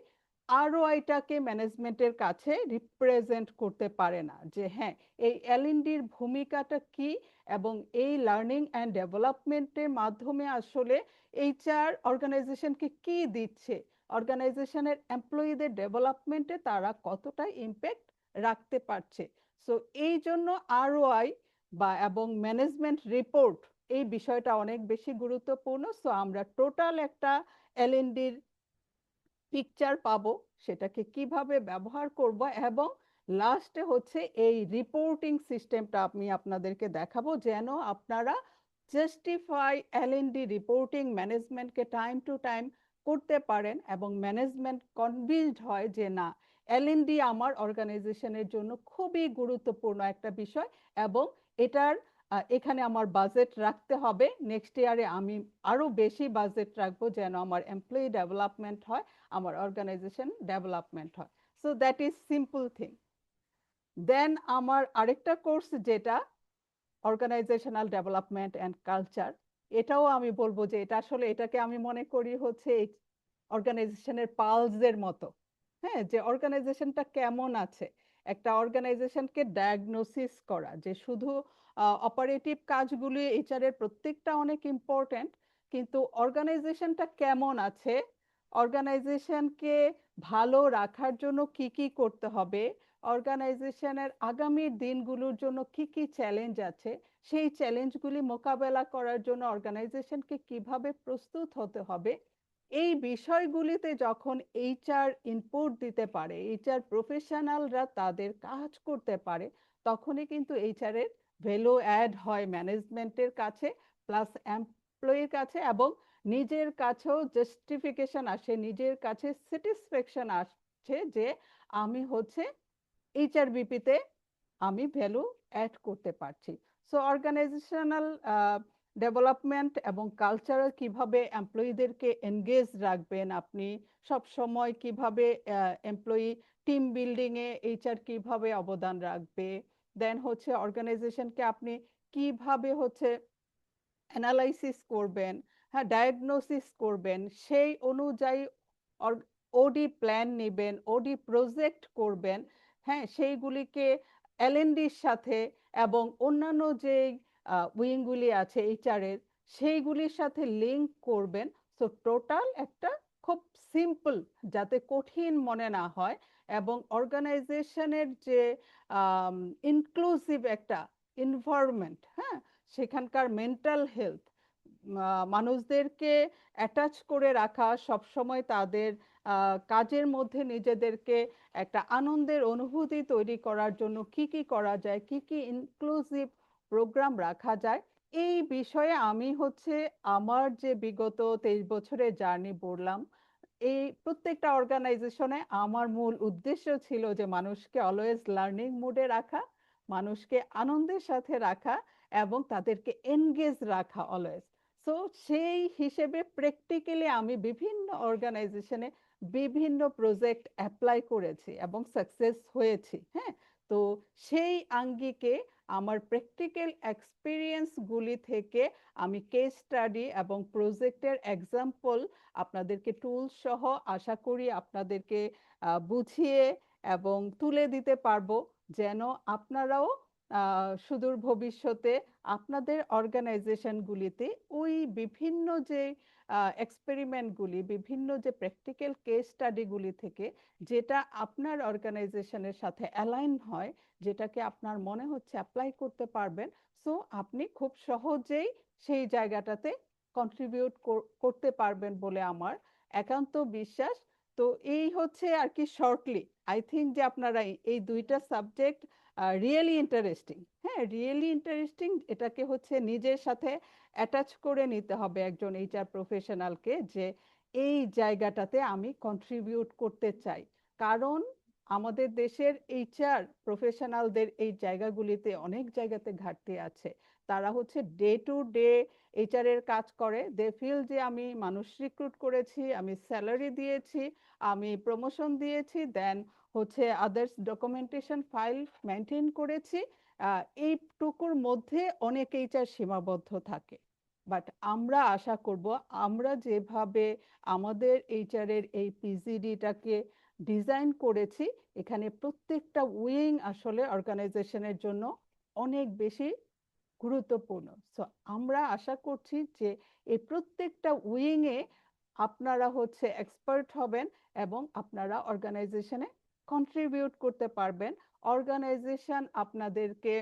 আরওআইটাকে ম্যানেজমেন্টের কাছে রিপ্রেজেন্ট করতে পারে না, যে হ্যাঁ এই এলএনডির ভূমিকাটা কি এবং এই লার্নিং অ্যান্ড ডেভেলপমেন্টের মাধ্যমে আসলে এইচআর অর্গানাইজেশনকে কি দিচ্ছে, অর্গানাইজেশনের এমপ্লয়ীদের ডেভেলপমেন্টে তারা কতটা ইম্প্যাক্ট রাখতে পারছে। সো এই জন্য আরওআই বা এবং ম্যানেজমেন্ট রিপোর্ট এই বিষয়টা অনেক বেশি গুরুত্বপূর্ণ। সো আমরা টোটাল একটা এলএনডির পিকচার পাবো, সেটাকে কিভাবে ব্যবহার করব, এবং লাস্টে হচ্ছে এই রিপোর্টিং সিস্টেমটা আমি আপনাদেরকে দেখাবো যেন আপনারা জাস্টিফাই এলএনডি রিপোর্টিং ম্যানেজমেন্টকে টাইম টু টাইম করতে পারেন এবং ম্যানেজমেন্ট কনভিন্সড হয় যে না এলএনডি আমার অর্গানাইজেশনের জন্য খুবই গুরুত্বপূর্ণ একটা বিষয় এবং এটার এখানে আমার বাজেট রাখতে হবে, নেক্সট ইয়ারে আমি আরো বেশি বাজেট রাখবো যেন আমার এমপ্লয়ি ডেভেলপমেন্ট হয়, আমার অর্গানাইজেশন ডেভেলপমেন্ট হয়। So that is simple thing. Then আমার আরেকটা কোর্স যেটা অর্গানাইজেশনাল ডেভেলপমেন্ট অ্যান্ড কালচার, এটাও আমি বলবো যে এটা আসলে এটাকে আমি মনে করি হচ্ছে অর্গানাইজেশনের পালসের মতো। হ্যাঁ, যে অর্গানাইজেশনটা কেমন আছে, একটা অর্গানাইজেশনকে ডায়াগনোসিস করা, যে শুধু অপারেটিভ কাজগুলি এইচআর এর প্রত্যেকটা অনেক ইম্পর্টেন্ট, কিন্তু অর্গানাইজেশনটা কেমন আছে, অর্গানাইজেশনকে ভালো রাখার জন্য কি কি করতে হবে, অর্গানাইজেশনের আগামী দিনগুলোর জন্য কি কি চ্যালেঞ্জ আছে, সেই চ্যালেঞ্জগুলি মোকাবেলা করার জন্য অর্গানাইজেশনকে কিভাবে প্রস্তুত হতে হবে, এই বিষয়গুলিতে যখন এইচআর ইনপুট দিতে পারে, এইচআর প্রফেশনালরা তাদের কাজ করতে পারে, তখনই কিন্তু এইচআর এর ভ্যালু অ্যাড হয় ম্যানেজমেন্টের কাছে প্লাস এমপ্লয়ির কাছে, এবং নিজের কাছেও জাস্টিফিকেশন আসে, নিজের কাছে স্যাটিসফ্যাকশন আসছে যে আমি হচ্ছে এইচআরবিপিতে আমি ভ্যালু অ্যাড করতে পারছি। সো অর্গানাইজেশনাল ডেভেলপমেন্ট এবং কালচারাল কিভাবে এমপ্লয়ীদেরকে এনগেজ রাখবেন, আপনি সব সময় কিভাবে employee team building a HR কিভাবে অবদান রাখবে, দেন হচ্ছে অর্গানাইজেশনকে আপনি কিভাবে হচ্ছে অ্যানালাইসিস করবেন, হ্যাঁ ডায়াগনোসিস করবেন, সেই অনুযায়ী ওডি প্ল্যান নেবেন, ওডি প্রজেক্ট করবেন, হ্যাঁ সেইগুলিকে এলএনডির সাথে এবং অন্যান্য যে উইংগুলি আছে এইচআর এর সেইগুলির সাথে লিংক করবেন। সো টোটাল একটা খুব সিম্পল, যাতে কঠিন মনে না হয়, এবং অর্গানাইজেশনের যে ইনক্লুসিভ একটা এনভায়রনমেন্ট, হ্যাঁ সেখানকার মেন্টাল হেলথ, মানুষদেরকে অ্যাটাচ করে রাখা, সবসময় তাদের কাজের মধ্যে নিজেদেরকে একটা আনন্দের অনুভূতি তৈরি করার জন্য কি কি করা যায়, কি কি ইনক্লুসিভ প্রোগ্রাম রাখা যায়, এই বিষয়ে আমি হচ্ছে আমার যে বিগত 23 বছরের জার্নি বললাম, এই প্রত্যেকটা অর্গানাইজেশনে আমার মূল উদ্দেশ্য ছিল যে মানুষকে অলওয়েজ লার্নিং মোডে রাখা, মানুষকে আনন্দের সাথে রাখা এবং তাদেরকে এনগেজ রাখা অলওয়েজ। সো সেই হিসেবে প্র্যাকটিক্যালি আমি বিভিন্ন অর্গানাইজেশনে বিভিন্ন প্রজেক্ট অ্যাপ্লাই করেছি এবং সাকসেস হয়েছি। হ্যাঁ, তো সেই আঙ্গিকে আমার প্র্যাকটিক্যাল এক্সপিরিয়েন্সগুলি থেকে আমি কেস স্টাডি এবং প্রজেক্টের এক্সাম্পল আপনাদেরকে টুলস সহ আশা করি আপনাদেরকে বুঝিয়ে এবং তুলে দিতে পারবো, যেন আপনারাও সুদূর ভবিষ্যতে আপনাদের অর্গানাইজেশনগুলিতে ওই বিভিন্ন যে এক্সপেরিমেন্টগুলি, বিভিন্ন যে প্র্যাকটিক্যাল কেস স্টাডিগুলি থেকে যেটা আপনার অর্গানাইজেশনের সাথে অ্যালাইন হয়, যেটাকে আপনার মনে হচ্ছে অ্যাপ্লাই করতে পারবেন, সো আপনি খুব সহজেই সেই জায়গাটাতে কন্ট্রিবিউট করতে পারবেন বলে আমার একান্ত বিশ্বাস। তো এই হচ্ছে আর কি শর্টলি, আই থিঙ্ক যে আপনারা এই দুইটা সাবজেক্ট রিয়েলি ইন্টারেস্টিং, হ্যাঁ রিয়েলি ইন্টারেস্টিং, এটাকে হচ্ছে নিজের সাথে অ্যাটাচ করে নিতে হবে একজন এইচআর প্রফেশনালকে, যে এই জায়গাটাতে আমি কন্ট্রিবিউট করতে চাই। কারণ আমাদের দেশের এইচআর প্রফেশনালদের এই জায়গাগুলিতে অনেক জায়গাতে ঘাটতি আছে। তারা হচ্ছে ডে টু ডে এইচআর এর কাজ করে, দে ফিল যে আমি মানুষ রিক্রুট করেছি, আমি স্যালারি দিয়েছি, আমি প্রমোশন দিয়েছি, দেন হচ্ছে আদার্স ডকুমেন্টেশন ফাইল মেনটেন করেছি, এইটুকুর মধ্যে অনেক এইচআর সীমাবদ্ধ থাকে। বাট আমরা আশা করব আমরা যেভাবে আমাদের এইচআর এর এই পিজিডিটাকে ডিজাইন করেছি, এখানে প্রত্যেকটা উইং আসলে অর্গানাইজেশনের জন্য অনেক বেশি গুরুত্বপূর্ণ। সো আমরা আশা করছি যে এই প্রত্যেকটা উইং এ আপনারা হচ্ছে এক্সপার্ট হবেন এবং আপনারা অর্গানাইজেশনে কন্ট্রিবিউট করতে পারবেন, অর্গানাইজেশন আপনাদেরকে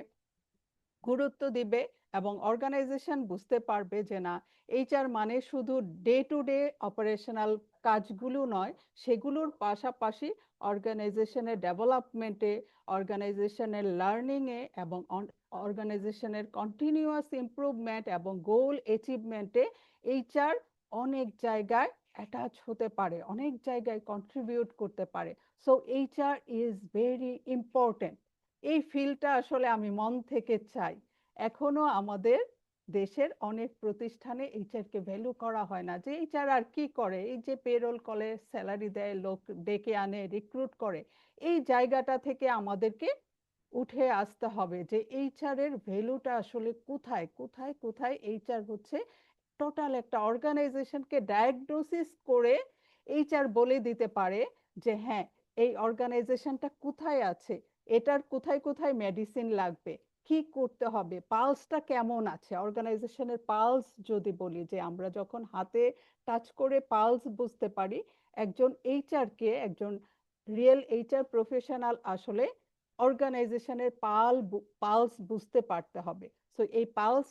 গুরুত্ব দিবে এবং অর্গানাইজেশন বুঝতে পারবে যে না, এইচআর মানে শুধু ডে টু ডে অপারেশনাল কাজগুলো নয়, সেগুলোর পাশাপাশি অর্গানাইজেশনের ডেভেলপমেন্টে, অর্গানাইজেশনের লার্নিংয়ে এবং অর্গানাইজেশনের কন্টিনিউয়াস ইমপ্রুভমেন্ট এবং গোল অ্যাচিভমেন্টে এইচআর অনেক জায়গায় অ্যাটাচ হতে পারে, অনেক জায়গায় কন্ট্রিবিউট করতে পারে। So HR is very important. এই ফিল্ডটা আসলে আমি মন থেকে চাই। এখনো আমাদের দেশের অনেক প্রতিষ্ঠানে এইচআর কে ভ্যালু করা হয় না, যে এইচআর আর কি করে, এই যে পেরোল করে, স্যালারি দেয়, লোক ডেকে আনে, রিক্রুট করে, এই জায়গাটা থেকে আমাদেরকে উঠে আসতে হবে যে এইচআর এর ভ্যালুটা আসলে কোথায় কোথায় কোথায়। এইচআর হচ্ছে টোটাল একটা অর্গানাইজেশনকে ডায়াগনোসিস করে এইচআর বলে দিতে পারে যে হ্যাঁ এই অর্গানাইজেশনটা কোথায় আছে, এটার কোথায় কোথায় মেডিসিন লাগবে, কি করতে হবে, পালসটা কেমন আছে অর্গানাইজেশনের পালস। যদি বলি যে আমরা যখন হাতে টাচ করে পালস বুঝতে পারি, একজন এইচআর কে, একজন রিয়েল এইচআর প্রফেশনাল আসলে অর্গানাইজেশনের পালস বুঝতে পারতে হবে। সো এই পালস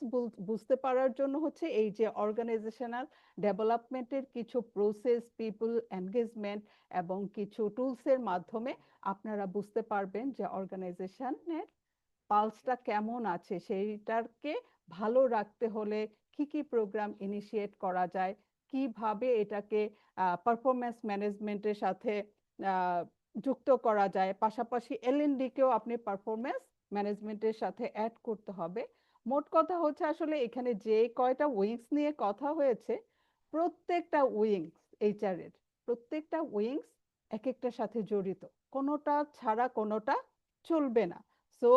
বুঝতে পারার জন্য হচ্ছে এই যে অর্গানাইজেশনাল ডেভেলপমেন্টের কিছু প্রসেস, পিপল এনগেজমেন্ট এবং কিছু টুলসের মাধ্যমে আপনারা বুঝতে পারবেন যে অর্গানাইজেশনের পালসটা কেমন আছে, সেইটাকে ভালো রাখতে হলে কি কি প্রোগ্রাম ইনিশিয়েট করা যায়, কিভাবে এটাকে পারফরমেন্স ম্যানেজমেন্টের সাথে যুক্ত করা যায়, পাশাপাশি এলএনডি কেও আপনি পারফরমেন্স ম্যানেজমেন্টের সাথে অ্যাড করতে হবে। মোট কথা হচ্ছে আসলে এখানে যে কয়টা উইংস নিয়ে কথা হয়েছে, প্রত্যেকটা উইংস এইচআর এর প্রত্যেকটা উইংস এক একটার সাথে জড়িত, কোনোটা ছাড়া কোনোটা চলবে না। সো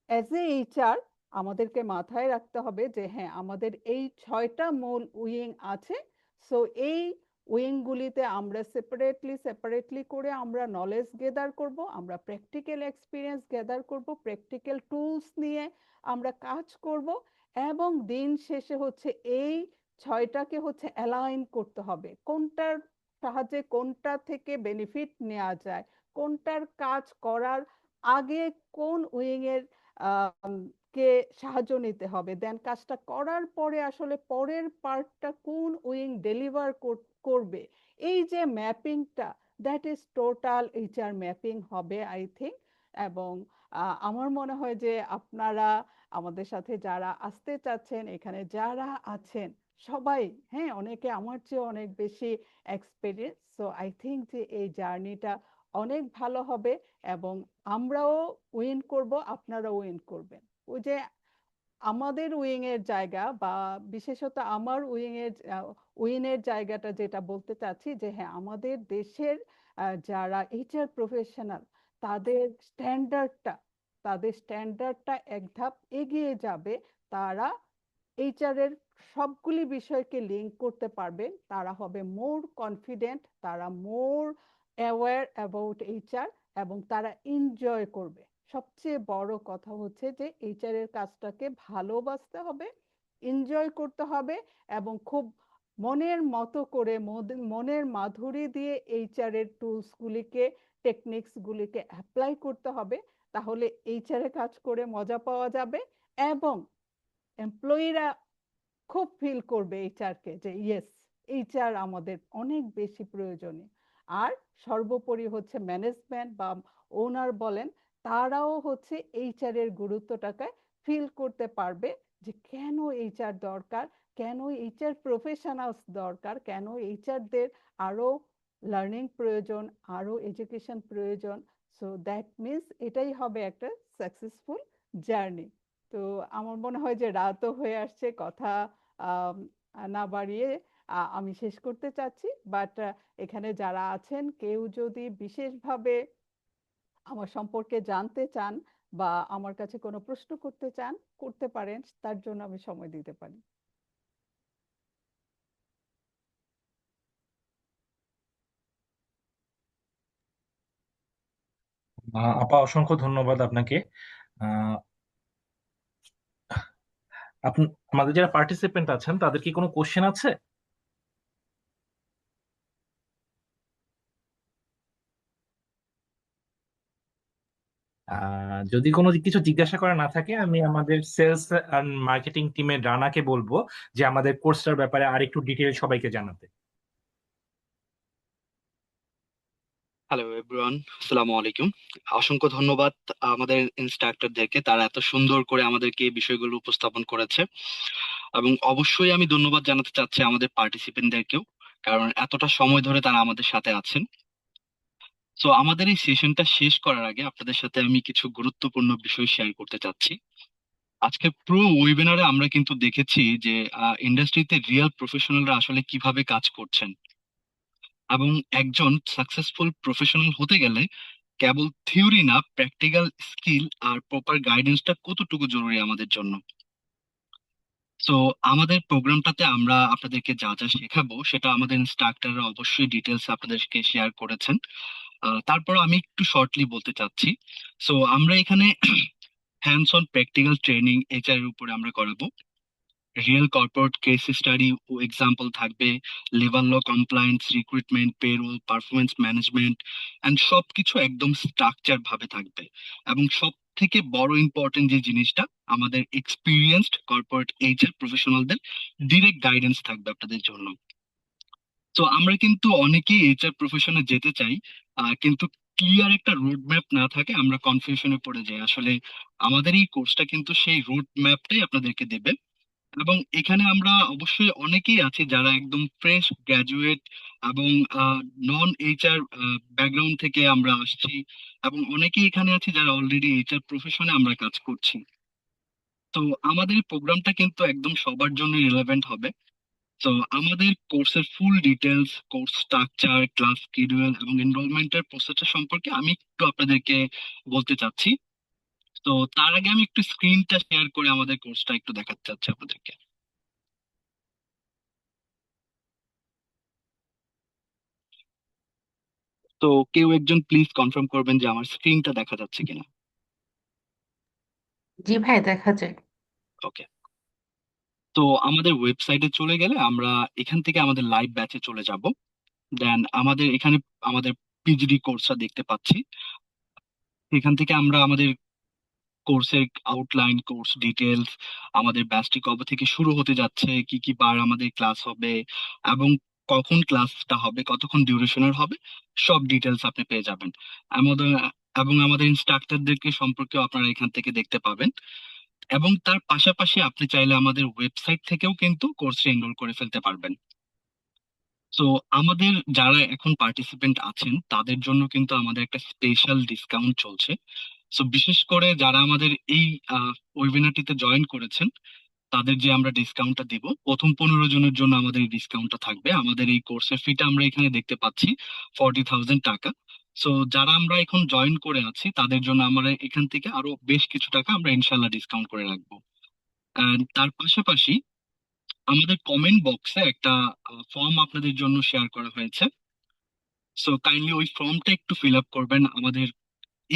অ্যাজ এ এইচআর আমাদেরকে মাথায় রাখতে হবে যে হ্যাঁ, আমাদের এই 6টা মূল উইং আছে। সো এই উইংগুলিতে আমরা সেপারেটলি করে আমরা নলেজ গেদার করব, আমরা প্র্যাকটিক্যাল এক্সপিরিয়েন্স গেদার করব, প্র্যাকটিক্যাল টুলস নিয়ে আমরা কাজ করব, এবং দিন শেষে হচ্ছে এই 6টাকে হচ্ছে অ্যালাইন করতে হবে, কোনটার সাহায্যে কোনটা থেকে বেনিফিট নেওয়া যায়, কোনটার কাজ করার আগে কোন উইং এর কে সাহায্য নিতে হবে, দেন কাজটা করার পরে আসলে পরের পার্টটা কোন উইং ডেলিভার করবে। এই যে ম্যাপিংটা, that is total HR mapping হবে আই থিঙ্ক। এবং আমার মনে হয় যে আপনারা আমাদের সাথে যারা আসতে চাচ্ছেন, এখানে যারা আছেন সবাই, হ্যাঁ, অনেকে আমার চেয়ে অনেক বেশি এক্সপিরিয়েন্স। সো আই থিঙ্ক যে এই জার্নিটা অনেক ভালো হবে, এবং আমরাও উইন করব, আপনারাও উইন করবেন। ওই যে আমাদের উইং এর জায়গা, বা বিশেষত আমার উইনের জায়গাটা যেটা বলতে চাচ্ছি যে হ্যাঁ, আমাদের দেশের যারা এইচআর প্রফেশনাল, তাদের স্ট্যান্ডার্ডটা তাদের স্ট্যান্ডার্ডটা এক ধাপ এগিয়ে যাবে। তারা এইচআর এর সবগুলি বিষয়কে লিঙ্ক করতে পারবে, তারা হবে মোর কনফিডেন্ট, তারা মোর অ্যাওয়্যার অ্যাবাউট এইচআর, এবং তারা এনজয় করবে। সবচেয়ে বড় কথা হচ্ছে যে এইচআর এর কাজটাকে ভালোবাসতে হবে, এনজয় করতে হবে, এবং খুব মনের মতো করে মনের মাধুরী দিয়ে এইচআর এর টুলসগুলিকে, টেকনিক্সগুলিকে অ্যাপ্লাই করতে হবে। তাহলে এইচআর এ কাজ করে মজা পাওয়া যাবে, এবং এমপ্লয়িরা খুব ফিল করবে এইচআরকে যে ইয়েস, এইচআর আমাদের অনেক বেশি প্রয়োজনীয়। আর সর্বোপরি হচ্ছে ম্যানেজমেন্ট বা ওনার বলেন, তারাও হচ্ছে এইচআর এর গুরুত্বটাকে ফিল করতে পারবে যে কেন এইচআর দরকার, কেন এইচআর প্রফেশনালস দরকার, কেন এইচআরদের আরো লার্নিং প্রয়োজন, আরো এডুকেশন প্রয়োজন। সো দ্যাট মিনস এটাই হবে একটা সাকসেসফুল জার্নি। তো আমার মনে হয় যে রাতও হয়ে আসছে, কথা আম, না বাড়িয়ে আমি শেষ করতে চাচ্ছি। বাট এখানে যারা আছেন, কেউ যদি বিশেষভাবে আমার সম্পর্কে জানতে চান বা আমার কাছে কোনো প্রশ্ন করতে চান, করতে পারেন, তার জন্য আমি সময় দিতে পারি। আপা, অসংখ্য ধন্যবাদ আপনাকে। আহ, আপনি, আমাদের যারা পার্টিসিপেন্ট আছেন তাদের কি কোনো কোশ্চেন আছে? যদি কোনো কিছু জিজ্ঞাসা করা না থাকে, আমি আমাদের সেলস এন্ড মার্কেটিং টিমের রানাকে বলবো যে আমাদের কোর্সটার ব্যাপারে আর একটু ডিটেল সবাইকে জানাতে। হ্যালো এভরিওয়ান, আসসালামু আলাইকুম। অসংখ্য ধন্যবাদ আমাদের ইনস্ট্রাক্টরদেরকে, তারা এত সুন্দর করে আমাদেরকে এই বিষয়গুলো উপস্থাপন করেছে। এবং অবশ্যই আমি ধন্যবাদ জানাতে চাচ্ছি আমাদের পার্টিসিপেন্টদেরকেও, কারণ এতটা সময় ধরে তারা আমাদের সাথে আছেন। সো আমাদের এই সেশনটা শেষ করার আগে আপনাদের সাথে আমি কিছু গুরুত্বপূর্ণ বিষয় শেয়ার করতে চাচ্ছি। আজকে পুরো ওয়েবিনারে আমরা কিন্তু দেখেছি যে ইন্ডাস্ট্রিতে রিয়েল প্রফেশনালরা আসলে কিভাবে কাজ করছেন, এবং একজন সাকসেসফুল প্রফেশনাল হতে গেলে কেবল থিওরি না, প্র্যাকটিক্যাল স্কিল আর প্রপার গাইডেন্সটা কতটুকু জরুরি আমাদের জন্য। সো আমাদের প্রোগ্রামটাতে আমরা আপনাদেরকে যা যা শেখাবো সেটা আমাদের ইনস্ট্রাক্টররা অবশ্যই ডিটেলস আপনাদেরকে শেয়ার করেছেন। তারপর আমি একটু শর্টলি বলতে চাচ্ছি। সো আমরা এখানে hands on practical training HR এর উপরে আমরা করাবো, রিয়েল কর্পোরেট কেস স্টাডি ও এক্সাম্পল থাকবে, labour law compliance, recruitment, payroll, performance management, and সবকিছু একদম স্ট্রাকচার ভাবে থাকবে। এবং সব থেকে বড় ইম্পর্টেন্ট যে জিনিসটা, আমাদের এক্সপিরিয়েন্সড কর্পোরেট এইচআর প্রফেশনালদের ডিরেক্ট গাইডেন্স থাকবে আপনাদের জন্য। তো আমরা কিন্তু অনেকেই এইচআর প্রফেশনে যেতে চাই, কিন্তু ক্লিয়ার একটা রোড ম্যাপ না থাকে আমরা কনফিউশনে পড়ে যাই। আসলে আমাদের এই কোর্সটা কিন্তু সেই রোড ম্যাপটাই আপনাদেরকে দেবে। এবং এখানে আমরা অবশ্যই অনেকেই আছি যারা একদম ফ্রেশ গ্রাজুয়েট, এবং নন এইচআর ব্যাকগ্রাউন্ড থেকে আমরা আসছি, এবং অনেকেই এখানে আছি যারা অলরেডি এইচআর প্রফেশনে আমরা কাজ করছি। তো আমাদের প্রোগ্রামটা কিন্তু একদম সবার জন্য রিলেভেন্ট হবে। তো আমাদের কোর্সের full details, course structure, class schedule এবং এনরোলমেন্টের প্রসেসটা সম্পর্কে আমি একটু আপনাদেরকে বলতে চাচ্ছি। তো তার আগে আমি একটু স্ক্রিনটা শেয়ার করে আমাদের কোর্সটা একটু দেখাতে চাচ্ছি আপনাদেরকে। তো কেউ একজন প্লিজ কনফার্ম করবেন যে আমার স্ক্রিনটা দেখা যাচ্ছে কিনা। জি ভাই, দেখা যায়। ওকে। তো আমাদের ওয়েবসাইটে চলে গেলে আমরা এখান থেকে আমাদের লাইভ ব্যাচে চলে যাব। দেন আমাদের এখানে আমাদের পিজিডি কোর্সটা দেখতে পাচ্ছি। এখান থেকে আমরা আমাদের কোর্সের আউটলাইন, কোর্স ডিটেলস, আমাদের ব্যাচটি কবে থেকে শুরু হতে যাচ্ছে, কি কি বার আমাদের ক্লাস হবে, এবং কখন ক্লাসটা হবে, কতক্ষণ ডিউরেশনের হবে, সব ডিটেলস আপনি পেয়ে যাবেন। আমাদের এবং আমাদের ইনস্ট্রাক্টরদেরকে সম্পর্কেও আপনারা এখান থেকে দেখতে পাবেন। এবং তার পাশাপাশি আপনি চাইলে আমাদের ওয়েবসাইট থেকেও কিন্তু কোর্সে এনরোল করে ফেলতে পারবেন। তো আমাদের যারা এখন পার্টিসিপেন্ট আছেন তাদের জন্য কিন্তু আমাদের একটা স্পেশাল ডিসকাউন্ট চলছে। সো বিশেষ করে যারা আমাদের এই ওয়েবিনারটিতে জয়েন করেছেন তাদের যে আমরা ডিসকাউন্টটা দিব, প্রথম 15 জনের জন্য আমাদের এই ডিসকাউন্টটা থাকবে। আমাদের এই কোর্সের ফিটা আমরা এখানে দেখতে পাচ্ছি 40,000 টাকা। সো যারা আমরা এখন জয়েন করে আছি তাদের জন্য আমরা এখান থেকে আরো বেশ কিছু টাকা আমরা ইনশাল্লাহ ডিসকাউন্ট করে রাখবো। And তার পাশাপাশি আমাদের কমেন্ট বক্সে একটা ফর্ম আপনাদের জন্য শেয়ার করা হয়েছে। সো কাইন্ডলি ওই ফর্মটা একটু ফিল আপ করবেন। আমাদের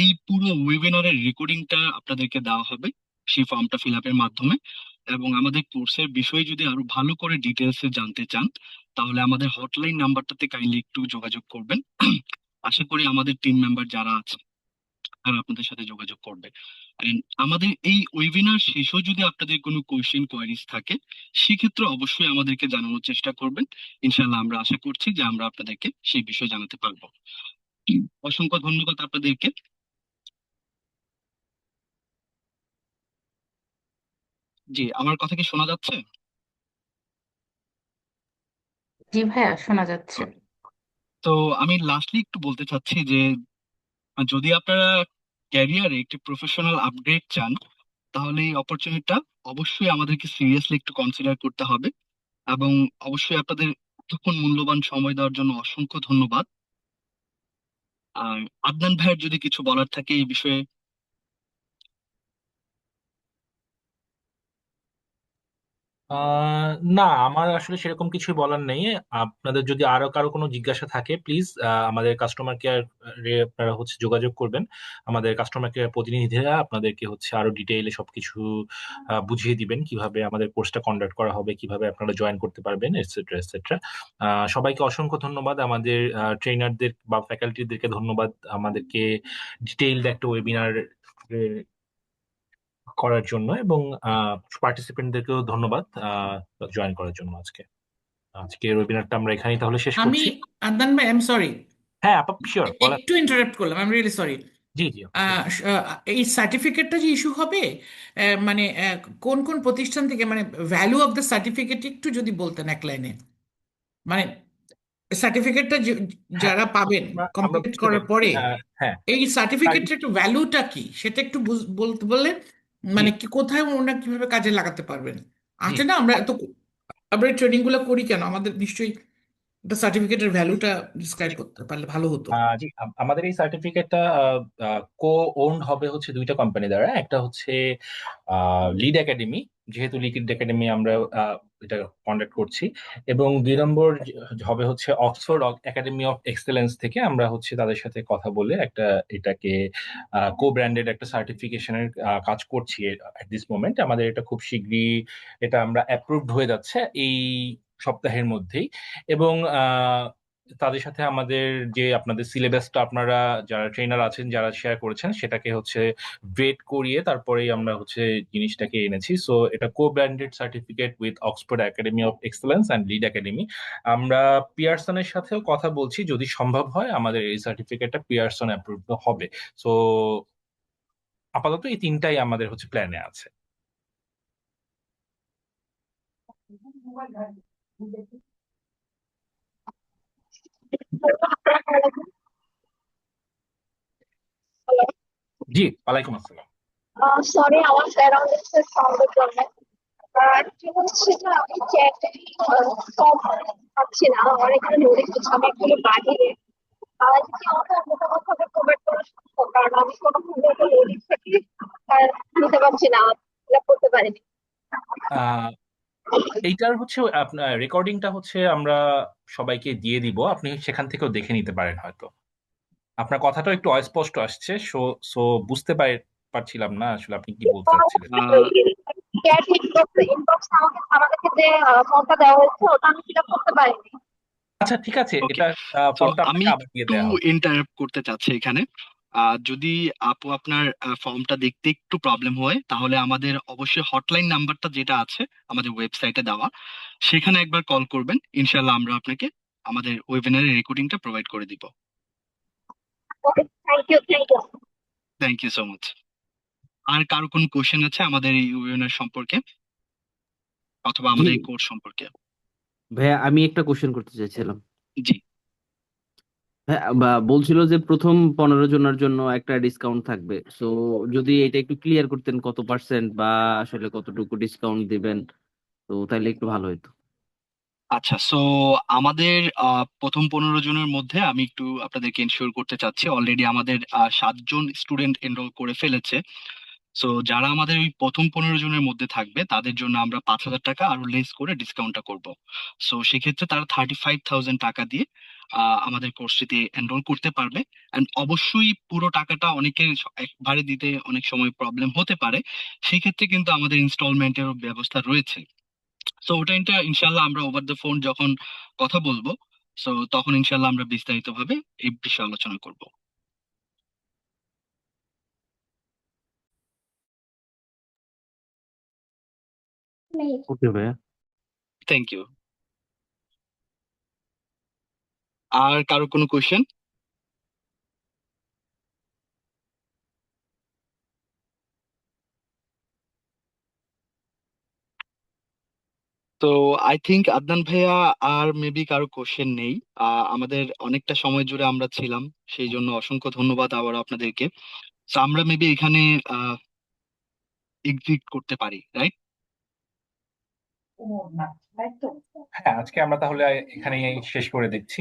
এই পুরো ওয়েবিনারের রেকর্ডিংটা আপনাদেরকে দেওয়া হবে সেই ফর্মটা ফিল আপের মাধ্যমে। এবং আমাদের কোর্সের বিষয়ে যদি আরো ভালো করে ডিটেলসে জানতে চান তাহলে আমাদের হটলাইন নাম্বারটাতে কাইন্ডলি একটু যোগাযোগ করবেন। আশা করি আমাদের টিম মেম্বার যারা আছে তারা আপনাদের সাথে যোগাযোগ করবে। And আমাদের এই ওয়েবিনার শেষেও যদি আপনাদের কোনো কোয়েশ্চেন কোয়ারিজ থাকে সেক্ষেত্রে অবশ্যই আমাদেরকে জানানোর চেষ্টা করবেন। ইনশাল্লাহ আমরা আশা করছি যে আমরা আপনাদেরকে সেই বিষয়ে জানাতে পারবো। অসংখ্য ধন্যবাদ আপনাদেরকে। জি, আমার কথা কি শোনা যাচ্ছে? জি ভাইয়া, শোনা যাচ্ছে। তো আমি লাস্টলি একটু বলতে চাচ্ছি যে যদি আপনারা ক্যারিয়ারে একটি প্রফেশনাল আপগ্রেড চান তাহলে এই অপরচুনিটিটা অবশ্যই আমাদেরকে সিরিয়াসলি একটু কনসিডার করতে হবে। এবং অবশ্যই আপনাদের এতক্ষণ মূল্যবান সময় দেওয়ার জন্য অসংখ্য ধন্যবাদ। আর আদনান ভাইয়ের যদি কিছু বলার থাকে এই বিষয়ে। আহ না, আমার আসলে সেরকম কিছু বলার নেই। আপনাদের যদি আরো কারো কোনো জিজ্ঞাসা থাকে প্লিজ আমাদের কাস্টমার কেয়ার আপনারা হচ্ছে যোগাযোগ করবেন। আমাদের কাস্টমার কেয়ার প্রতিনিধিরা আপনাদেরকে হচ্ছে আরো ডিটেইলে সবকিছু বুঝিয়ে দিবেন কিভাবে আমাদের কোর্সটা কন্ডাক্ট করা হবে, কিভাবে আপনারা জয়েন করতে পারবেন, এটসেট্রা এটসেট্রা। সবাইকে অসংখ্য ধন্যবাদ। আমাদের ট্রেনারদের বা ফ্যাকাল্টিদেরকে ধন্যবাদ আমাদেরকে ডিটেইলড একটা ওয়েবিনার করার জন্য, এবং পার্টিসিপেন্টদেরকেও ধন্যবাদ জয়েন করার জন্য। আজকের ওয়েবিনারটা আমরা এখানেই তাহলে শেষ আমি করছি। আদনান ভাই, এম সরি, হ্যাঁ আপা, শিওর বলেন। একটু ইন্টারাপ্ট করলাম, আই এম রিয়েলি সরি। জি জি আপা, please। এই সার্টিফিকেটটা যে ইস্যু হবে, মানে কোন কোন প্রতিষ্ঠান থেকে, মানে ভ্যালু অফ দ্য সার্টিফিকেট একটু যদি বলতেন এক লাইনে, মানে সার্টিফিকেটটা হ্যাঁ, যারা পাবেন আমরা কমপ্লিট বুঝতে করার পেরেছি। পরে হ্যাঁ, এই সার্টিফিকেটের একটু ভ্যালুটা কি সেটা একটু বলতে বললে, জি মানে কি কোথায় ওনারা কিভাবে কাজে লাগাতে পারবেন। জি আছে না, আমরা ট্রেনিং গুলো করি কেন, আমাদের নিশ্চয়ই একটা সার্টিফিকেটের ভ্যালুটা ডিসক্রাইব করতে পারলে ভালো হতো। জি, আমাদের এই সার্টিফিকেটটা কো ওন্ড হবে হচ্ছে দুইটা কোম্পানি দ্বারা। একটা হচ্ছে লিড একাডেমি, যেহেতু লিড একাডেমি আমরা এটা কন্ডাক্ট করছি, এবং 2 নম্বর হবে হচ্ছে অক্সফোর্ড একাডেমি অফ এক্সেলেন্স থেকে আমরা হচ্ছে তাদের সাথে কথা বলে একটা এটাকে কো ব্র্যান্ডেড একটা সার্টিফিকেশনের কাজ করছি এট দিস মোমেন্ট। আমাদের এটা খুব শীঘ্রই এটা আমরা অ্যাপ্রুভড হয়ে যাচ্ছে এই সপ্তাহের মধ্যেই। এবং তাদের সাথে আমাদের যে আপনাদের সিলেবাসটা আপনারা যারা ট্রেনার আছেন যারা শেয়ার করেছেন সেটাকে হচ্ছে ভেট করিয়ে তারপরেই আমরা হচ্ছে জিনিসটাকে এনেছি। সো এটা কো branded certificate with Oxford academy of excellence and lead academy. আমরা পিয়ারসনের সাথেও কথা বলছি, যদি সম্ভব হয় আমাদের এই সার্টিফিকেটটা পিয়ারসন অ্যাপ্রুভ হবে। সো আপাতত এই তিনটাই আমাদের হচ্ছে প্ল্যানে আছে। জি, ওয়ালাইকুম আসসালাম। সরি আমার সারাউন্ডিংস এর সাউন্ডের জন্য। আর কি হচ্ছে যে আমি চ্যাটে সব পাচ্ছি না, আমার এখানে লোডিং হচ্ছে, আমি একটু বাহিরে। আর যদি আমাকে অন্য কোনো ভাবে প্রোভাইড করা সম্ভব, কারণ আমি কোনোভাবে একটা লোডিং থেকে আর নিতে পারছি না, ফিল আপ করতে পারিনি। আহ এইটার হচ্ছে আপনার রেকর্ডিংটা হচ্ছে আমরা সবাইকে দিয়ে দিব, আপনি সেখান থেকেও দেখে নিতে পারেন হয়তো। আপনার কথাটা একটু অস্পষ্ট আসছে, সো সো বুঝতে পারছিলাম না আসলে আপনি কি বলতে চাচ্ছিলেন। চ্যাট ইনবক্স আমাদেরকে যে ফর্মটা দেওয়া হয়েছে ওটা আমি ফিল আপ করতে পারিনি। আচ্ছা ঠিক আছে, ওকে, এটা তো ফর্মটা আমি আপনাকে আবার দিয়ে একটু দেওয়া হবে। ইন্টারাপ্ট করতে চাচ্ছি এখানে। যদি আপু আপনার ফর্মটা দেখতে একটু প্রবলেম হয়, তাহলে আমাদের অবশ্যই হটলাইন নাম্বারটা যেটা আছে আমাদের ওয়েবসাইটে দেওয়া, সেখানে একবার কল করবেন, ইনশাল্লাহ আমরা আপনাকে আমাদের ওয়েবিনারের রেকর্ডিংটা প্রোভাইড করে দিব। Okay, thank you, thank you. Thank you so much. আর কারো কোনো কোশ্চেন আছে আমাদের এই ওয়েবিনার সম্পর্কে অথবা জি আমাদের এই কোর্স সম্পর্কে? ভাইয়া, আমি একটা কোশ্চেন করতে চাইছিলাম। জি, হ্যাঁ, বা বলছিল যে প্রথম 15 জনের জন্য একটা ডিসকাউন্ট থাকবে, সো যদি এটা একটু ক্লিয়ার করতেন কত পার্সেন্ট বা আসলে কতটুকু ডিসকাউন্ট দিবেন, তো তাহলে একটু ভালো হতো। আচ্ছা। সো আমাদের প্রথম 15 জনের মধ্যে আমি একটু আপনাদেরকে ইনশিওর করতে চাচ্ছি, অলরেডি আমাদের 7 জন স্টুডেন্ট এনরোল করে ফেলেছে। সো যারা আমাদের ওই প্রথম 15 জনের মধ্যে থাকবে তাদের জন্য আমরা 5,000 টাকা আরো লেস করে ডিসকাউন্টটা করব। সো সেক্ষেত্রে তারা 35,000 টাকা দিয়ে আমাদের কোর্সটিতে এনরোল করতে পারবে। অ্যান্ড অবশ্যই পুরো টাকাটা অনেকের একবারে দিতে অনেক সময় প্রবলেম হতে পারে, সেই ক্ষেত্রে কিন্তু আমাদের ইনস্টলমেন্টেরও ব্যবস্থা রয়েছে। সো ওটা ইনশাল্লাহ আমরা ওভার দ্য ফোন যখন কথা বলবো, সো তখন ইনশাল্লাহ আমরা বিস্তারিত ভাবে এই বিষয়ে আলোচনা করব। ওকে ভাইয়া। Thank you. আর কারো কোনো কোয়েশ্চেন? তো আই থিংক আদনান ভাইয়া আর মেবি কারো কোশ্চেন নেই। আমাদের অনেকটা সময় জুড়ে আমরা ছিলাম, সেই জন্য অসংখ্য ধন্যবাদ আবার আপনাদেরকে। তো আমরা মেবি এখানে এক্সিট করতে পারি, রাইট? হ্যাঁ, আজকে আমরা তাহলে এখানেই শেষ করে দিচ্ছি।